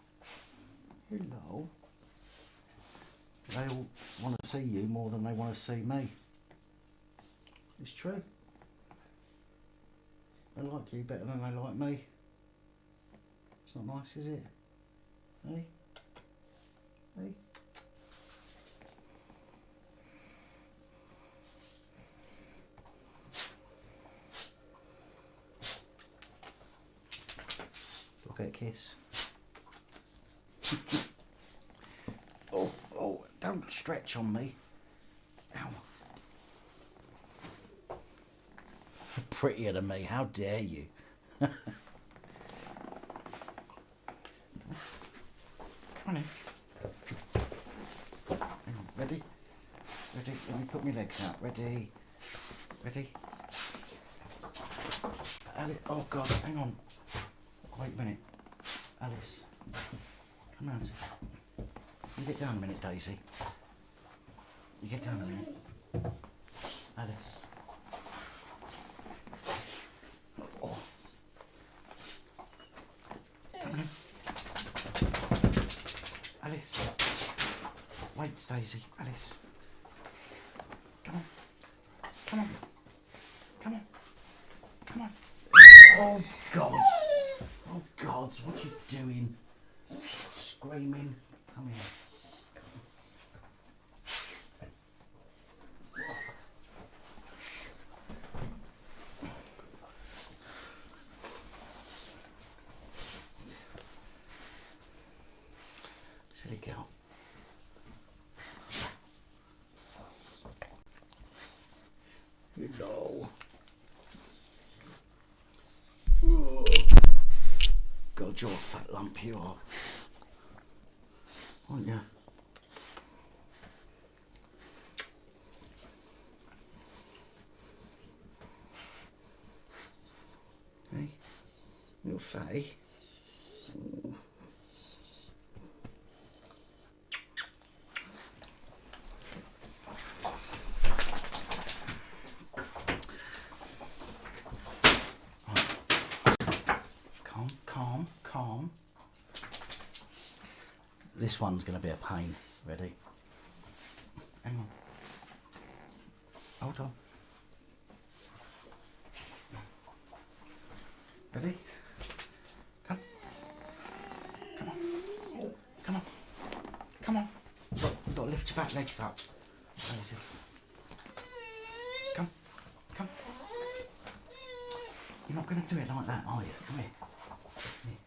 Hello. They all want to see you more than they want to see me. It's true. They like you better than they like me. It's not nice, is it? Hey? Hey? Look at a kiss. Oh, don't stretch on me. Ow. Prettier than me, how dare you? Come on in. Hang on, ready? Ready? Let me put my legs out. Ready? Ready? Alice, oh God, hang on. Wait a minute. Alice, come round. You get down a minute, Daisy. You get down a minute. Alice. Oh. Come on. Alice. Wait, Daisy. Alice. Come on. Come on. Come on. Come on. Oh, God. Oh, God. What are you doing? Screaming. Come here. Silly girl. Hello. Oh. God, you're a fat lump, you are. Aren't you? Hey, little fatty. Oh. Calm. This one's going to be a pain. Ready? Hang on. Hold on. Ready? Come. Come on. Come on. Come on. Look, you've got to lift your back legs up. Come. Come. You're not going to do it like that, are you? Come here. Here.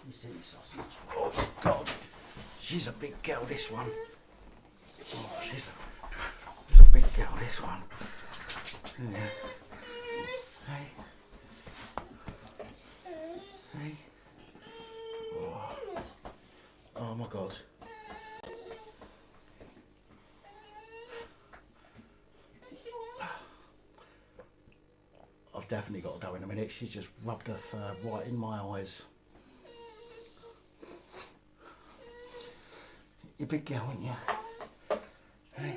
You silly sausage. Oh, God. She's a big girl, this one. Oh, she's a big girl, this one. Yeah. Hey. Hey. Oh my God. I've definitely got to go in a minute. She's just rubbed her fur right in my eyes. You're a big girl, aren't you? Hey,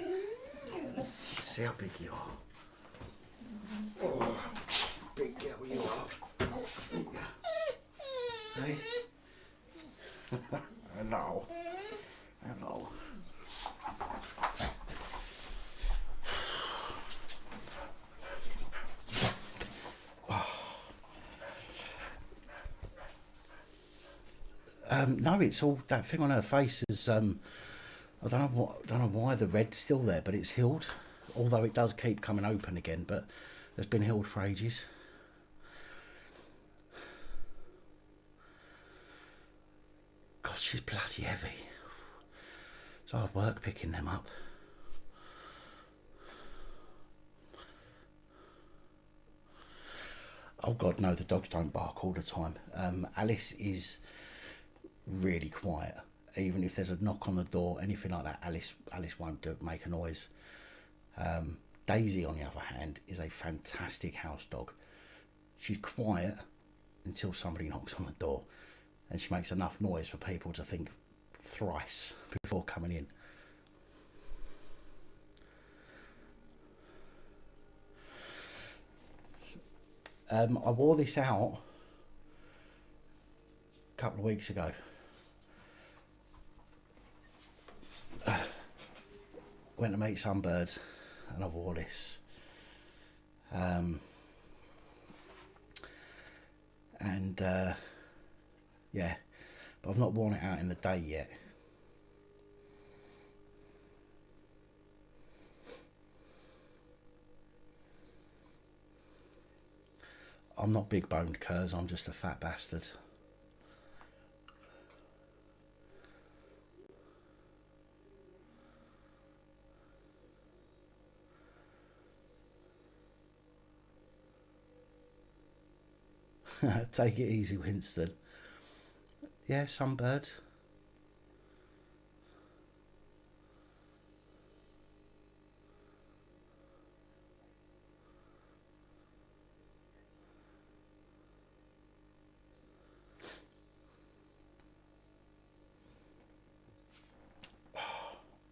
see how big you are. Oh, big girl you are. Hey. Hello. Hello. No, it's all that thing on her face is. I don't know why the red's still there, but it's healed. Although it does keep coming open again, but it's been healed for ages. God, she's bloody heavy. It's hard work picking them up. Oh God, no, the dogs don't bark all the time. Alice is really quiet. Even if there's a knock on the door, anything like that, Alice won't make a noise. Daisy, on the other hand, is a fantastic house dog. She's quiet until somebody knocks on the door, and she makes enough noise for people to think thrice before coming in. I wore this out a couple of weeks ago. Went to make some birds and I wore this. Yeah, but I've not worn it out in the day yet. I'm not big boned, cuz I'm just a fat bastard. Take it easy, Winston. Yeah, sunbird.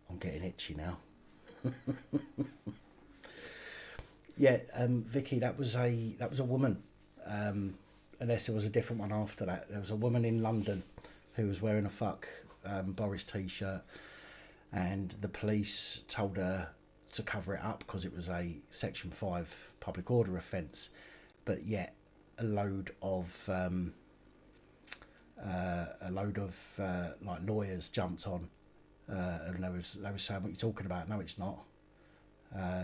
I'm getting itchy now. Yeah, Vicky, that was a woman. Unless there was a different one after that. There was a woman in London who was wearing a fuck Boris t-shirt, and the police told her to cover it up because it was a Section 5 public order offence. But yet a load of like lawyers jumped on and they was saying, what are you talking about? No, it's not.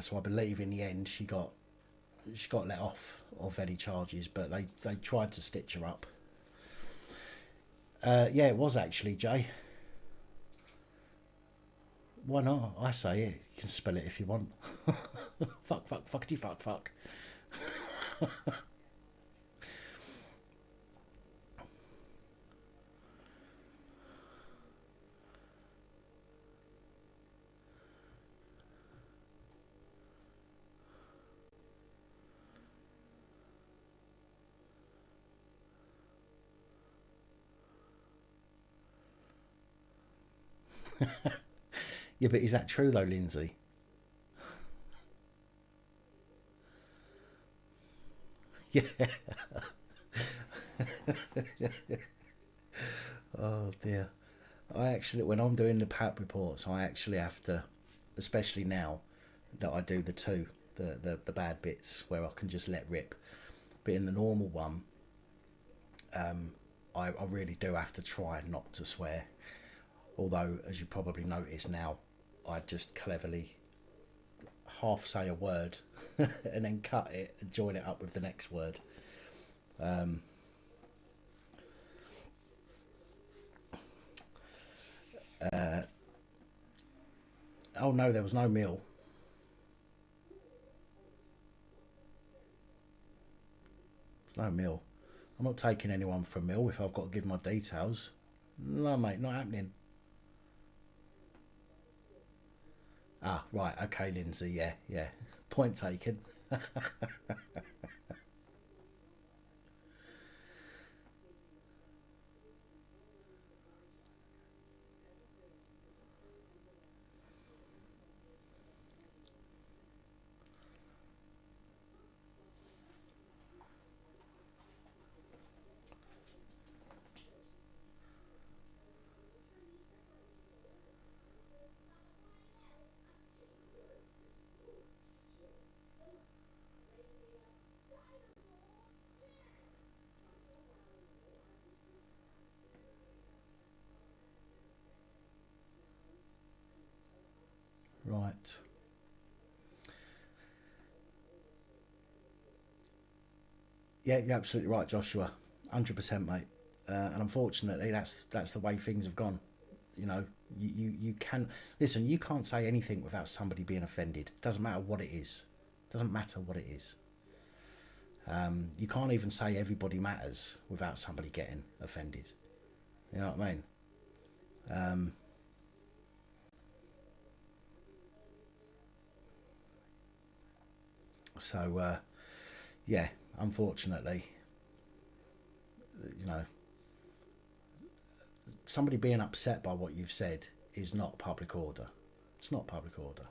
So I believe in the end she got let off of any charges, but they tried to stitch her up. Yeah, it was actually, Jay. Why not? I say it. You can spell it if you want. Fuck, fuckity, fuck. Yeah, but is that true though, Lindsay? Yeah. Oh dear. I actually, when I'm doing the PAP reports, I actually have to, especially now that I do the bad bits where I can just let rip. But in the normal one, I really do have to try not to swear. Although, as you probably notice now, I just cleverly half say a word and then cut it and join it up with the next word. Oh no, there was no meal. No meal. I'm not taking anyone for a meal if I've got to give my details. No, mate, not happening. Ah, right, okay, Lindsay, yeah. Point taken. Right. Yeah, you're absolutely right, Joshua. 100%, mate. And unfortunately, that's the way things have gone. You know, you can listen. You can't say anything without somebody being offended. Doesn't matter what it is. Doesn't matter what it is. You can't even say everybody matters without somebody getting offended. You know what I mean? So yeah, unfortunately, you know, somebody being upset by what you've said is not public order. It's not public order.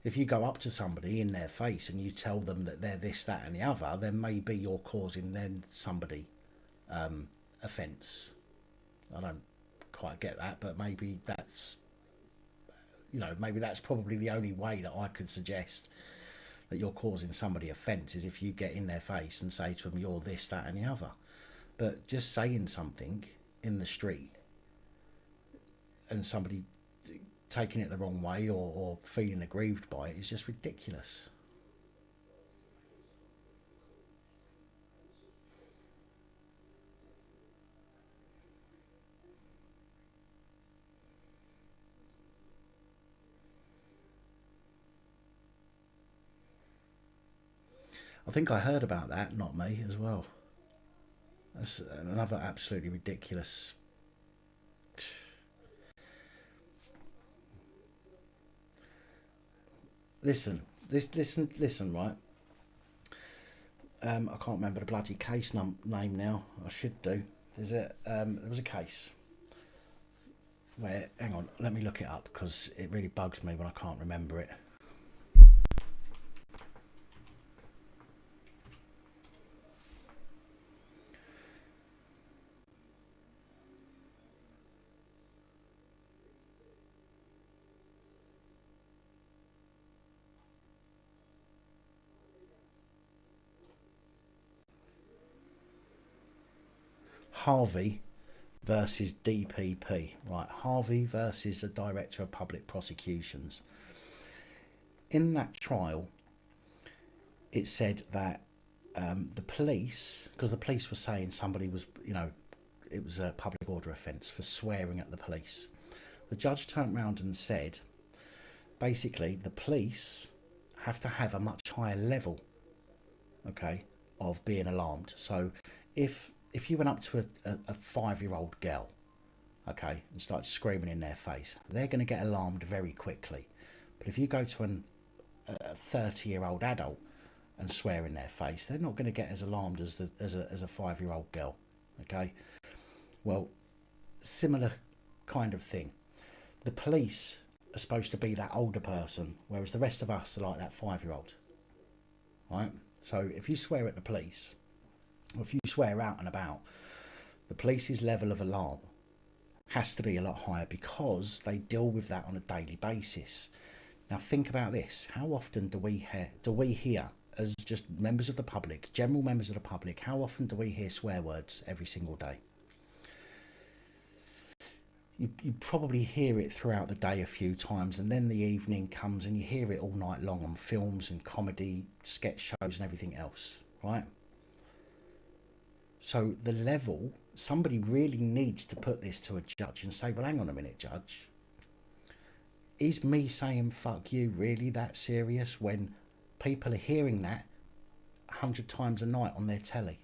If you go up to somebody in their face and you tell them that they're this, that and the other, then maybe you're causing then somebody offence. I don't quite get that, but maybe that's, maybe that's probably the only way that I could suggest that you're causing somebody offence, is if you get in their face and say to them, you're this, that and the other. But just saying something in the street and somebody taking it the wrong way or feeling aggrieved by it is just ridiculous. I think I heard about that, not me, as well. That's another absolutely ridiculous. Listen, right? I can't remember the bloody case name now. I should do. There was a case where, hang on, let me look it up, because it really bugs me when I can't remember it. Harvey versus DPP. Right, Harvey versus the Director of Public Prosecutions. In that trial, it said that the police, because the police were saying somebody was, it was a public order offence for swearing at the police. The judge turned around and said, basically, the police have to have a much higher level, okay, of being alarmed. So if you went up to a 5-year-old girl, okay, and started screaming in their face, they're going to get alarmed very quickly. But if you go to a 30-year-old adult and swear in their face, they're not going to get as alarmed as a 5-year-old girl, okay? Well, similar kind of thing. The police are supposed to be that older person, whereas the rest of us are like that 5-year-old, right? So if you swear at the police, or if you swear out and about, the police's level of alarm has to be a lot higher, because they deal with that on a daily basis. Now think about this. How often do we hear, as just members of the public, general members of the public, how often do we hear swear words every single day? You probably hear it throughout the day a few times, and then the evening comes and you hear it all night long on films and comedy, sketch shows and everything else, right? So the level, somebody really needs to put this to a judge and say, well, hang on a minute, judge. Is me saying fuck you really that serious when people are hearing that 100 times a night on their telly?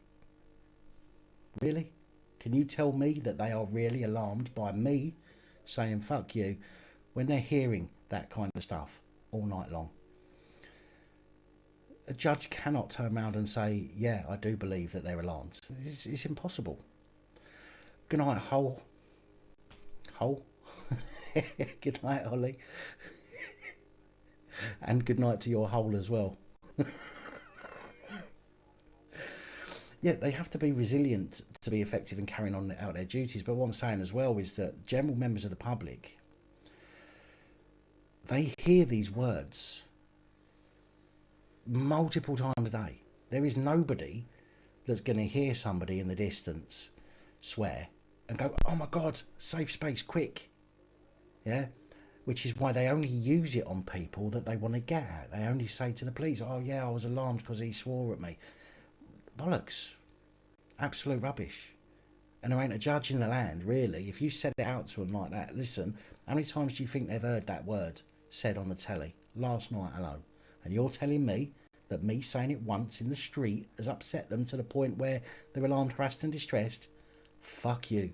Really? Can you tell me that they are really alarmed by me saying fuck you when they're hearing that kind of stuff all night long? A judge cannot turn around and say, yeah, I do believe that they're alarmed. It's impossible. Good night, Hole. Good night, Holly. And good night to your hole as well. Yeah, they have to be resilient to be effective in carrying on out their duties. But what I'm saying as well is that general members of the public, they hear these words multiple times a day. There is nobody that's going to hear somebody in the distance swear and go, oh my God, safe space, quick. Yeah? Which is why they only use it on people that they want to get at. They only say to the police, oh yeah, I was alarmed because he swore at me. Bollocks. Absolute rubbish. And there ain't a judge in the land, really. If you said it out to them like that, listen, how many times do you think they've heard that word said on the telly? Last night alone. And you're telling me that me saying it once in the street has upset them to the point where they're alarmed, harassed and distressed? Fuck you.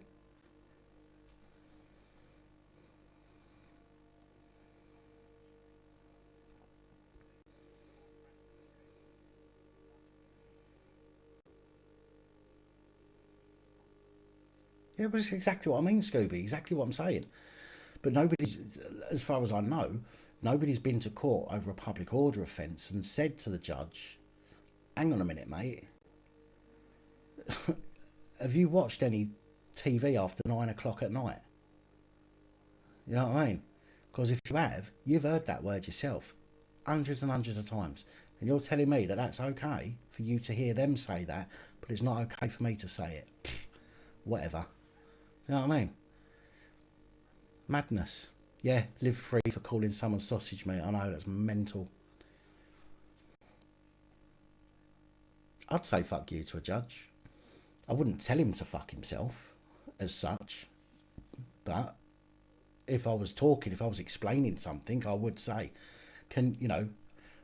Yeah, but it's exactly what I mean, Scooby. Exactly what I'm saying. But nobody's, as far as I know, nobody's been to court over a public order offence and said to the judge, hang on a minute, mate. Have you watched any TV after 9 o'clock at night? You know what I mean? Because if you have, you've heard that word yourself hundreds and hundreds of times. And you're telling me that that's okay for you to hear them say that, but it's not okay for me to say it. Whatever. You know what I mean? Madness. Yeah, live free for calling someone sausage meat. I know, that's mental. I'd say fuck you to a judge. I wouldn't tell him to fuck himself as such. But if I was talking, if I was explaining something, I would say, are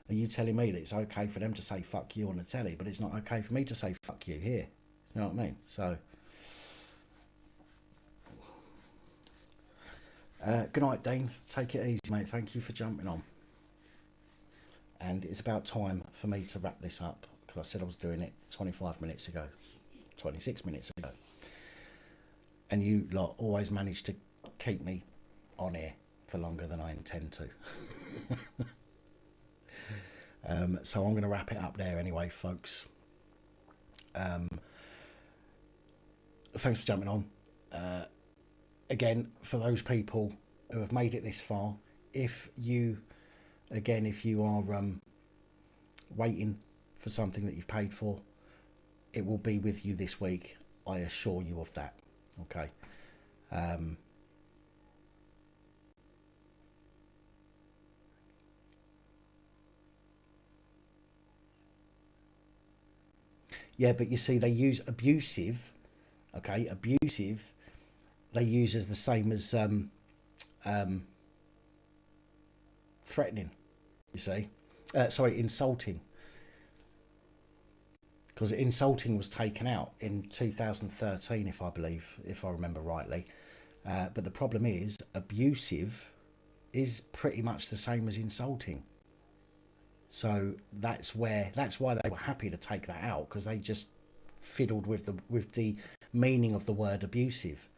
you telling me that it's okay for them to say fuck you on the telly, but it's not okay for me to say fuck you here? You know what I mean? So, good night, Dean. Take it easy, mate. Thank you for jumping on. And it's about time for me to wrap this up, because I said I was doing it 25 minutes ago, 26 minutes ago. And you lot always manage to keep me on air for longer than I intend to. So I'm going to wrap it up there anyway, folks. Thanks for jumping on. Again, for those people who have made it this far, if you are waiting for something that you've paid for, it will be with you this week. I assure you of that. Okay. Yeah, but you see, they use abusive. Okay, abusive. They use as the same as threatening. You see, insulting. Because insulting was taken out in 2013, if I remember rightly. But the problem is, abusive is pretty much the same as insulting. So that's why they were happy to take that out, because they just fiddled with the meaning of the word abusive.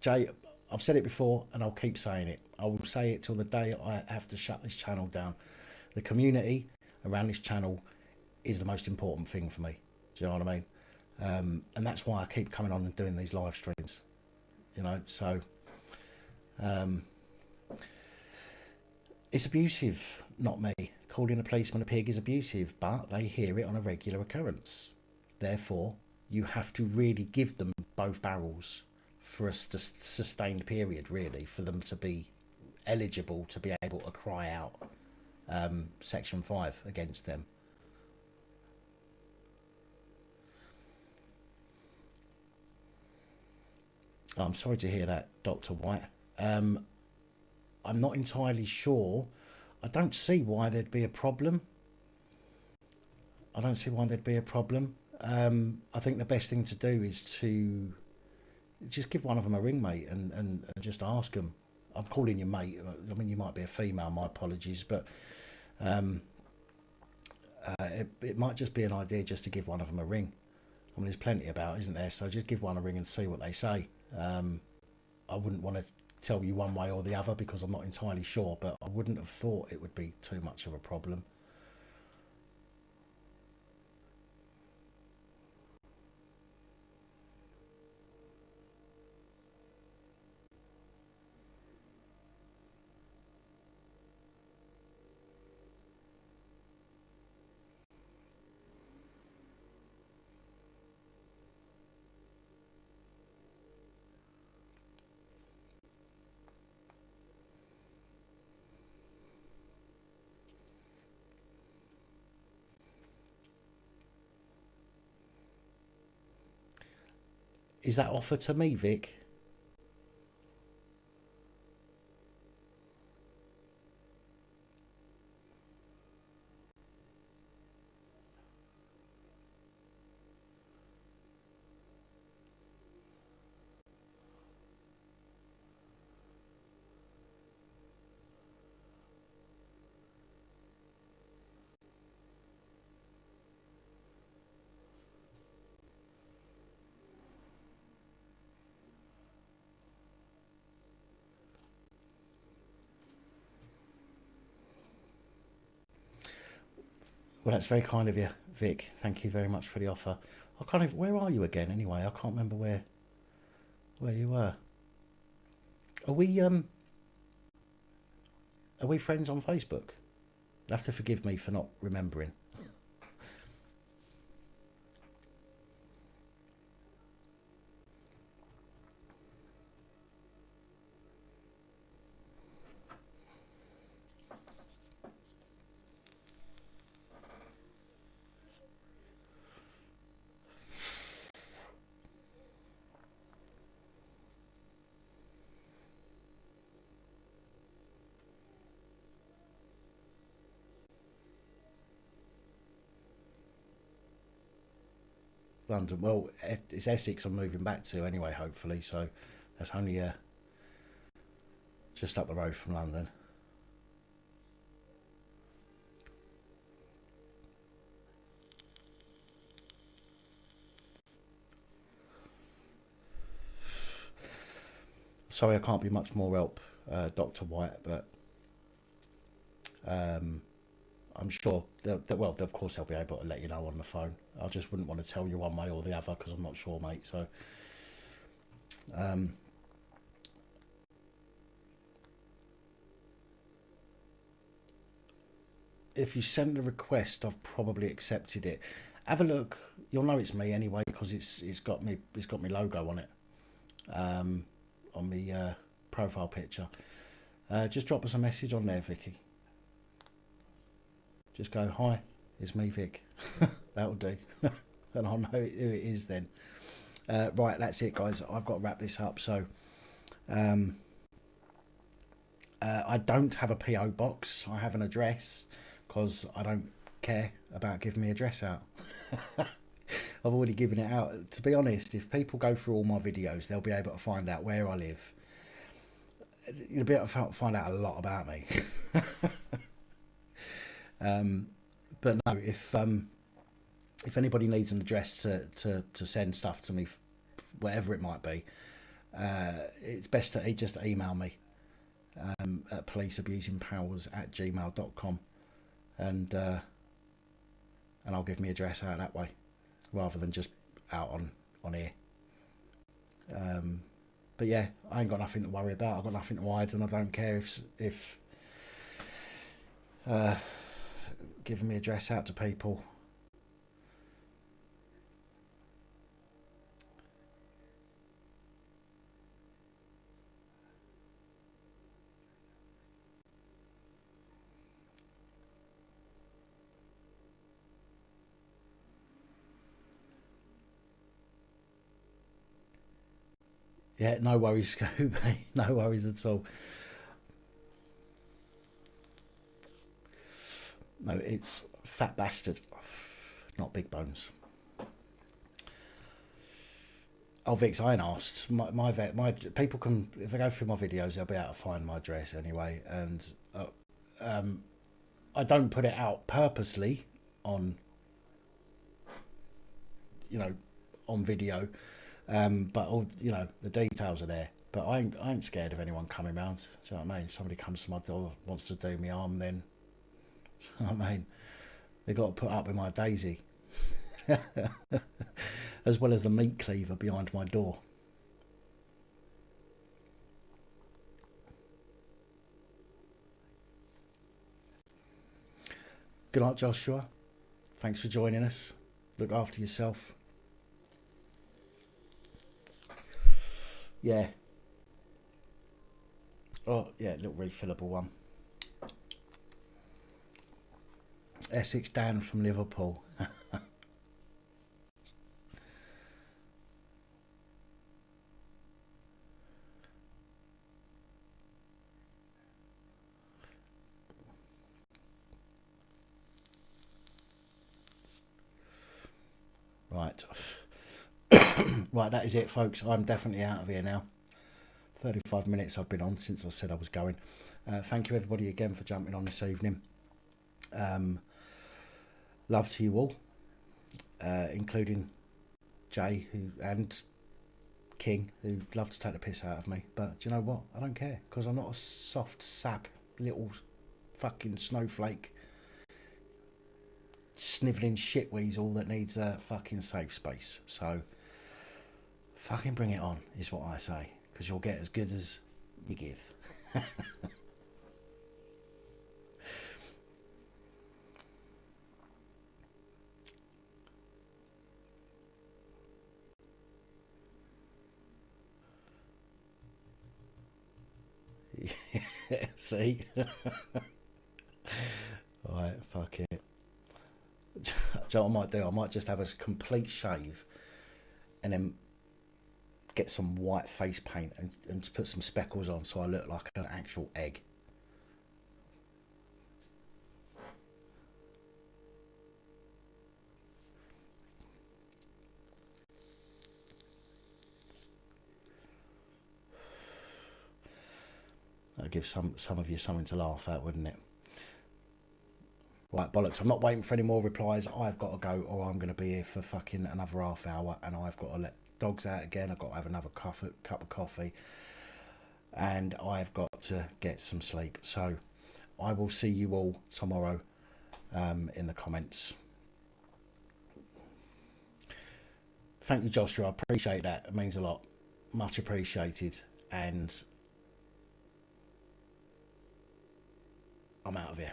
Jay, I've said it before and I'll keep saying it. I will say it till the day I have to shut this channel down. The community around this channel is the most important thing for me. Do you know what I mean? And that's why I keep coming on and doing these live streams. So it's abusive, not me. Calling a policeman a pig is abusive, but they hear it on a regular occurrence. Therefore, you have to really give them both barrels for a sustained period, really, for them to be eligible to be able to cry out Section 5 against them. I'm sorry to hear that, Dr. White. I'm not entirely sure. I don't see why there'd be a problem. I think the best thing to do is to just give one of them a ring, mate, and just ask them. I'm calling you mate. I mean, you might be a female, my apologies, but it might just be an idea just to give one of them a ring. I mean, there's plenty about, isn't there? So just give one a ring and see what they say. I wouldn't want to tell you one way or the other because I'm not entirely sure, but I wouldn't have thought it would be too much of a problem. Is that offer to me, Vic? Well, that's very kind of you, Vic. Thank you very much for the offer. Where are you again anyway? I can't remember where you were. Are we friends on Facebook? You'll have to forgive me for not remembering. London. Well, it's Essex I'm moving back to anyway, hopefully. So that's only just up the road from London. Sorry, I can't be much more help, Dr. White, but I'm sure of course they'll be able to let you know on the phone. I just wouldn't want to tell you one way or the other because I'm not sure, mate. So, if you send a request, I've probably accepted it. Have a look. You'll know it's me anyway because it's got me logo on it, on the profile picture. Just drop us a message on there, Vicky. Just go, hi, it's me, Vic. That'll do. And I'll know who it is then. Right, that's it, guys. I've got to wrap this up. So, I don't have a PO box. I have an address because I don't care about giving my address out. I've already given it out. To be honest, if people go through all my videos, they'll be able to find out where I live. You'll be able to find out a lot about me. But no, if anybody needs an address to send stuff to me, whatever it might be, it's best to just email me at policeabusingpowers@gmail.com, and I'll give my address out that way rather than just out on here. But yeah, I ain't got nothing to worry about. I've got nothing to hide, and I don't care if giving my address out to people. Yeah, no worries, Scooby. No worries at all. No, it's Fat Bastard, not Big Bones. Oh, Vix, I ain't asked. My people can, if they go through my videos, they'll be able to find my address anyway. And I don't put it out purposely on, on video. But all, the details are there. But I ain't scared of anyone coming round. Do you know what I mean? If somebody comes to my door, wants to do me harm, then, do you know what I mean? They got to put up with my daisy. As well as the meat cleaver behind my door. Good night, Joshua. Thanks for joining us. Look after yourself. Yeah. Oh, yeah, little refillable one. Essex Dan from Liverpool. Right. Right, that is it, folks. I'm definitely out of here now. 35 minutes I've been on since I said I was going. Thank you, everybody, again for jumping on this evening. Love to you all, including Jay and King, who love to take the piss out of me. But do you know what? I don't care, because I'm not a soft sap little fucking snowflake. snivelling shit weasel that needs a fucking safe space. So fucking bring it on is what I say, because you'll get as good as you give. See? Alright, fuck it. Do you know what I might do? I might just have a complete shave and then get some white face paint and just put some speckles on so I look like an actual egg. That'd give some of you something to laugh at, wouldn't it? Right, bollocks, I'm not waiting for any more replies. I've got to go, or I'm going to be here for fucking another half hour, and I've got to let dogs out again. I've got to have another cup of coffee, and I've got to get some sleep. So I will see you all tomorrow in the comments. Thank you, Joshua. I appreciate that. It means a lot. Much appreciated. And I'm out of here.